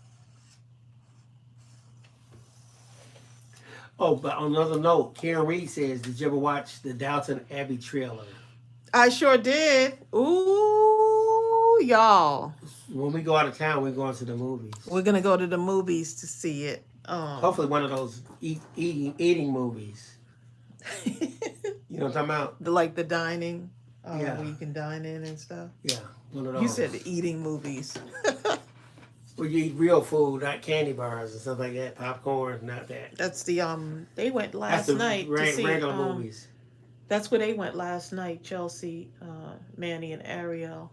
Speaker 2: Oh, but on another note, Karen Reed says, did you ever watch the Downton Abbey trailer?
Speaker 1: I sure did. Ooh, y'all.
Speaker 2: When we go out of town, we're going to the movies.
Speaker 1: We're going to go to the movies to see it.
Speaker 2: Hopefully one of those eating movies. You know what I'm talking about?
Speaker 1: Like the dining, where you can dine in and stuff.
Speaker 2: Yeah, one of those.
Speaker 1: You said the eating movies.
Speaker 2: Where you eat real food, not candy bars and stuff like that, popcorn, not that.
Speaker 1: That's the they went last night to see
Speaker 2: regular movies.
Speaker 1: That's where they went last night. Chelsea, Manny, and Ariel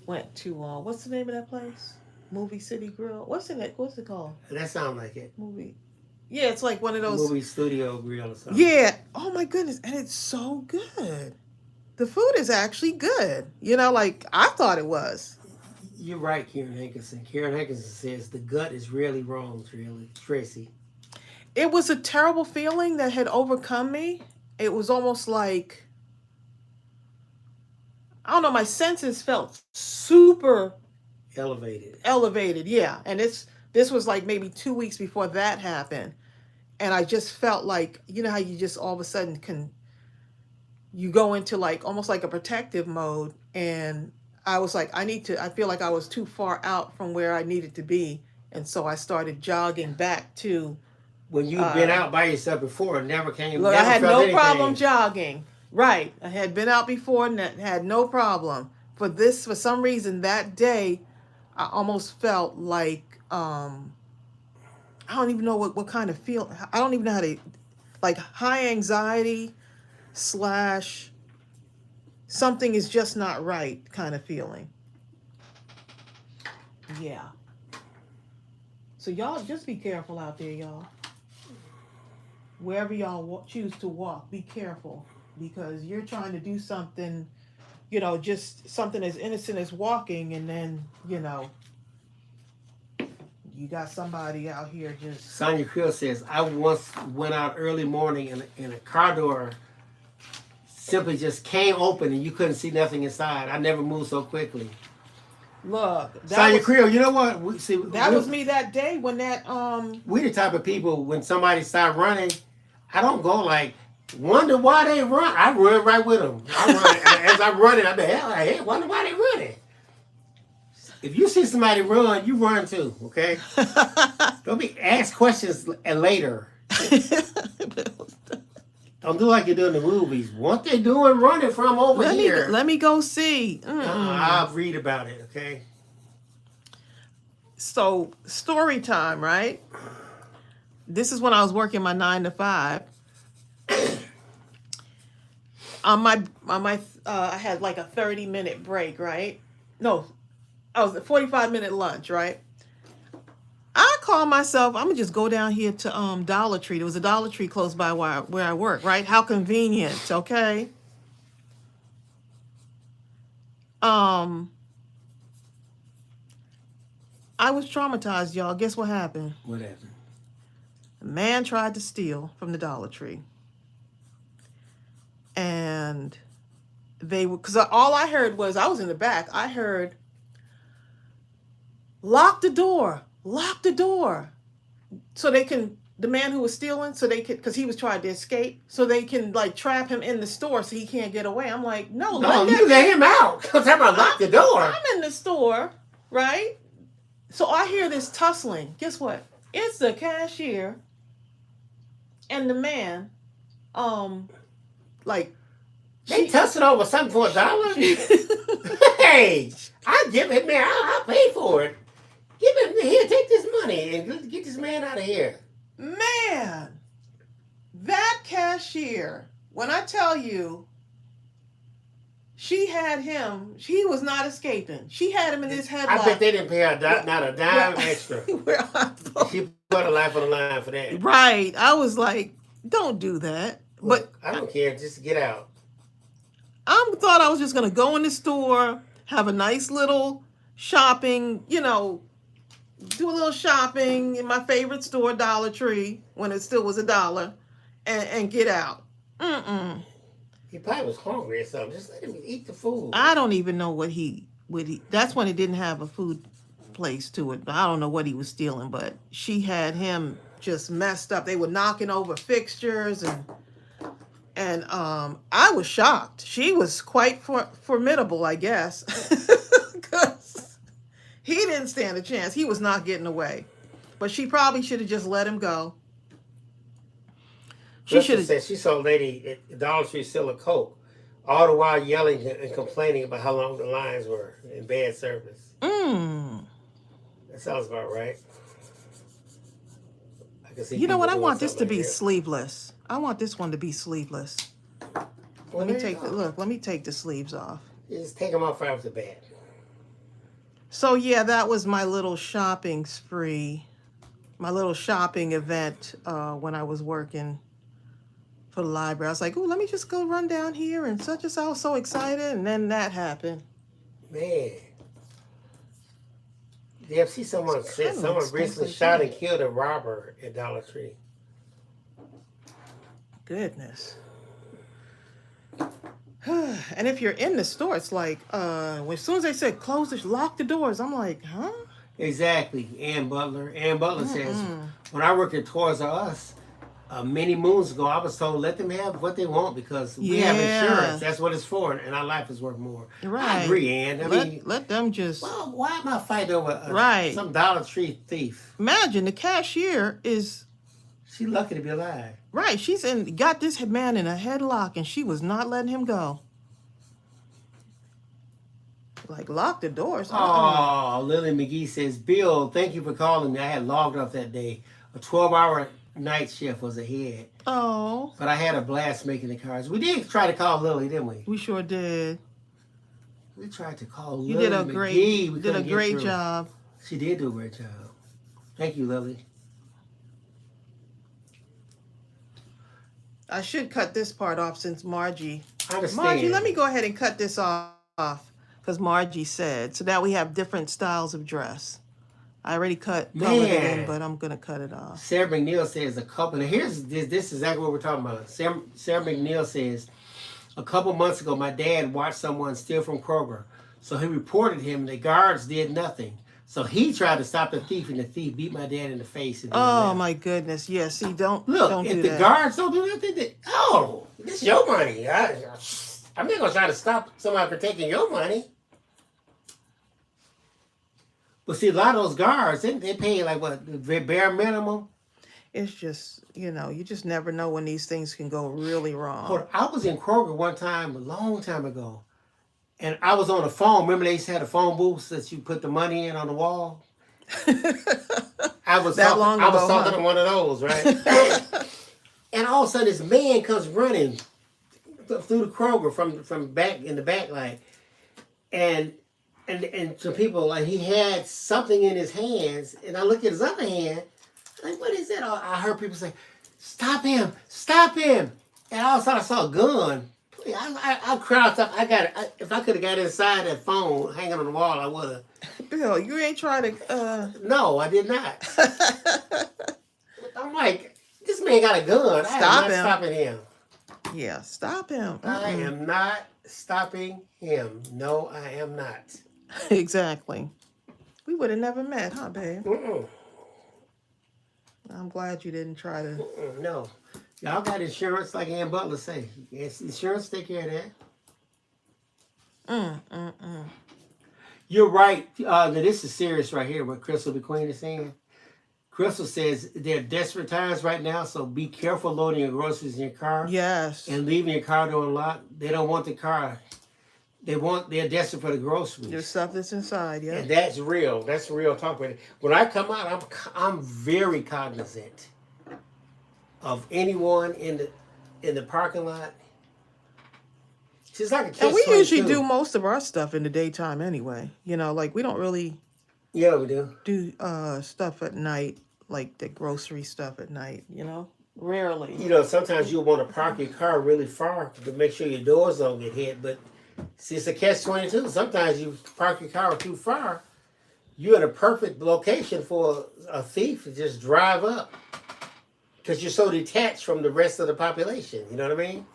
Speaker 1: went to what's the name of that place? Movie City Grill. What's it called?
Speaker 2: That sounds like it.
Speaker 1: Movie. Yeah, it's like one of those
Speaker 2: movie studio grill or something.
Speaker 1: Yeah. Oh my goodness, and it's so good. The food is actually good. Like I thought it was.
Speaker 2: You're right, Karen Hankinson. Karen Hankinson says the gut is really wrong, Tracey.
Speaker 1: It was a terrible feeling that had overcome me. It was almost like, I don't know, my senses felt super elevated, yeah. And this was like maybe 2 weeks before that happened. And I just felt like, how you just all of a sudden can you go into like almost like a protective mode. And I was like, I feel like I was too far out from where I needed to be. And so I started jogging back to,
Speaker 2: When you've been out by yourself before and never came,
Speaker 1: look, I
Speaker 2: never
Speaker 1: had
Speaker 2: felt
Speaker 1: no problem
Speaker 2: anything.
Speaker 1: jogging. Right. I had been out before and had no problem. For some reason, that day, I almost felt like, I don't even know what kind of feel. I don't even know how to, like high anxiety slash something is just not right kind of feeling. Yeah. So y'all just be careful out there, y'all. Wherever y'all choose to walk, be careful because you're trying to do something, just something as innocent as walking, and then, you got somebody out here just.
Speaker 2: Sonia Creel says, I once went out early morning and a car door simply just came open and you couldn't see nothing inside. I never moved so quickly.
Speaker 1: Look,
Speaker 2: Sonia Creel, you know what?
Speaker 1: That was me that day when that
Speaker 2: We the type of people when somebody start running, I don't go like wonder why they run. I run right with them. I run as I'm running. I be hey, wonder why they running. If you see somebody run, you run too. Okay. Don't be ask questions later. Don't do like you do in the movies. What they doing running from over here?
Speaker 1: Let me go see.
Speaker 2: I'll read about it, okay?
Speaker 1: So, story time, right? This is when I was working my 9 to 5. I had like a 30-minute break, right? No, I was a 45-minute lunch, right? I call myself, I'm gonna just go down here to Dollar Tree. There was a Dollar Tree close by where I work, right? How convenient, okay? I was traumatized, y'all. Guess what happened?
Speaker 2: What happened?
Speaker 1: A man tried to steal from the Dollar Tree. And because all I heard was, I was in the back, I heard, lock the door. So they can, the man who was stealing, so they could, because he was trying to escape, so they can like trap him in the store so he can't get away. I'm like, no,
Speaker 2: you let him out. Come talk about lock the door.
Speaker 1: I'm in the store, right? So I hear this tussling. Guess what? It's the cashier and the man, like,
Speaker 2: they tussling over something for $1. Hey, I'll give it, man. I'll pay for it. Give him here. Take this money and get this man out of here.
Speaker 1: Man, that cashier. When I tell you, she had him. She was not escaping. She had him in his headlock.
Speaker 2: I bet they didn't pay her not a dime extra. She put her life on the line for that.
Speaker 1: Right. I was like, don't do that.
Speaker 2: Look, but I don't care. Just get out.
Speaker 1: I thought I was just going to go in the store, have a nice little shopping, do a little shopping in my favorite store, Dollar Tree, when it still was $1, and get out.
Speaker 2: He probably was hungry or something. Just let him eat the food.
Speaker 1: I don't even know what he that's when it didn't have a food place to it. I don't know what he was stealing, but she had him just messed up. They were knocking over fixtures and I was shocked. She was quite formidable, I guess. Because he didn't stand a chance. He was not getting away. But she probably should have just let him go.
Speaker 2: She should have said she saw a lady at the Dollar Tree selling Coke, all the while yelling and complaining about how long the lines were and bad service. That sounds about right. I can see.
Speaker 1: You know what? I want this to be sleeveless. I want this one to be sleeveless.
Speaker 2: Well,
Speaker 1: let me take the sleeves off.
Speaker 2: Just take them off right off the bat.
Speaker 1: So yeah, that was my little shopping spree, my little shopping event when I was working for the library. I was like, oh, let me just go run down here and such as I was so excited, and then that happened.
Speaker 2: Man. Yeah, see someone said someone recently shot and killed a robber at Dollar Tree.
Speaker 1: Goodness. And if you're in the store, it's like, as soon as they said close, lock the doors, I'm like, huh?
Speaker 2: Exactly. Ann Butler says, when I worked at Toys R Us, many moons ago, I was told let them have what they want because we have insurance. That's what it's for, and our life is worth more.
Speaker 1: Right.
Speaker 2: I agree, Ann. I mean,
Speaker 1: let them just.
Speaker 2: Well, why am I fighting over
Speaker 1: Right.
Speaker 2: some Dollar Tree thief?
Speaker 1: Imagine the cashier is.
Speaker 2: She's lucky to be alive.
Speaker 1: Right. She's got this man in a headlock, and she was not letting him go. Like, lock the doors.
Speaker 2: Oh, Lily McGee says, Bill, thank you for calling me. I had logged off that day. A 12-hour night shift was ahead.
Speaker 1: Oh.
Speaker 2: But I had a blast making the cards. We did try to call Lily, didn't we?
Speaker 1: We sure did.
Speaker 2: We tried to call
Speaker 1: You
Speaker 2: Lily
Speaker 1: did a
Speaker 2: McGee.
Speaker 1: great, did a great job.
Speaker 2: She did do a great job. Thank you, Lily.
Speaker 1: I should cut this part off since Margie.
Speaker 2: I understand.
Speaker 1: Margie, let me go ahead and cut this off because Margie said. So now we have different styles of dress. I already colored it in, but I'm going to cut it off.
Speaker 2: Sarah McNeil says a couple. Now here's this is exactly what we're talking about. Sarah McNeil says, a couple months ago, my dad watched someone steal from Kroger. So he reported him. The guards did nothing. So he tried to stop the thief, and the thief beat my dad in the face. And
Speaker 1: oh, my goodness. Yeah, see, don't do that.
Speaker 2: If the guards don't do nothing, this is your money. I'm not going to try to stop somebody from taking your money. But see, a lot of those guards, they pay like what, the bare minimum?
Speaker 1: It's just, you just never know when these things can go really wrong.
Speaker 2: I was in Kroger one time, a long time ago. And I was on the phone. Remember they used to have the phone booths that you put the money in on the wall? I was talking to one of those, right? And all of a sudden this man comes running through the Kroger from back in the back line. And some people, like, he had something in his hands. And I look at his other hand. I'm like, what is that? I heard people say, stop him. And all of a sudden I saw a gun. I crouched up. If I could have got inside that phone hanging on the wall, I would have.
Speaker 1: Bill, you ain't trying to.
Speaker 2: No, I did not. I'm like, this man got a gun.
Speaker 1: Stop him.
Speaker 2: Stopping him.
Speaker 1: Yeah, stop him.
Speaker 2: I am not stopping him. No, I am not.
Speaker 1: Exactly. We would have never met, huh, babe?
Speaker 2: Mm-mm.
Speaker 1: I'm glad you didn't try to.
Speaker 2: No. Y'all got insurance, like Ann Butler say. Yes, insurance take care of that. You're right. This is serious right here, what Crystal McQueen is saying. Crystal says they're desperate times right now, so be careful loading your groceries in your car.
Speaker 1: Yes.
Speaker 2: And leaving your car door unlocked. They don't want the car. They're desperate for the groceries.
Speaker 1: There's stuff that's inside, yeah.
Speaker 2: And that's real. That's real talk. When I come out, I'm very cognizant of anyone in the parking lot. It's like a catch-22.
Speaker 1: And we usually do most of our stuff in the daytime anyway. Like we don't really.
Speaker 2: Yeah, we do.
Speaker 1: Do stuff at night, like the grocery stuff at night. Rarely.
Speaker 2: Sometimes you'll want to park your car really far to make sure your doors don't get hit. But see, it's a catch-22. Sometimes you park your car too far. You're in a perfect location for a thief to just drive up. Because you're so detached from the rest of the population. You know what I mean?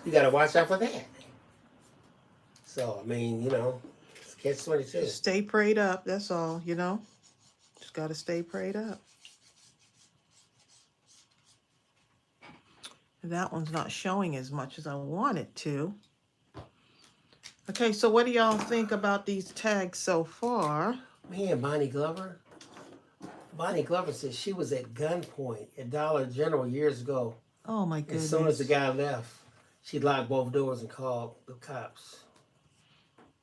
Speaker 2: You got to watch out for that. So, I mean, it's catch-22.
Speaker 1: Stay prayed up. That's all, Just got to stay prayed up. That one's not showing as much as I want it to. Okay, so what do y'all think about these tags so far?
Speaker 2: Me and Bonnie Glover. Bonnie Glover said she was at gunpoint at Dollar General years ago.
Speaker 1: Oh, my goodness.
Speaker 2: As soon as the guy left, she locked both doors and called the cops.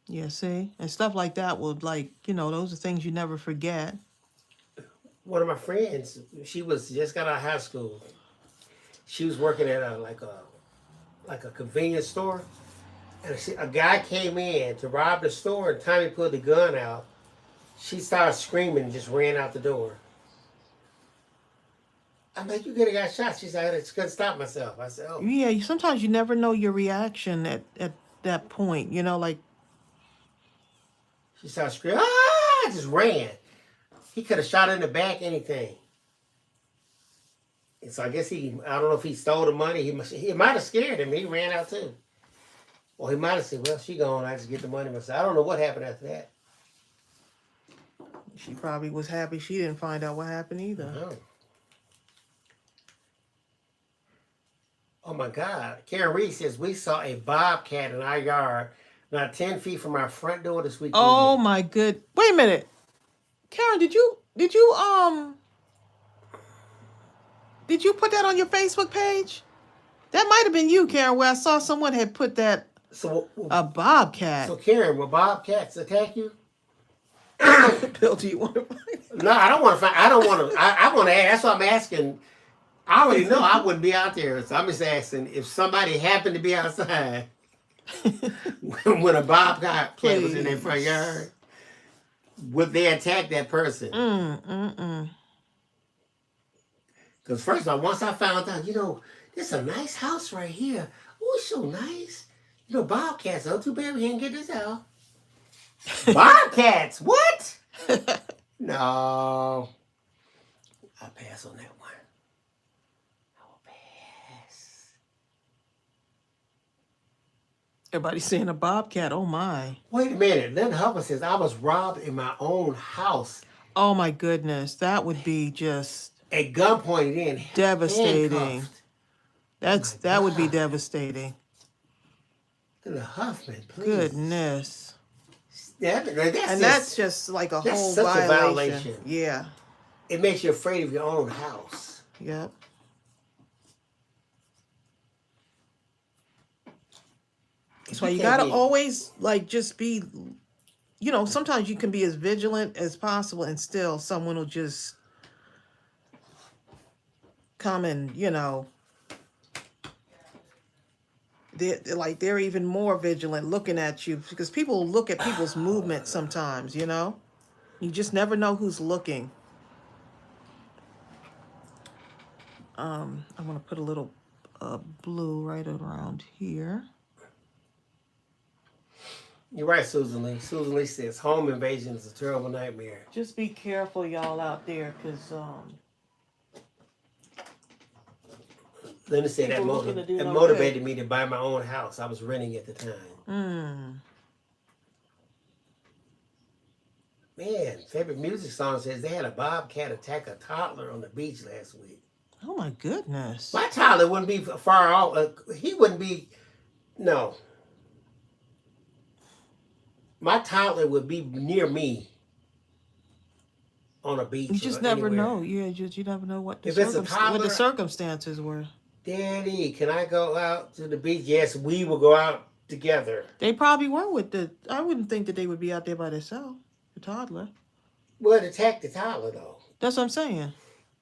Speaker 1: Yeah, see? And stuff like that will, those are things you never forget.
Speaker 2: One of my friends, she just got out of high school. She was working at a convenience store. And a guy came in to rob the store, and Tommy pulled the gun out. She started screaming and just ran out the door. I'm like, you could have got shot. She said, I just couldn't stop myself. I said, oh.
Speaker 1: Yeah, sometimes you never know your reaction at that point,
Speaker 2: She started screaming, just ran. He could have shot her in the back, anything. And so I guess I don't know if he stole the money. He might have scared him. He ran out too. Or he might have said, well, she gone. I just get the money myself. I don't know what happened after that.
Speaker 1: She probably was happy she didn't find out what happened either.
Speaker 2: No. Oh my God. Karen Reed says we saw a bobcat in our yard, not 10 feet from our front door this
Speaker 1: Oh
Speaker 2: weekend.
Speaker 1: my good. Wait a minute, Karen. Did you put that on your Facebook page? That might have been you, Karen, where I saw someone had put that
Speaker 2: So,
Speaker 1: a bobcat.
Speaker 2: so Karen, will bobcats attack you?
Speaker 1: Bill, do you want to find it?
Speaker 2: No, I don't want to find. I don't want to. I want to ask. That's what I'm asking. I already know I wouldn't be out there, so I'm just asking if somebody happened to be outside when a bobcat was in their front yard, would they attack that person? Because first of all, once I found out, there's a nice house right here. Oh, it's so nice. Bobcats. Oh, too bad we didn't get this out. Bobcats? What? No. I'll pass on that one. I will pass.
Speaker 1: Everybody's saying a bobcat. Oh my.
Speaker 2: Wait a minute. Lynn Hubble says I was robbed in my own house.
Speaker 1: Oh my goodness. That would be just
Speaker 2: At gunpoint in.
Speaker 1: devastating.
Speaker 2: Handcuffed.
Speaker 1: That would be devastating.
Speaker 2: Linda Huffman, please.
Speaker 1: Goodness.
Speaker 2: That's
Speaker 1: just like a
Speaker 2: that's
Speaker 1: whole
Speaker 2: such a
Speaker 1: violation.
Speaker 2: violation.
Speaker 1: Yeah.
Speaker 2: It makes you afraid of your own house.
Speaker 1: Yep. That's why you gotta always just be, sometimes you can be as vigilant as possible and still someone will just come and, they're even more vigilant looking at you because people look at people's movements sometimes, You just never know who's looking. I'm gonna put a little blue right around here.
Speaker 2: You're right, Susan Lee. Susan Lee says home invasion is a terrible nightmare.
Speaker 1: Just be careful, y'all out there, because
Speaker 2: Linda said that motivated me to buy my own house. I was renting at the time. Man, favorite music song says they had a bobcat attack a toddler on the beach last week.
Speaker 1: Oh my goodness.
Speaker 2: My toddler wouldn't be far off. He wouldn't be. No. My toddler would be near me on a beach.
Speaker 1: You just never know. Yeah, you never know what the, what the circumstances were.
Speaker 2: Daddy, can I go out to the beach? Yes, we will go out together.
Speaker 1: They probably were I wouldn't think that they would be out there by themselves, the toddler.
Speaker 2: Well, it attacked the toddler, though.
Speaker 1: That's what I'm saying.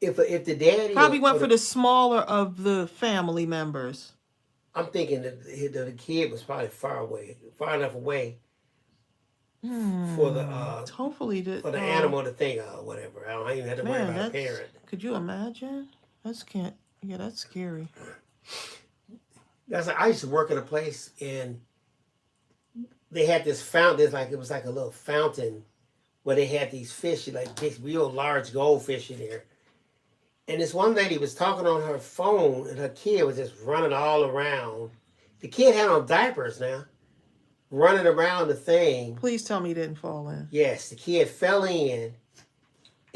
Speaker 2: If the daddy...
Speaker 1: Probably went for the smaller of the family members.
Speaker 2: I'm thinking that the kid was probably far enough away for the
Speaker 1: hopefully
Speaker 2: for the animal to think whatever. I don't even have to worry about a parent.
Speaker 1: Could you imagine? That's scary.
Speaker 2: I used to work at a place and they had this fountain. It was like a little fountain where they had these fish, like these real large goldfish in there. And this one lady was talking on her phone and her kid was just running all around. The kid had on diapers now. Running around the thing.
Speaker 1: Please tell me he didn't fall in.
Speaker 2: Yes, the kid fell in,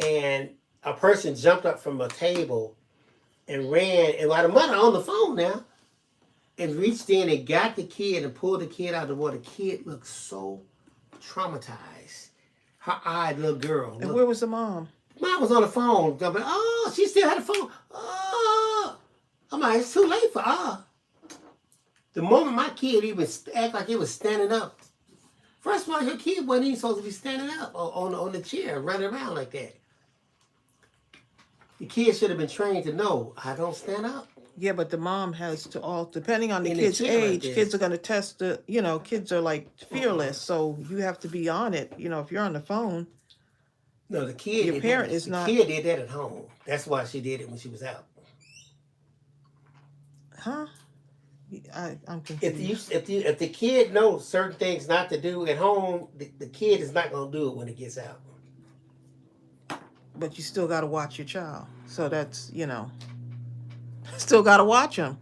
Speaker 2: and a person jumped up from a table and ran, and while the mother on the phone now, and reached in and got the kid and pulled the kid out of the water. The kid looked so traumatized. Her-eyed little girl.
Speaker 1: And where was the mom?
Speaker 2: Mom was on the phone. Oh, she still had the phone. Oh, I'm like, it's too late for her. The moment my kid even act like he was standing up, first of all, your kid wasn't even supposed to be standing up on the chair, running around like that. The kid should have been trained to know, I don't stand up.
Speaker 1: Yeah, but the mom has to depending on the kid's age, kids are going to test kids are like fearless, so you have to be on it. If you're on the phone.
Speaker 2: No, the kid.
Speaker 1: Your parent is not.
Speaker 2: The kid did that at home. That's why she did it when she was out.
Speaker 1: Huh? I'm confused.
Speaker 2: If the kid knows certain things not to do at home, the kid is not going to do it when it gets out.
Speaker 1: But you still got to watch your child. So that's, still got to watch him.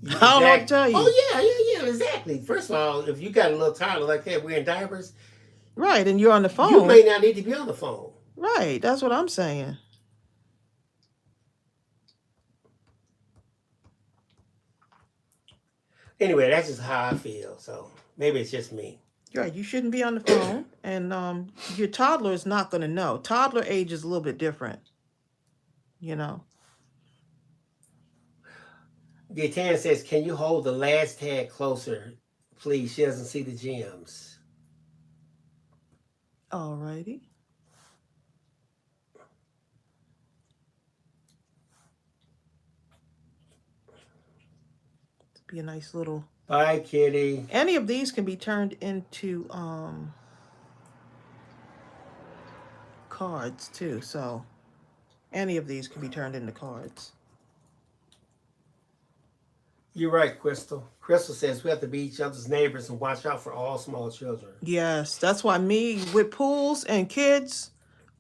Speaker 2: Exactly.
Speaker 1: I don't know what to tell you.
Speaker 2: Oh, yeah, exactly. First of all, if you got a little toddler like that wearing diapers.
Speaker 1: Right, and you're on the phone.
Speaker 2: You may not need to be on the phone.
Speaker 1: Right, that's what I'm saying.
Speaker 2: Anyway, that's just how I feel. So maybe it's just me.
Speaker 1: Right, you shouldn't be on the phone, and your toddler is not going to know. Toddler age is a little bit different, you know.
Speaker 2: Gaetan says, "Can you hold the last tag closer, please? She doesn't see the gems."
Speaker 1: Alrighty. Be a nice little.
Speaker 2: Bye, kitty.
Speaker 1: Any of these can be turned into cards too. So any of these can be turned into cards.
Speaker 2: You're right, Crystal. Crystal says we have to be each other's neighbors and watch out for all small children.
Speaker 1: Yes, that's why me with pools and kids,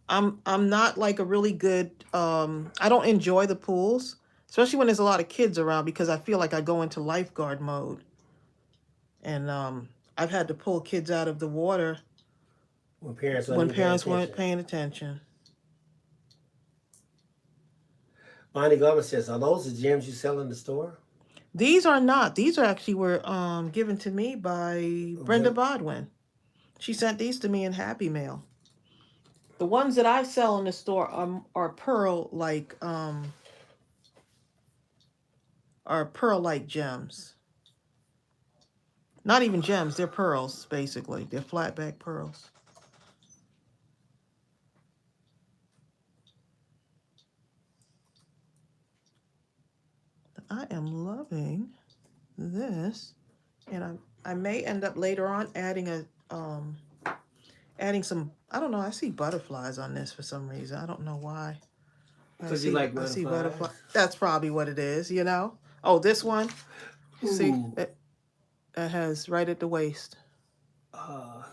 Speaker 1: I'm not like a really good I don't enjoy the pools, especially when there's a lot of kids around because I feel like I go into lifeguard mode. And I've had to pull kids out of the water
Speaker 2: When parents
Speaker 1: weren't paying attention.
Speaker 2: Bonnie Glover says, "Are those the gems you sell in the store?"
Speaker 1: These are not. These are actually were given to me by Brenda Bodwin. She sent these to me in Happy Mail. The ones that I sell in the store are pearl like gems. Not even gems, they're pearls basically. They're flat back pearls. I am loving this, and I may end up later on adding some. I don't know. I see butterflies on this for some reason. I don't know why.
Speaker 2: Because you like butterflies.
Speaker 1: I see butterflies. That's probably what it is. You know. Oh, this one. You see it has right at the waist.
Speaker 2: I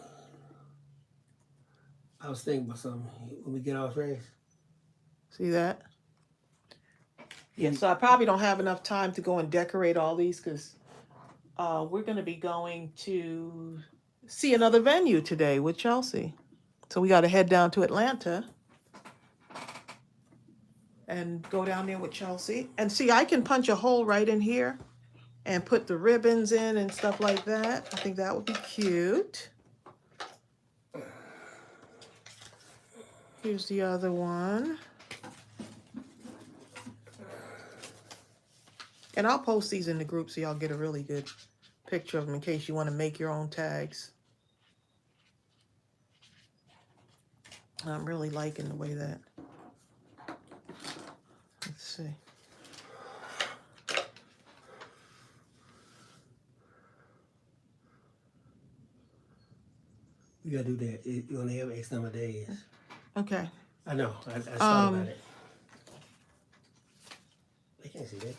Speaker 2: was thinking about something when we get off race.
Speaker 1: See that? Yeah, so I probably don't have enough time to go and decorate all these because we're going to be going to see another venue today with Chelsea. So we got to head down to Atlanta and go down there with Chelsea. And see, I can punch a hole right in here and put the ribbons in and stuff like that. I think that would be cute. Here's the other one. And I'll post these in the group so y'all get a really good picture of them in case you want to make your own tags. I'm really liking the way that. Let's see.
Speaker 2: You gotta do that. You only have X number of days.
Speaker 1: Okay.
Speaker 2: I know. I thought about it. They can't see that.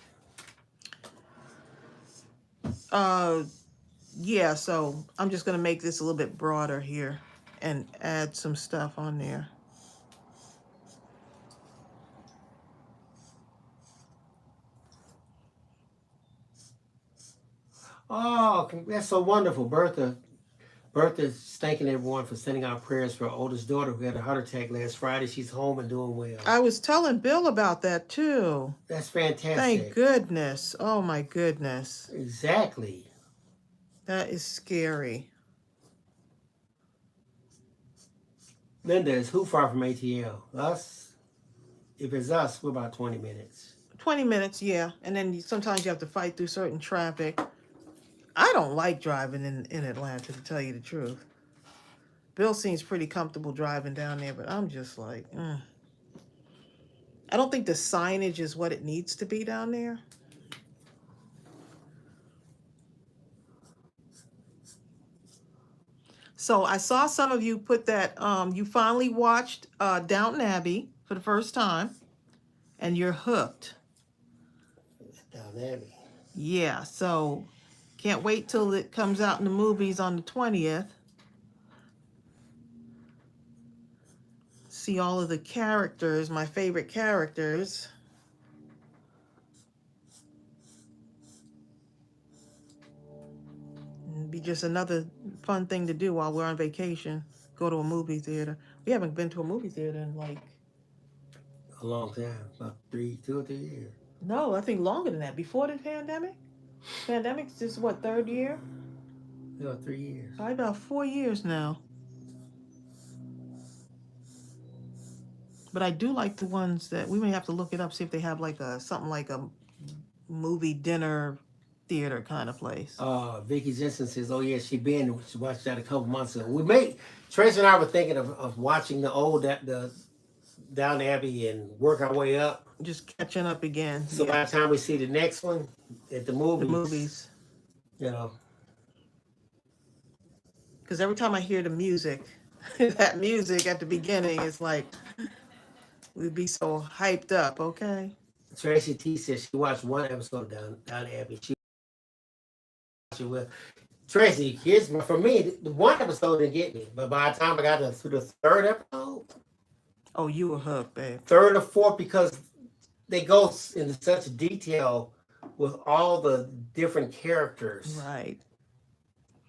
Speaker 1: Yeah, so I'm just gonna make this a little bit broader here and add some stuff on there.
Speaker 2: Oh, that's so wonderful. Bertha's thanking everyone for sending out prayers for her oldest daughter who had a heart attack last Friday. She's home and doing well.
Speaker 1: I was telling Bill about that too.
Speaker 2: That's fantastic.
Speaker 1: Thank goodness. Oh my goodness.
Speaker 2: Exactly.
Speaker 1: That is scary.
Speaker 2: Linda, is who far from ATL? Us? If it's us, we're about 20 minutes.
Speaker 1: 20 minutes, yeah. And then sometimes you have to fight through certain traffic. I don't like driving in Atlanta, to tell you the truth. Bill seems pretty comfortable driving down there, but I'm just like, I don't think the signage is what it needs to be down there. So I saw some of you put that you finally watched Downton Abbey for the first time, and you're hooked.
Speaker 2: Downton Abbey.
Speaker 1: Yeah, so can't wait till it comes out in the movies on the 20th. See all of the characters, my favorite characters. It'd be just another fun thing to do while we're on vacation. Go to a movie theater. We haven't been to a movie theater in like
Speaker 2: a long time, about 2 or 3 years.
Speaker 1: No, I think longer than that. Before the pandemic? Pandemic's just what, third year?
Speaker 2: No, 3 years.
Speaker 1: Probably about 4 years now. But I do like the ones that we may have to look it up, see if they have like a something like a movie dinner theater kind of place.
Speaker 2: Vicky Jensen says, "Oh yeah, she watched that a couple months ago." Tracy and I were thinking of watching the Down Abbey and work our way up.
Speaker 1: Just catching up again.
Speaker 2: So
Speaker 1: Yeah.
Speaker 2: by the time we see the next one at the
Speaker 1: The
Speaker 2: movies,
Speaker 1: movies.
Speaker 2: you know,
Speaker 1: Because every time I hear the music, that music at the beginning is like, we'd be so hyped up, okay?
Speaker 2: Tracy T says she watched one episode of Down Abbey. She watched it with Tracy. For me, the one episode didn't get me, but by the time I got through the third episode,
Speaker 1: Oh, you were hooked, babe.
Speaker 2: third or fourth, because they go into such detail with all the different characters.
Speaker 1: Right.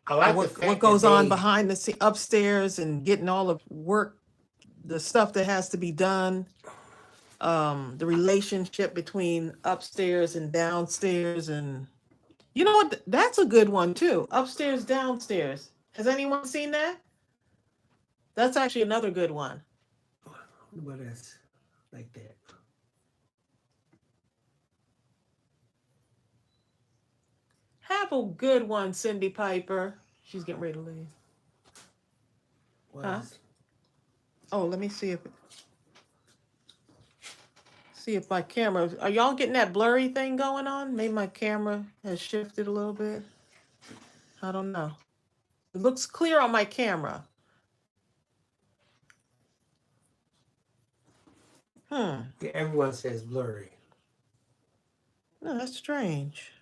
Speaker 2: I like
Speaker 1: what goes on behind the scene, upstairs, and getting all the work, the stuff that has to be done. The relationship between upstairs and downstairs, and you know what? That's a good one too. Upstairs, downstairs. Has anyone seen that? That's actually another good one.
Speaker 2: What is like that?
Speaker 1: Have a good one, Cindy Piper. She's getting ready to leave. Huh? Oh, let me see if my camera. Are y'all getting that blurry thing going on? Maybe my camera has shifted a little bit. I don't know. It looks clear on my camera.
Speaker 2: Yeah, everyone says blurry.
Speaker 1: No, that's strange.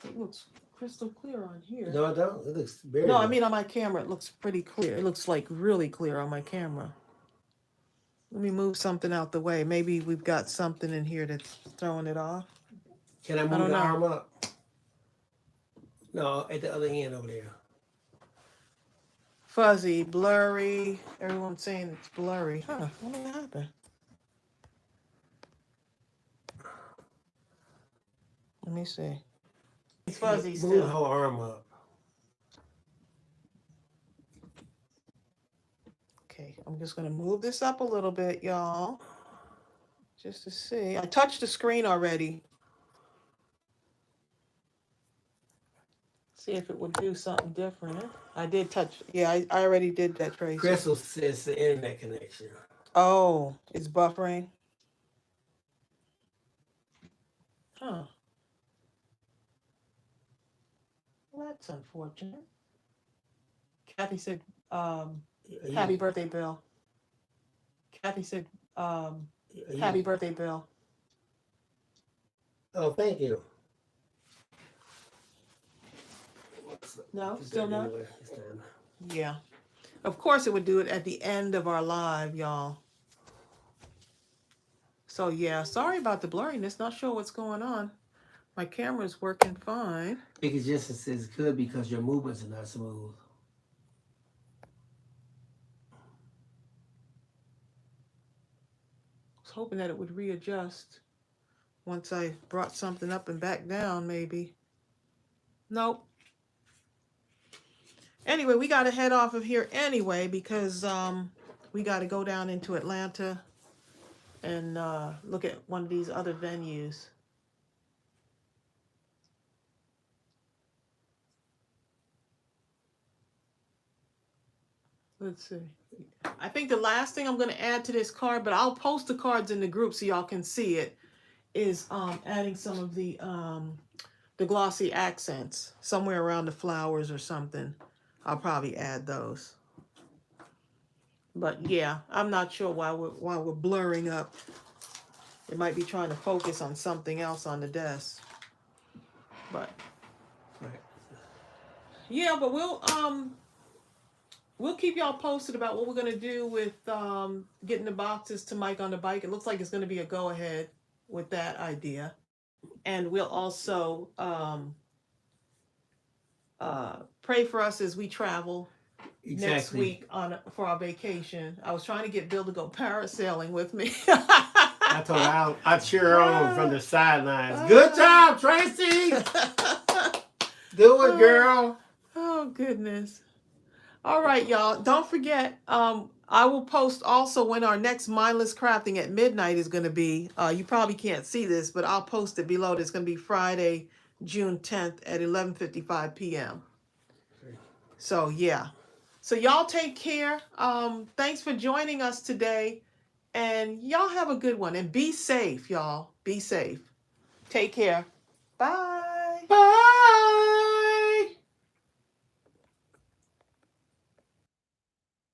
Speaker 1: It looks crystal clear on here.
Speaker 2: No, it don't. It looks very.
Speaker 1: No, I mean on my camera, it looks pretty clear. It looks like really clear on my camera. Let me move something out the way. Maybe we've got something in here that's throwing it off.
Speaker 2: Can I move the arm up? No, at the other end over there.
Speaker 1: Fuzzy, blurry. Everyone's saying it's blurry. Huh, what happened? Let me see. It's fuzzy still.
Speaker 2: Move the whole arm up.
Speaker 1: Okay, I'm just going to move this up a little bit, y'all. Just to see. I touched the screen already. See if it would do something different. I did touch. Yeah, I already did that, Tracy.
Speaker 2: Crystal says the internet connection.
Speaker 1: Oh, it's buffering. Huh. Well, that's unfortunate. Kathy said, happy birthday, Bill. Kathy said, happy birthday, Bill.
Speaker 2: Oh, thank you.
Speaker 1: No, still not? Yeah. Of course it would do it at the end of our live, y'all. So yeah, sorry about the blurriness. Not sure what's going on. My camera's working fine.
Speaker 2: It just says good because your movements are not smooth.
Speaker 1: I was hoping that it would readjust once I brought something up and back down, maybe. Nope. Anyway, we got to head off of here anyway because we got to go down into Atlanta and look at one of these other venues. Let's see. I think the last thing I'm going to add to this card, but I'll post the cards in the group so y'all can see it, is adding some of the glossy accents somewhere around the flowers or something. I'll probably add those. But yeah, I'm not sure why we're blurring up. It might be trying to focus on something else on the desk. But yeah, but we'll keep y'all posted about what we're gonna do with getting the boxes to Mike on the Bike. It looks like it's gonna be a go ahead with that idea. And we'll also pray for us as we travel next week for our vacation. I was trying to get Bill to go parasailing with me.
Speaker 2: I told her I'll cheer her on from the sidelines. Good job, Tracey. Do it, girl.
Speaker 1: Oh, goodness. All right, y'all. Don't forget, I will post also when our next Mindless Crafting at midnight is going to be. You probably can't see this, but I'll post it below. It's going to be Friday, June 10th at 11:55 p.m. So, yeah. So, y'all take care. Thanks for joining us today. And y'all have a good one. And be safe, y'all. Be safe. Take care. Bye.
Speaker 2: Bye.